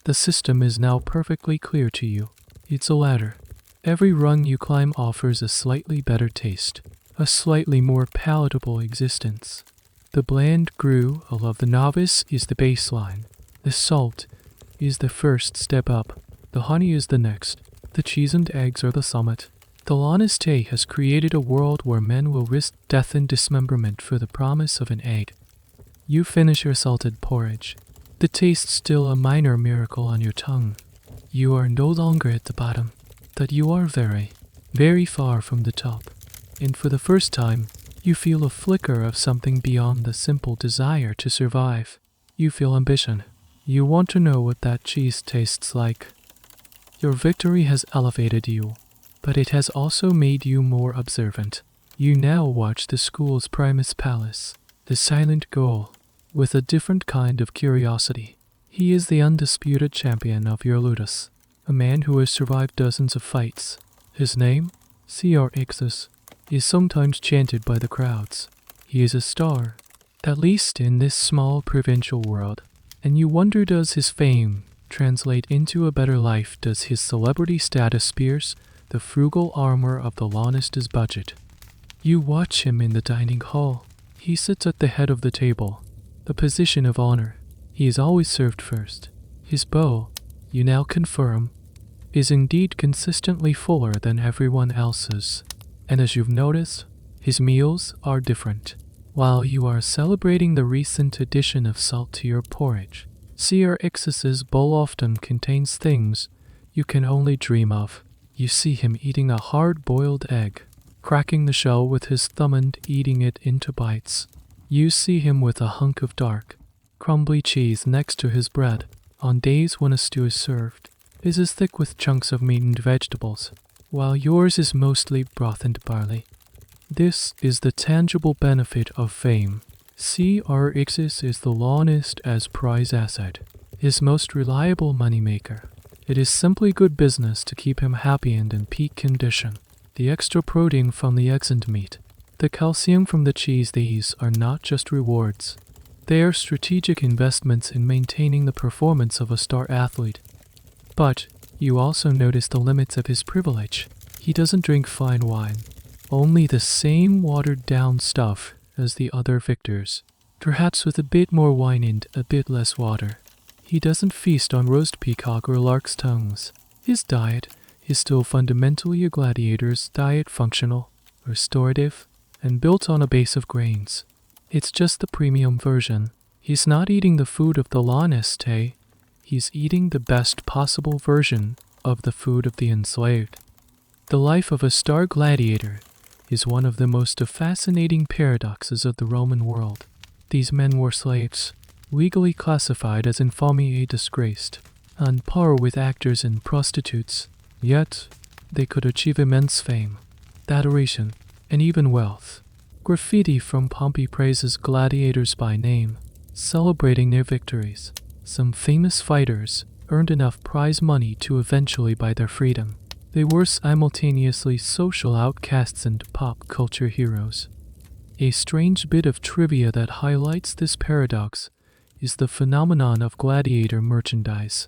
The system is now perfectly clear to you. It's a ladder. Every rung you climb offers a slightly better taste, a slightly more palatable existence. The bland gruel of the novice is the baseline. The salt is the first step up. The honey is the next. The cheese and eggs are the summit. The Lanista has created a world where men will risk death and dismemberment for the promise of an egg. You finish your salted porridge. The taste still a minor miracle on your tongue. You are no longer at the bottom, but you are very, very far from the top. And for the first time, you feel a flicker of something beyond the simple desire to survive. You feel ambition. You want to know what that cheese tastes like. Your victory has elevated you, but it has also made you more observant. You now watch the school's Primus Palace, the silent goal, with a different kind of curiosity. He is the undisputed champion of your ludus, a man who has survived dozens of fights. His name, Crixus, is sometimes chanted by the crowds. He is a star, at least in this small provincial world, and you wonder, does his fame translate into a better life? Does his celebrity status pierce the frugal armor of the Lanista's budget? You watch him in the dining hall. He sits at the head of the table, a position of honor. He is always served first. His bowl, you now confirm, is indeed consistently fuller than everyone else's. And as you've noticed, his meals are different. While you are celebrating the recent addition of salt to your porridge, CRX's bowl often contains things you can only dream of. You see him eating a hard-boiled egg, cracking the shell with his thumb and eating it into bites. You see him with a hunk of dark, crumbly cheese next to his bread on days when a stew is served. His is thick with chunks of meat and vegetables, while yours is mostly broth and barley. This is the tangible benefit of fame. CRX's is the honest as prize asset, his most reliable moneymaker. It is simply good business to keep him happy and in peak condition. The extra protein from the eggs and meat, the calcium from the cheese, these are not just rewards. They are strategic investments in maintaining the performance of a star athlete. But you also notice the limits of his privilege. He doesn't drink fine wine, only the same watered-down stuff as the other victors, perhaps with a bit more wine and a bit less water. He doesn't feast on roast peacock or lark's tongues. His diet is still fundamentally a gladiator's diet, functional, restorative, and built on a base of grains. It's just the premium version. He's not eating the food of the honest, he's eating the best possible version of the food of the enslaved. The life of a star gladiator is one of the most fascinating paradoxes of the Roman world. These men were slaves, legally classified as infamia disgraced, on par with actors and prostitutes, yet they could achieve immense fame, adoration, and even wealth. Graffiti from Pompeii praises gladiators by name, celebrating their victories. Some famous fighters earned enough prize money to eventually buy their freedom. They were simultaneously social outcasts and pop culture heroes. A strange bit of trivia that highlights this paradox is the phenomenon of gladiator merchandise.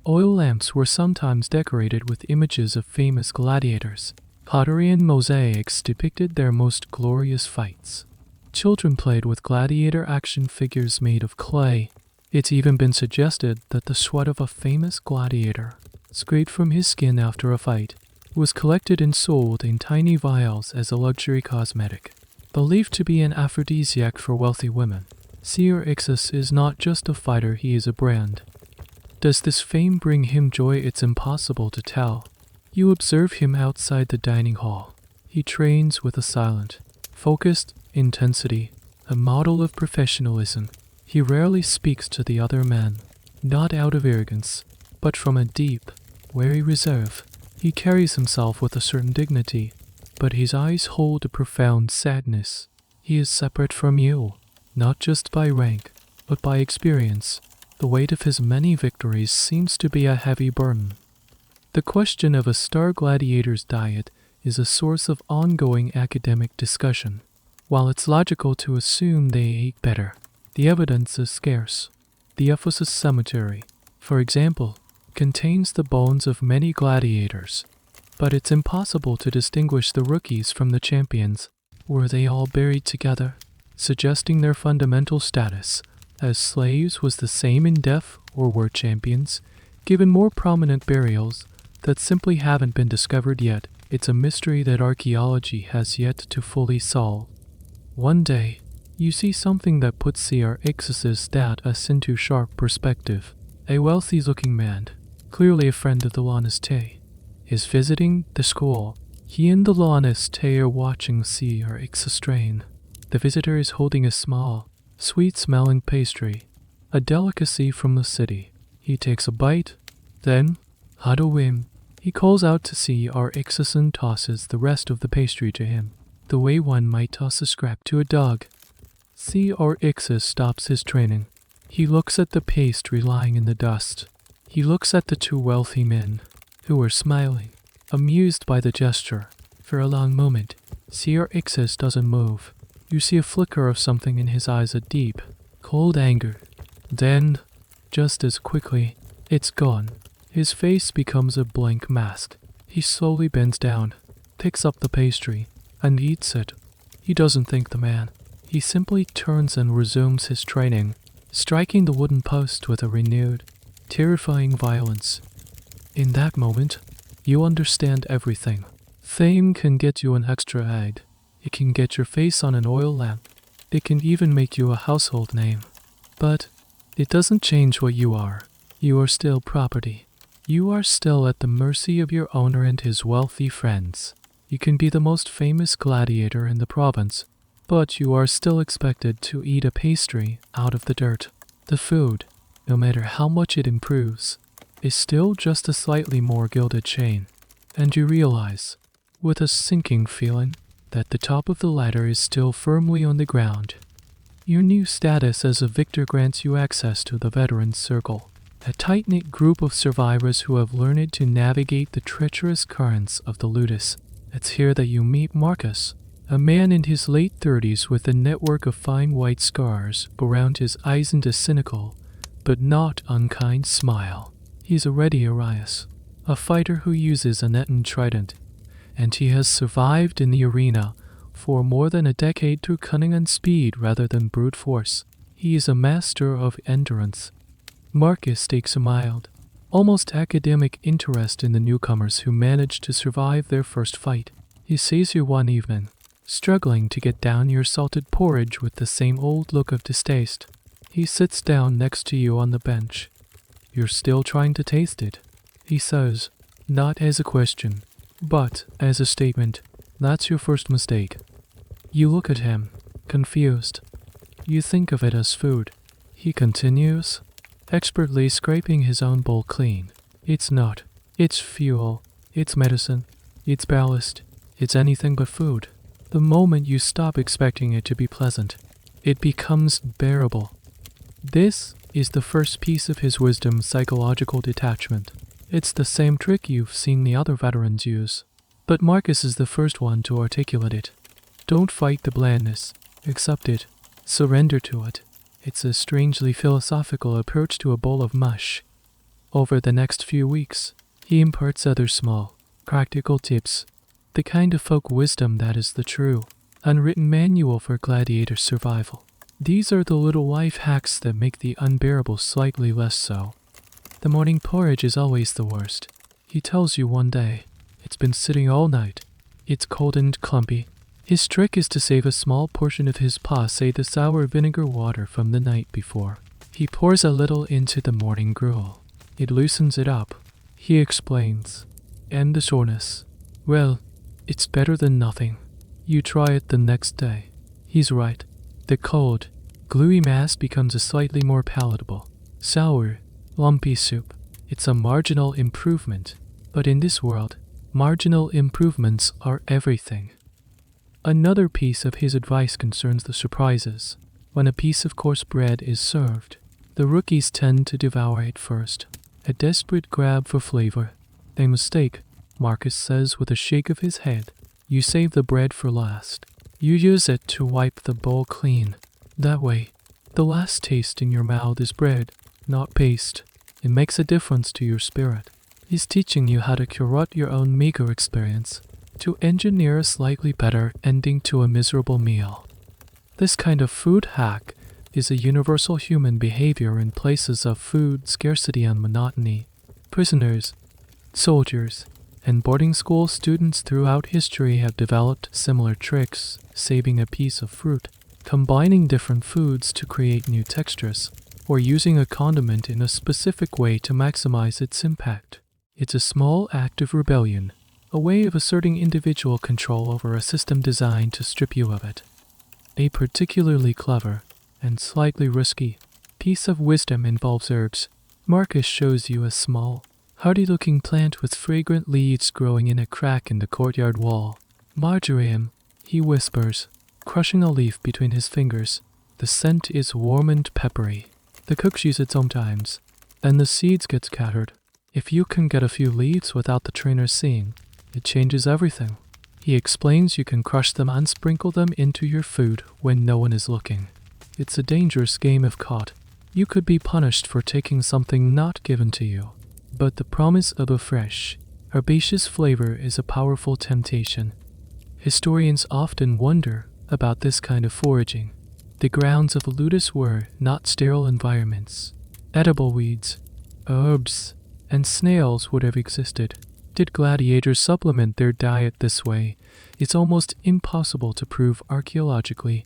Oil lamps were sometimes decorated with images of famous gladiators. Pottery and mosaics depicted their most glorious fights. Children played with gladiator action figures made of clay. It's even been suggested that the sweat of a famous gladiator, scraped from his skin after a fight, was collected and sold in tiny vials as a luxury cosmetic. Believed to be an aphrodisiac for wealthy women, CRX's is not just a fighter, he is a brand. Does this fame bring him joy? It's impossible to tell. You observe him outside the dining hall. He trains with a silent, focused intensity, a model of professionalism. He rarely speaks to the other men, not out of arrogance, but from a deep, wary reserve. He carries himself with a certain dignity, but his eyes hold a profound sadness. He is separate from you, not just by rank, but by experience. The weight of his many victories seems to be a heavy burden. The question of a star gladiator's diet is a source of ongoing academic discussion. While it's logical to assume they ate better, the evidence is scarce. The Ephesus cemetery, for example, contains the bones of many gladiators, but it's impossible to distinguish the rookies from the champions. Were they all buried together, suggesting their fundamental status as slaves was the same in death, or were champions given more prominent burials that simply haven't been discovered yet? It's a mystery that archaeology has yet to fully solve. One day, you see something that puts CRX's status into sharp perspective. A wealthy-looking man, clearly a friend of the Laniste, is visiting the school. He and the Laniste are watching CRX train. The visitor is holding a small, sweet-smelling pastry, a delicacy from the city. He takes a bite, then, on a whim, he calls out to CRX and tosses the rest of the pastry to him, the way one might toss a scrap to a dog. CRX stops his training. He looks at the pastry lying in the dust. He looks at the two wealthy men, who are smiling, amused by the gesture. For a long moment, CRX doesn't move. You see a flicker of something in his eyes, a deep, cold anger. Then, just as quickly, it's gone. His face becomes a blank mask. He slowly bends down, picks up the pastry, and eats it. He doesn't thank the man. He simply turns and resumes his training, striking the wooden post with a renewed, terrifying violence. In that moment, you understand everything. Fame can get you an extra egg. It can get your face on an oil lamp. It can even make you a household name. But It doesn't change what you are. You are still property. You are still at the mercy of your owner and his wealthy friends. You can be the most famous gladiator in the province, but you are still expected to eat a pastry out of the dirt. The food, no matter how much it improves, is still just a slightly more gilded chain. And you realize, with a sinking feeling, that the top of the ladder is still firmly on the ground. Your new status as a victor grants you access to the Veterans Circle, a tight-knit group of survivors who have learned to navigate the treacherous currents of the ludus. It's here that you meet Marcus, a man in his late 30s with a network of fine white scars around his eyes and a cynical, but not unkind smile. He's already Arias, a fighter who uses a Netan trident, and he has survived in the arena for more than a decade through cunning and speed rather than brute force. He is a master of endurance. Marcus takes a mild, almost academic interest in the newcomers who manage to survive their first fight. He sees you one evening, struggling to get down your salted porridge with the same old look of distaste. He sits down next to you on the bench. You're still trying to taste it, he says, not as a question, but as a statement. That's your first mistake. You look at him, confused. You think of it as food. He continues, expertly scraping his own bowl clean. It's not. It's fuel. It's medicine. It's ballast. It's anything but food. The moment you stop expecting it to be pleasant, it becomes bearable. This is the first piece of his wisdom's psychological detachment. It's the same trick you've seen the other veterans use, but Marcus is the first one to articulate it. Don't fight the blandness. Accept it. Surrender to it. It's a strangely philosophical approach to a bowl of mush. Over the next few weeks, he imparts other small, practical tips, the kind of folk wisdom that is the true, unwritten manual for gladiator survival. These are the little life hacks that make the unbearable slightly less so. The morning porridge is always the worst. He tells you one day, it's been sitting all night. It's cold and clumpy. His trick is to save a small portion of his pas, say the sour vinegar water from the night before. He pours a little into the morning gruel. It loosens it up, he explains. And the soreness, well, it's better than nothing. You try it the next day. He's right. The cold, gluey mass becomes a slightly more palatable, sour, lumpy soup. It's a marginal improvement, but in this world, marginal improvements are everything. Another piece of his advice concerns the surprises. When a piece of coarse bread is served, the rookies tend to devour it first, a desperate grab for flavor. A mistake, Marcus says with a shake of his head. You save the bread for last. You use it to wipe the bowl clean. That way, the last taste in your mouth is bread, not paste. It makes a difference to your spirit. He's teaching you how to curate your own meager experience, to engineer a slightly better ending to a miserable meal. This kind of food hack is a universal human behavior in places of food scarcity and monotony. Prisoners, soldiers, and boarding school students throughout history have developed similar tricks, saving a piece of fruit, combining different foods to create new textures, or using a condiment in a specific way to maximize its impact. It's a small act of rebellion, a way of asserting individual control over a system designed to strip you of it. A particularly clever, and slightly risky, piece of wisdom involves herbs. Marcus shows you a small, hardy-looking plant with fragrant leaves growing in a crack in the courtyard wall. Marjoram, he whispers, crushing a leaf between his fingers. The scent is warm and peppery. The cooks use it sometimes, and the seeds get scattered. If you can get a few leaves without the trainer seeing, it changes everything. He explains you can crush them and sprinkle them into your food when no one is looking. It's a dangerous game if caught. You could be punished for taking something not given to you. But the promise of a fresh, herbaceous flavor is a powerful temptation. Historians often wonder about this kind of foraging. The grounds of ludus were not sterile environments. Edible weeds, herbs, and snails would have existed. Did gladiators supplement their diet this way? It's almost impossible to prove archaeologically,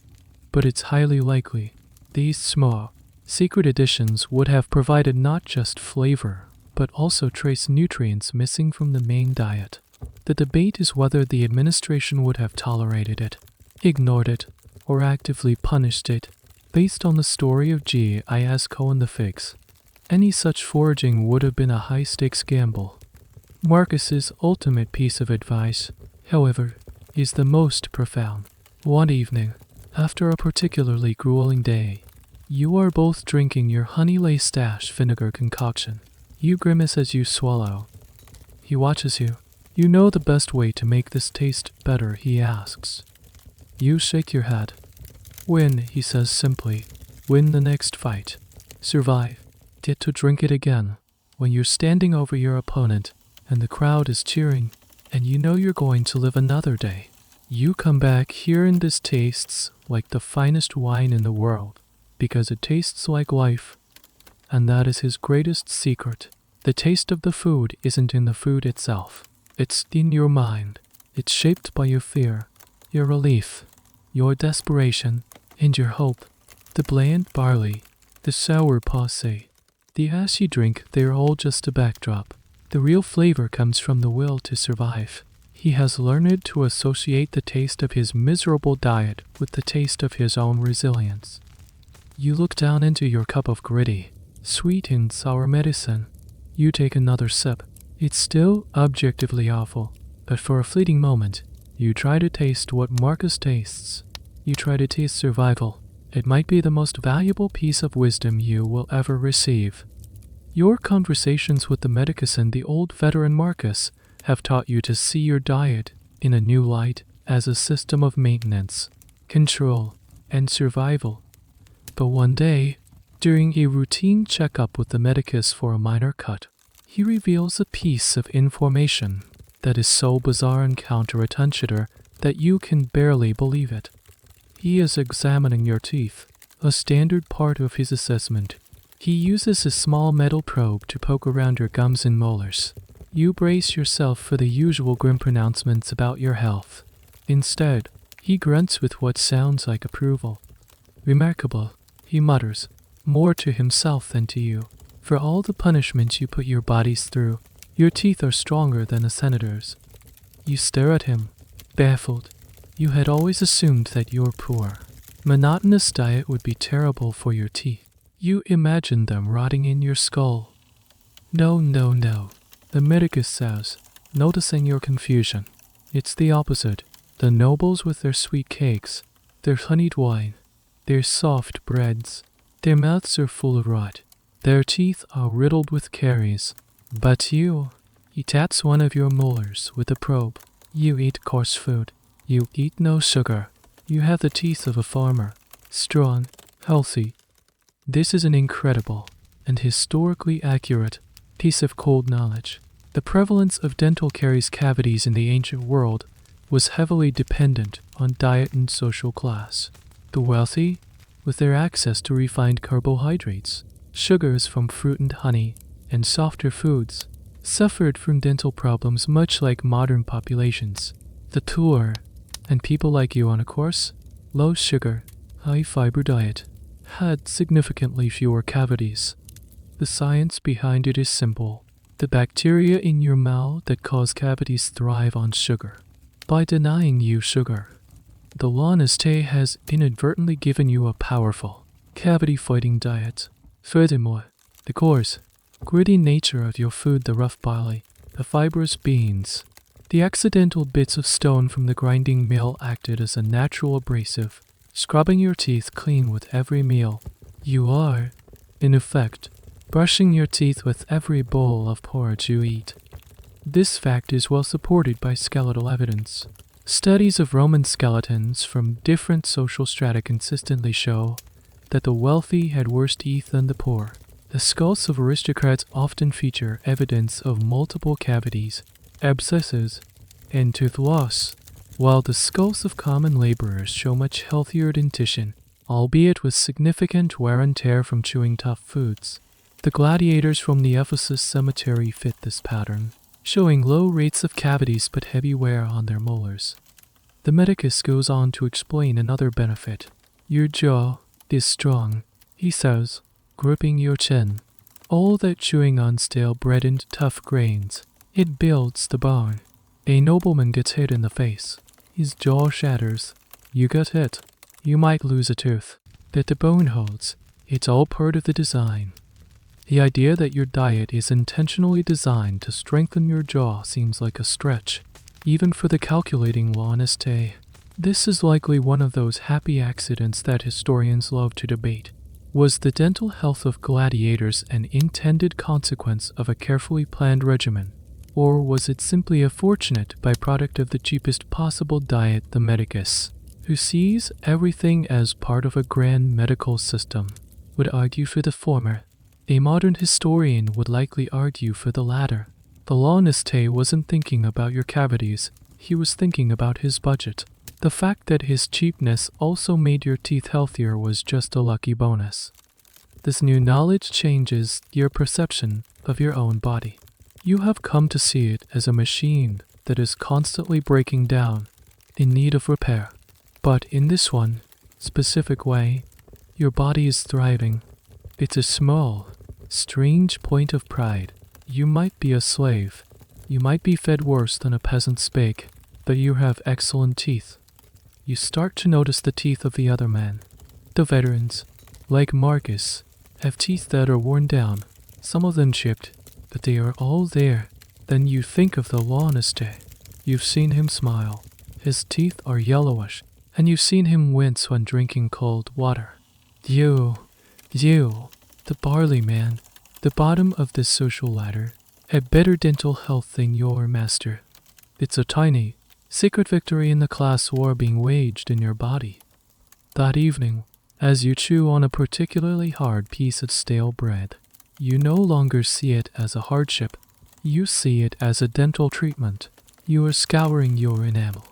but it's highly likely. These small, Secret additions would have provided not just flavor, but also trace nutrients missing from the main diet. The debate is whether the administration would have tolerated it, ignored it, or actively punished it. Based on the story of Giasco and the figs, any such foraging would have been a high-stakes gamble. Marcus's ultimate piece of advice, however, is the most profound. One evening, after a particularly grueling day, you are both drinking your honey-laced ash vinegar concoction. You grimace as you swallow. He watches you. You know the best way to make this taste better, he asks. You shake your head. Win, he says simply. Win the next fight. Survive. Get to drink it again. When you're standing over your opponent, and the crowd is cheering, and you know you're going to live another day. You come back here and this tastes like the finest wine in the world, because it tastes like life. And that is his greatest secret. The taste of the food isn't in the food itself. It's in your mind. It's shaped by your fear, your relief, your desperation, and your hope. The bland barley, the sour passe, the ashy drink, they're all just a backdrop. The real flavor comes from the will to survive. He has learned to associate the taste of his miserable diet with the taste of his own resilience. You look down into your cup of gritty, sweet and sour medicine. You take another sip. It's still objectively awful, but for a fleeting moment, you try to taste what Marcus tastes. You try to taste survival. It might be the most valuable piece of wisdom you will ever receive. Your conversations with the medicus and the old veteran Marcus have taught you to see your diet in a new light as a system of maintenance, control, and survival. But one day, during a routine checkup with the medicus for a minor cut, he reveals a piece of information that is so bizarre and counterintuitive that you can barely believe it. He is examining your teeth, a standard part of his assessment. He uses a small metal probe to poke around your gums and molars. You brace yourself for the usual grim pronouncements about your health. Instead, he grunts with what sounds like approval. Remarkable, he mutters, more to himself than to you. For all the punishment you put your bodies through, your teeth are stronger than a senator's. You stare at him, baffled. You had always assumed that you're poor. Monotonous diet would be terrible for your teeth. You imagined them rotting in your skull. No, no, no, the medicus says, noticing your confusion. It's the opposite. The nobles with their sweet cakes, their honeyed wine, their soft breads, their mouths are full of rot. Their teeth are riddled with caries. But you, he taps one of your molars with a probe. You eat coarse food. You eat no sugar. You have the teeth of a farmer, strong, healthy. This is an incredible and historically accurate piece of cold knowledge. The prevalence of dental caries cavities in the ancient world was heavily dependent on diet and social class. The wealthy, with their access to refined carbohydrates, sugars from fruit and honey, and softer foods, suffered from dental problems much like modern populations. The poor, and people like you on a coarse, low-sugar, high-fiber diet, had significantly fewer cavities. The science behind it is simple. The bacteria in your mouth that cause cavities thrive on sugar. By denying you sugar, the Loneste has inadvertently given you a powerful, cavity-fighting diet. Furthermore, the coarse, gritty nature of your food, the rough barley, the fibrous beans, the accidental bits of stone from the grinding mill acted as a natural abrasive, scrubbing your teeth clean with every meal. You are, in effect, brushing your teeth with every bowl of porridge you eat. This fact is well supported by skeletal evidence. Studies of Roman skeletons from different social strata consistently show that the wealthy had worse teeth than the poor. The skulls of aristocrats often feature evidence of multiple cavities, abscesses, and tooth loss, while the skulls of common laborers show much healthier dentition, albeit with significant wear and tear from chewing tough foods. The gladiators from the Ephesus cemetery fit this pattern, showing low rates of cavities but heavy wear on their molars. The medicus goes on to explain another benefit. Your jaw is strong, he says. gripping your chin. All that chewing on stale bread and tough grains. It builds the bone. A nobleman gets hit in the face. His jaw shatters. You get hit. You might lose a tooth. That the bone holds. It's all part of the design. The idea that your diet is intentionally designed to strengthen your jaw seems like a stretch, even for the calculating honeste. This is likely one of those happy accidents that historians love to debate. Was the dental health of gladiators an intended consequence of a carefully planned regimen, or was it simply a fortunate byproduct of the cheapest possible diet, the medicus, who sees everything as part of a grand medical system, would argue for the former? A modern historian would likely argue for the latter. The honeste wasn't thinking about your cavities, he was thinking about his budget. The fact that his cheapness also made your teeth healthier was just a lucky bonus. This new knowledge changes your perception of your own body. You have come to see it as a machine that is constantly breaking down, in need of repair. But in this one specific way, your body is thriving. It's a small, strange point of pride. You might be a slave. You might be fed worse than a peasant's bake, but you have excellent teeth. You start to notice the teeth of the other man. The veterans, like Marcus, have teeth that are worn down, some of them chipped, but they are all there. Then you think of the honeste. You've seen him smile. His teeth are yellowish, and you've seen him wince when drinking cold water. You, the Barley Man, the bottom of this social ladder, have better dental health than your master. It's a tiny, secret victory in the class war being waged in your body. That evening, as you chew on a particularly hard piece of stale bread, you no longer see it as a hardship. You see it as a dental treatment. You are scouring your enamel,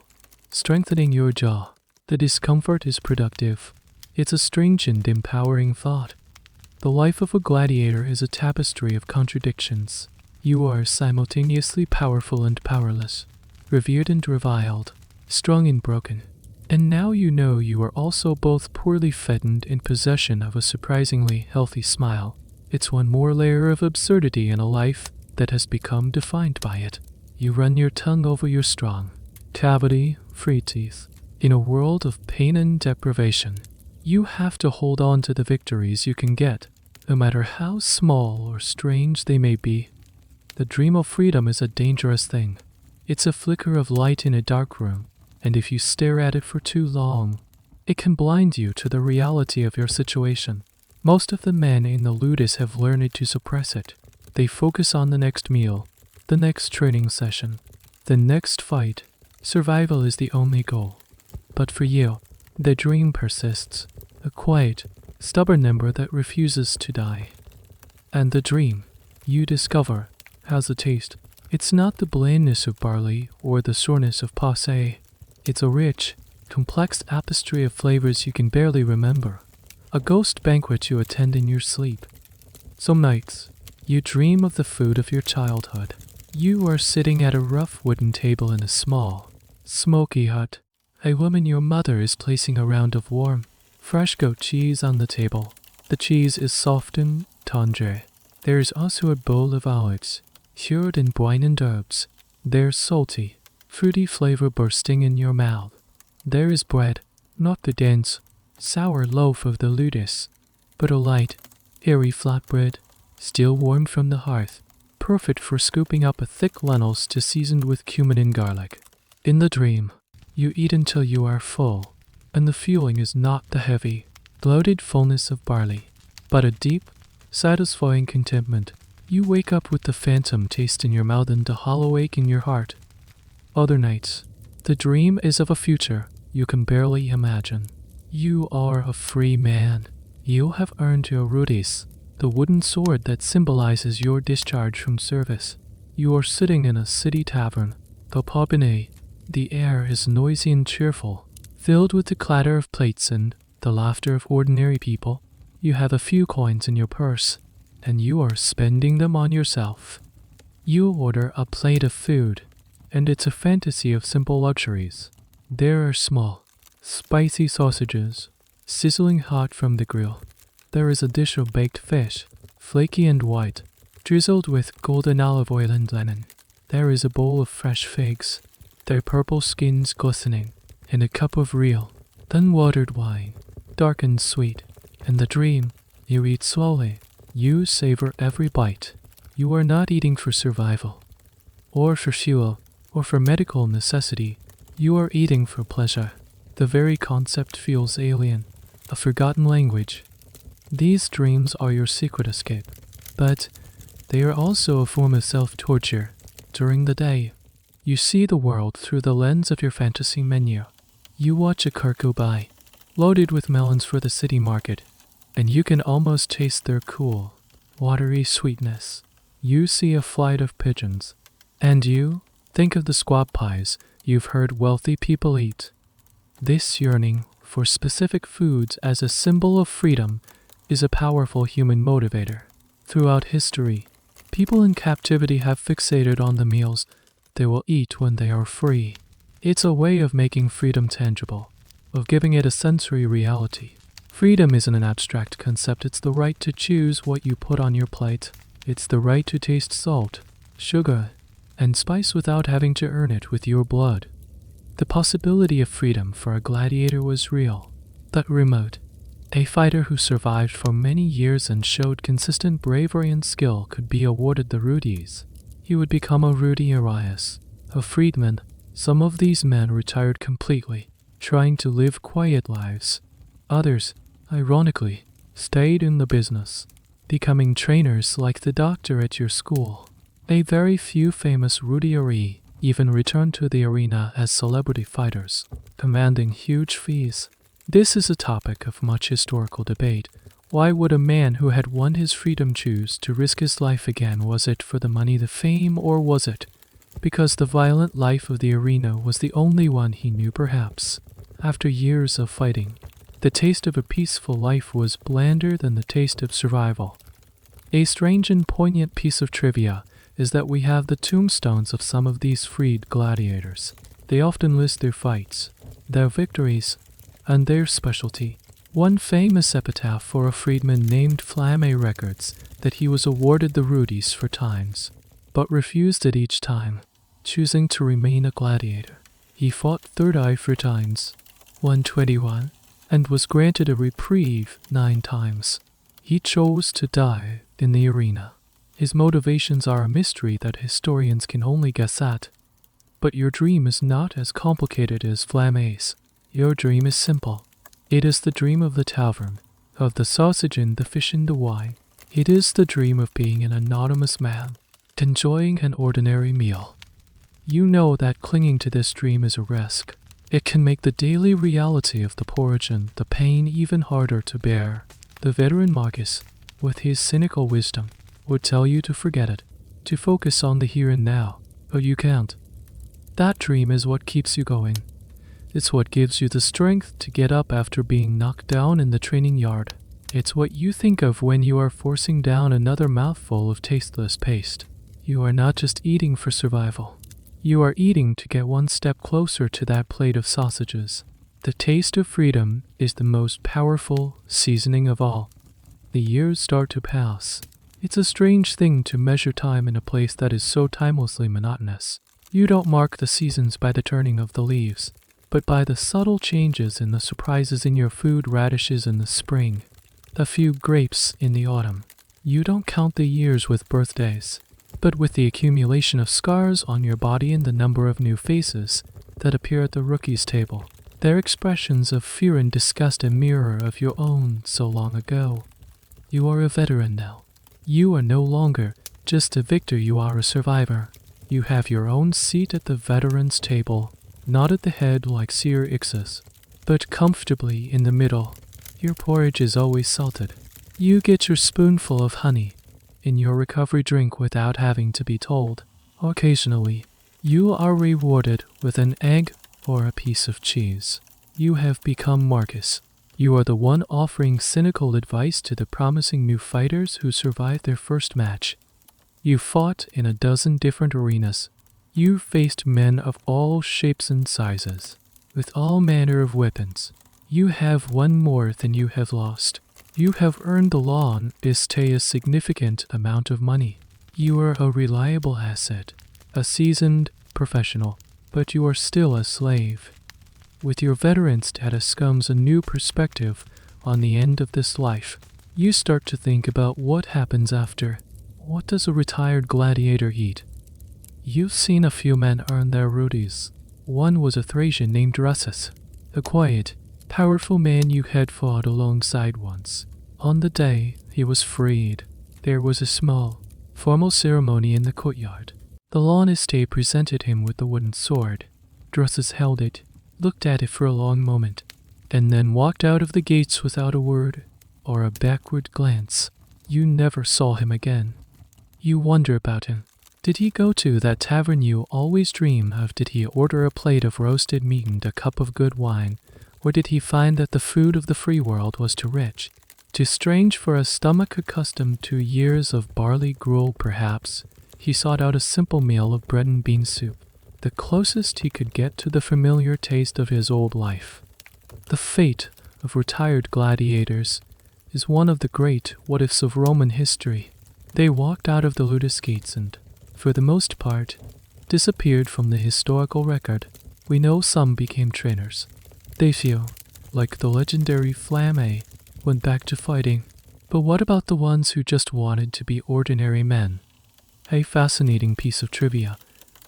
strengthening your jaw. The discomfort is productive. It's a strange and empowering thought. The life of a gladiator is a tapestry of contradictions. You are simultaneously powerful and powerless, revered and reviled, strong and broken. And now you know you are also both poorly fed and in possession of a surprisingly healthy smile. It's one more layer of absurdity in a life that has become defined by it. You run your tongue over your strong, cavity-free teeth. In a world of pain and deprivation, you have to hold on to the victories you can get, no matter how small or strange they may be. The dream of freedom is a dangerous thing. It's a flicker of light in a dark room, and if you stare at it for too long, it can blind you to the reality of your situation. Most of the men in the ludus have learned to suppress it. They focus on the next meal, the next training session, the next fight. Survival is the only goal. But for you, the dream persists, a quiet, stubborn ember that refuses to die. And the dream, you discover, has a taste. It's not the blandness of barley or the soreness of passe. It's a rich, complex tapestry of flavors you can barely remember. A ghost banquet you attend in your sleep. Some nights, you dream of the food of your childhood. You are sitting at a rough wooden table in a small, smoky hut. A woman your mother is placing a round of warm, fresh goat cheese on the table. The cheese is soft and tendre. There is also a bowl of olives, cured in wine and herbs. Their salty, fruity flavor bursting in your mouth. There is bread, not the dense, sour loaf of the ludus, but a light, airy flatbread, still warm from the hearth, perfect for scooping up a thick lentils to seasoned with cumin and garlic. In the dream, you eat until you are full, and the feeling is not the heavy, bloated fullness of barley, but a deep, satisfying contentment. You wake up with the phantom taste in your mouth and a hollow ache in your heart. Other nights, the dream is of a future you can barely imagine. You are a free man. You have earned your ludus, the wooden sword that symbolizes your discharge from service. You are sitting in a city tavern, the pabine. The air is noisy and cheerful, filled with the clatter of plates and the laughter of ordinary people. You have a few coins in your purse, and you are spending them on yourself. You order a plate of food, and it's a fantasy of simple luxuries. There are small, spicy sausages, sizzling hot from the grill. There is a dish of baked fish, flaky and white, drizzled with golden olive oil and lemon. There is a bowl of fresh figs, their purple skins glistening, and a cup of real, unwatered wine, dark and sweet. And the dream, you eat slowly, you savor every bite. You are not eating for survival, or for fuel, or for medical necessity. You are eating for pleasure. The very concept feels alien, a forgotten language. These dreams are your secret escape, but they are also a form of self-torture. During the day, you see the world through the lens of your fantasy menu. You watch a cart go by, loaded with melons for the city market, and you can almost taste their cool, watery sweetness. You see a flight of pigeons, and you think of the squab pies you've heard wealthy people eat. This yearning for specific foods as a symbol of freedom is a powerful human motivator. Throughout history, people in captivity have fixated on the meals they will eat when they are free. It's a way of making freedom tangible, of giving it a sensory reality. Freedom isn't an abstract concept, it's the right to choose what you put on your plate. It's the right to taste salt, sugar, and spice without having to earn it with your blood. The possibility of freedom for a gladiator was real, but remote. A fighter who survived for many years and showed consistent bravery and skill could be awarded the ludus. He would become a Hordearii, a freedman. Some of these men retired completely, trying to live quiet lives. Others, ironically, stayed in the business, becoming trainers like the doctor at your school. A very few famous Hordearii even returned to the arena as celebrity fighters, commanding huge fees. This is a topic of much historical debate. Why would a man who had won his freedom choose to risk his life again? Was it for the money, the fame, or was it because the violent life of the arena was the only one he knew? Perhaps. After years of fighting, the taste of a peaceful life was blander than the taste of survival. A strange and poignant piece of trivia is that we have the tombstones of some of these freed gladiators. They often list their fights, their victories, and their specialty. One famous epitaph for a freedman named Flamme records that he was awarded the ludus 4 times, but refused it each time, choosing to remain a gladiator. He fought 4 times, won 21, and was granted a reprieve 9 times. He chose to die in the arena. His motivations are a mystery that historians can only guess at. But your dream is not as complicated as Flamme's. Your dream is simple. It is the dream of the tavern, of the sausage and the fish and the wine. It is the dream of being an anonymous man, enjoying an ordinary meal. You know that clinging to this dream is a risk. It can make the daily reality of the porridge and the pain even harder to bear. The veteran Marcus, with his cynical wisdom, would tell you to forget it, to focus on the here and now, but you can't. That dream is what keeps you going. It's what gives you the strength to get up after being knocked down in the training yard. It's what you think of when you are forcing down another mouthful of tasteless paste. You are not just eating for survival. You are eating to get one step closer to that plate of sausages. The taste of freedom is the most powerful seasoning of all. The years start to pass. It's a strange thing to measure time in a place that is so timelessly monotonous. You don't mark the seasons by the turning of the leaves, but by the subtle changes and the surprises in your food, radishes in the spring, a few grapes in the autumn. You don't count the years with birthdays, but with the accumulation of scars on your body and the number of new faces that appear at the rookies' table. Their expressions of fear and disgust a mirror of your own so long ago. You are a veteran now. You are no longer just a victor, you are a survivor. You have your own seat at the veterans' table, not at the head like Sir Ixus, but comfortably in the middle. Your porridge is always salted. You get your spoonful of honey in your recovery drink without having to be told. Occasionally, you are rewarded with an egg or a piece of cheese. You have become Marcus. You are the one offering cynical advice to the promising new fighters who survived their first match. You fought in a dozen different arenas. You faced men of all shapes and sizes, with all manner of weapons. You have won more than you have lost. You have earned the lawn is a significant amount of money. You are a reliable asset, a seasoned professional, but you are still a slave. With your veteran status comes a new perspective on the end of this life. You start to think about what happens after. What does a retired gladiator eat? You've seen a few men earn their rudies. One was a Thracian named Drusus, a quiet, powerful man you had fought alongside once. On the day he was freed, there was a small, formal ceremony in the courtyard. The lawn estate presented him with a wooden sword. Drusus held it, looked at it for a long moment, and then walked out of the gates without a word or a backward glance. You never saw him again. You wonder about him. Did he go to that tavern you always dream of? Did he order a plate of roasted meat and a cup of good wine? Or did he find that the food of the free world was too rich, too strange for a stomach accustomed to years of barley gruel? Perhaps he sought out a simple meal of bread and bean soup, the closest he could get to the familiar taste of his old life. The fate of retired gladiators is one of the great what-ifs of Roman history. They walked out of the ludus gates and, for the most part, disappeared from the historical record. We know some became trainers. They feel, like the legendary Flamme, went back to fighting. But what about the ones who just wanted to be ordinary men? A fascinating piece of trivia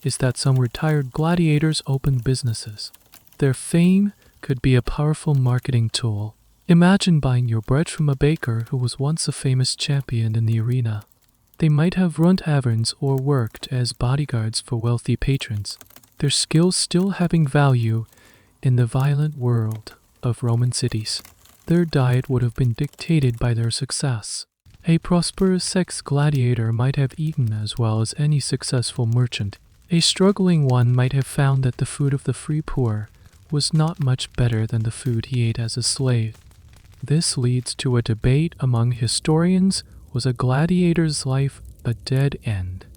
is that some retired gladiators opened businesses. Their fame could be a powerful marketing tool. Imagine buying your bread from a baker who was once a famous champion in the arena. They might have run taverns or worked as bodyguards for wealthy patrons, their skills still having value in the violent world of Roman cities. Their diet would have been dictated by their success. A prosperous ex-gladiator might have eaten as well as any successful merchant. A struggling one might have found that the food of the free poor was not much better than the food he ate as a slave. This leads to a debate among historians. Was a gladiator's life a dead end?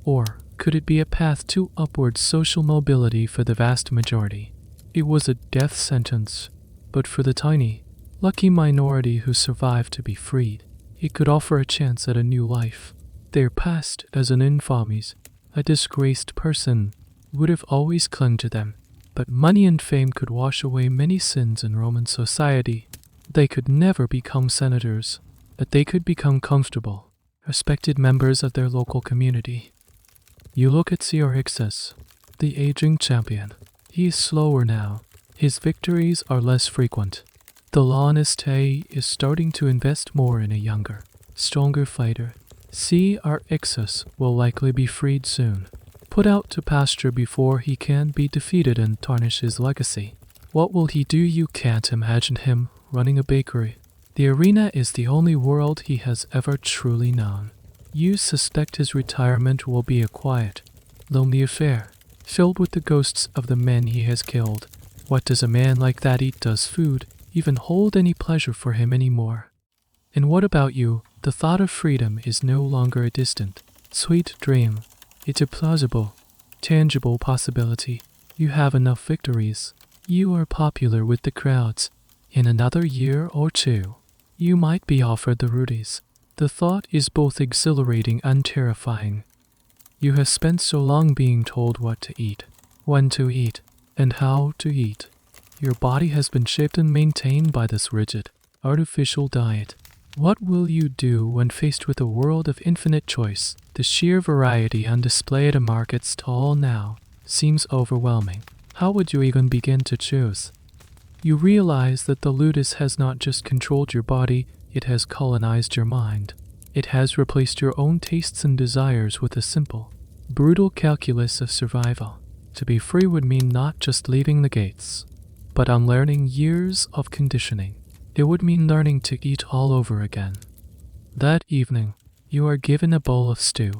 Or could it be a path to upward social mobility for the vast majority? It was a death sentence, but for the tiny, lucky minority who survived to be freed, it could offer a chance at a new life. Their past as an infamies, a disgraced person, would have always clung to them, but money and fame could wash away many sins in Roman society. They could never become senators, but they could become comfortable, respected members of their local community. You look at Archaeological, the aging champion. He is slower now. His victories are less frequent. The Lawniste is starting to invest more in a younger, stronger fighter. Archaeological will likely be freed soon, put out to pasture before he can be defeated and tarnish his legacy. What will he do? You can't imagine him running a bakery. The arena is the only world he has ever truly known. You suspect his retirement will be a quiet, lonely affair, filled with the ghosts of the men he has killed. What does a man like that eat? Does food even hold any pleasure for him anymore? And what about you? The thought of freedom is no longer a distant, sweet dream. It's a plausible, tangible possibility. You have enough victories. You are popular with the crowds. In another year or two, you might be offered the rudies. The thought is both exhilarating and terrifying. You have spent so long being told what to eat, when to eat, and how to eat. Your body has been shaped and maintained by this rigid, artificial diet. What will you do when faced with a world of infinite choice? The sheer variety on display at a market stall now seems overwhelming. How would you even begin to choose? You realize that the ludus has not just controlled your body, it has colonized your mind. It has replaced your own tastes and desires with a simple, brutal calculus of survival. To be free would mean not just leaving the gates, but unlearning years of conditioning. It would mean learning to eat all over again. That evening, you are given a bowl of stew.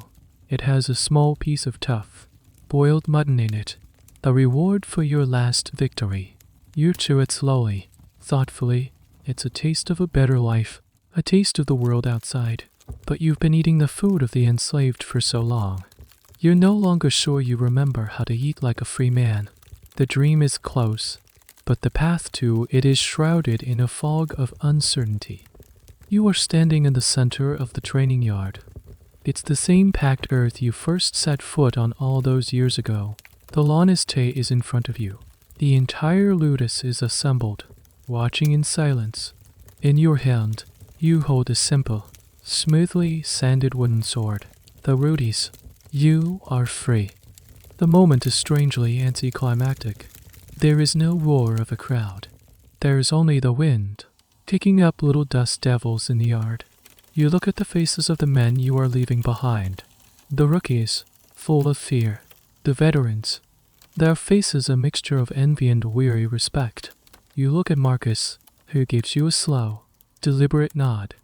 It has a small piece of tough, boiled mutton in it, the reward for your last victory. You chew it slowly, thoughtfully. It's a taste of a better life, a taste of the world outside. But you've been eating the food of the enslaved for so long. You're no longer sure you remember how to eat like a free man. The dream is close, but the path to it is shrouded in a fog of uncertainty. You are standing in the center of the training yard. It's the same packed earth you first set foot on all those years ago. The Laniste is in front of you. The entire ludus is assembled, watching in silence. In your hand, you hold a simple, smoothly sanded wooden sword. The rudis. You are free. The moment is strangely anticlimactic. There is no roar of a crowd. There is only the wind, kicking up little dust devils in the yard. You look at the faces of the men you are leaving behind. The rookies, full of fear. The veterans. Their faces a mixture of envy and weary respect. You look at Marcus, who gives you a slow, deliberate nod.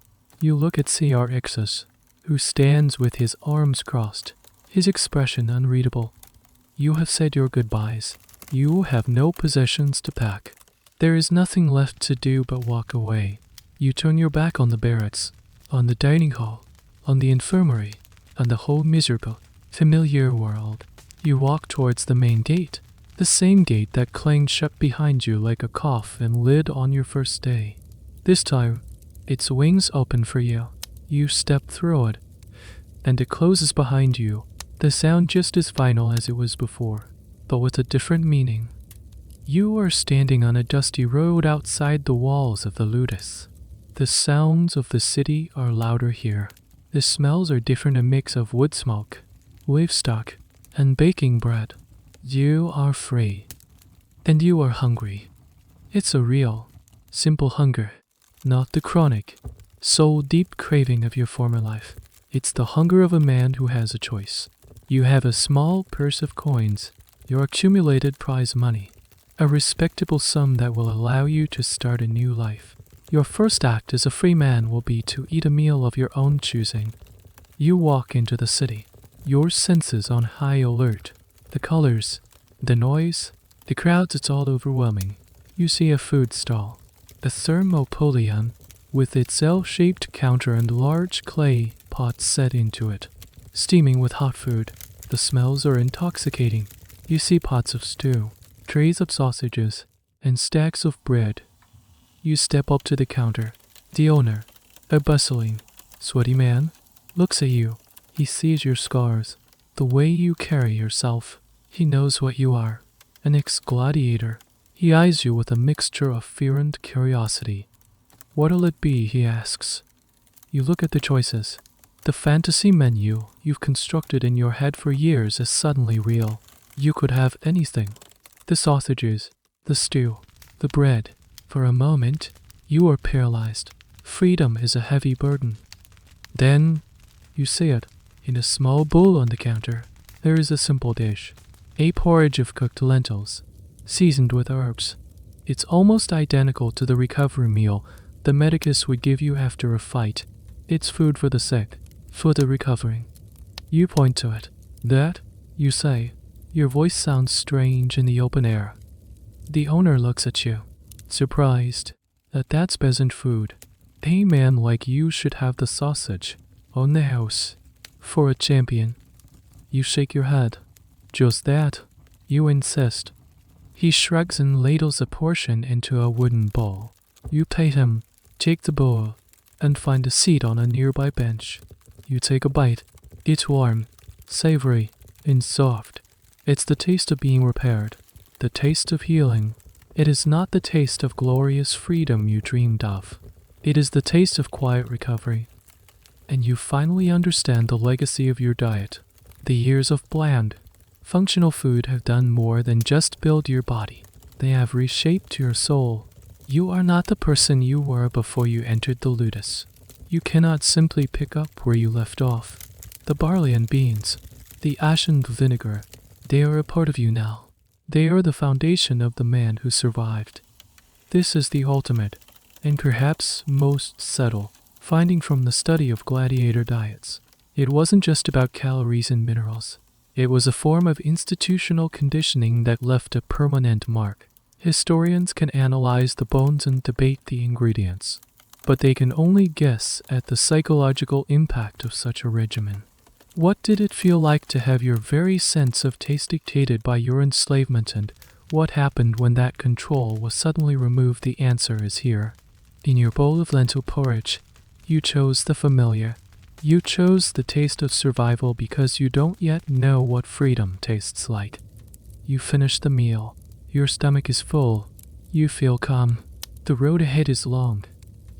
You look at CRX's, who stands with his arms crossed, his expression unreadable. You have said your goodbyes. You have no possessions to pack. There is nothing left to do but walk away. You turn your back on the barracks, on the dining hall, on the infirmary, on the whole miserable, familiar world. You walk towards the main gate, the same gate that clanged shut behind you like a cough and lid on your first day. This time, its wings open for you. You step through it, and it closes behind you, the sound just as final as it was before, but with a different meaning. You are standing on a dusty road outside the walls of the ludus. The sounds of the city are louder here. The smells are different, a mix of wood smoke, livestock, and baking bread. You are free. And you are hungry. It's a real, simple hunger, not the chronic, soul-deep craving of your former life. It's the hunger of a man who has a choice. You have a small purse of coins, your accumulated prize money, a respectable sum that will allow you to start a new life. Your first act as a free man will be to eat a meal of your own choosing. You walk into the city, your senses on high alert. The colors, the noise, the crowds, it's all overwhelming. You see a food stall, a thermopolion, with its L-shaped counter and large clay pots set into it, steaming with hot food. The smells are intoxicating. You see pots of stew, trays of sausages, and stacks of bread. You step up to the counter. The owner, a bustling, sweaty man, looks at you. He sees your scars, the way you carry yourself. He knows what you are, an ex-gladiator. He eyes you with a mixture of fear and curiosity. What'll it be, he asks. You look at the choices. The fantasy menu you've constructed in your head for years is suddenly real. You could have anything. The sausages, the stew, the bread. For a moment, you are paralyzed. Freedom is a heavy burden. Then, you see it. In a small bowl on the counter, there is a simple dish. A porridge of cooked lentils, seasoned with herbs. It's almost identical to the recovery meal the medicus would give you after a fight. It's food for the sick, for the recovering. You point to it. That, you say. Your voice sounds strange in the open air. The owner looks at you, surprised that that's peasant food. A man like you should have the sausage on the house for a champion. You shake your head. Just that, you insist. He shrugs and ladles a portion into a wooden bowl. You pay him, take the bowl, and find a seat on a nearby bench. You take a bite. It's warm, savory, and soft. It's the taste of being repaired, the taste of healing. It is not the taste of glorious freedom you dreamed of. It is the taste of quiet recovery. And you finally understand the legacy of your diet. The years of bland, functional food have done more than just build your body. They have reshaped your soul. You are not the person you were before you entered the ludus. You cannot simply pick up where you left off. The barley and beans, the ash and vinegar, they are a part of you now. They are the foundation of the man who survived. This is the ultimate, and perhaps most subtle, finding from the study of gladiator diets. It wasn't just about calories and minerals. It was a form of institutional conditioning that left a permanent mark. Historians can analyze the bones and debate the ingredients, but they can only guess at the psychological impact of such a regimen. What did it feel like to have your very sense of taste dictated by your enslavement, and what happened when that control was suddenly removed? The answer is here. In your bowl of lentil porridge, You chose the familiar. You chose the taste of survival because you don't yet know what freedom tastes like. You finish the meal. Your stomach is full. You feel calm. The road ahead is long.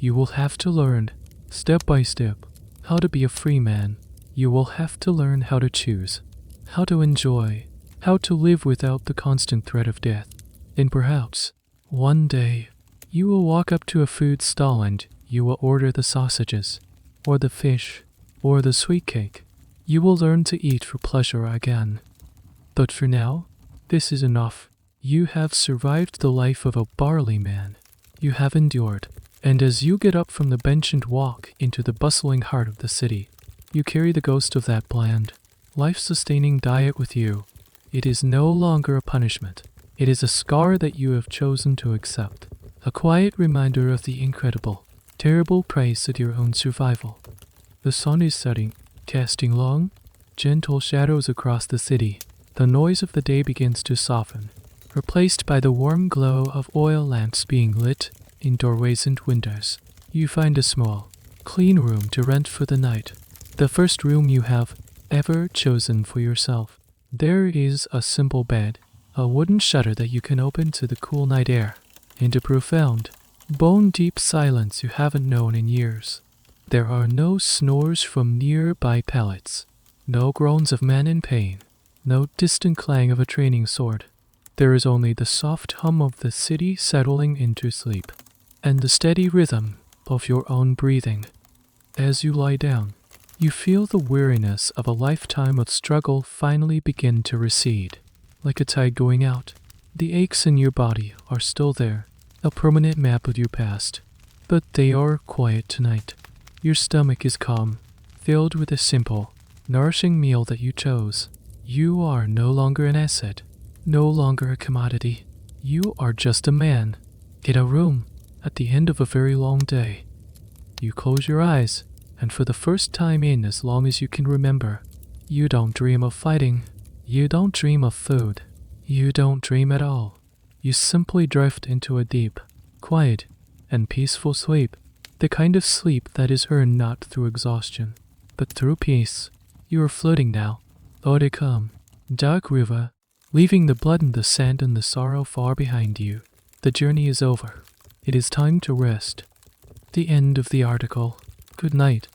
You will have to learn, step by step, how to be a free man. You will have to learn how to choose, how to enjoy, how to live without the constant threat of death. And perhaps, one day, you will walk up to a food stall and you will order the sausages, or the fish, or the sweet cake. You will learn to eat for pleasure again. But for now, this is enough. You have survived the life of a barley man. You have endured. And as you get up from the bench and walk into the bustling heart of the city, you carry the ghost of that bland, life-sustaining diet with you. It is no longer a punishment. It is a scar that you have chosen to accept. A quiet reminder of the incredible, terrible price of your own survival. The sun is setting, casting long, gentle shadows across the city. The noise of the day begins to soften, replaced by the warm glow of oil lamps being lit in doorways and windows. You find a small, clean room to rent for the night. The first room you have ever chosen for yourself. There is a simple bed, a wooden shutter that you can open to the cool night air, and a profound, bone-deep silence you haven't known in years. There are no snores from nearby pallets, no groans of men in pain, no distant clang of a training sword. There is only the soft hum of the city settling into sleep, and the steady rhythm of your own breathing. As you lie down, you feel the weariness of a lifetime of struggle finally begin to recede. Like a tide going out, the aches in your body are still there, a permanent map of your past, but they are quiet tonight. Your stomach is calm, filled with a simple, nourishing meal that you chose. You are no longer an asset, no longer a commodity. You are just a man, in a room, at the end of a very long day. You close your eyes, and for the first time in as long as you can remember, you don't dream of fighting. You don't dream of food. You don't dream at all. You simply drift into a deep, quiet, and peaceful sleep. The kind of sleep that is earned not through exhaustion, but through peace. You are floating now, on a calm, dark river, leaving the blood and the sand and the sorrow far behind you. The journey is over. It is time to rest. The end of the article. Good night.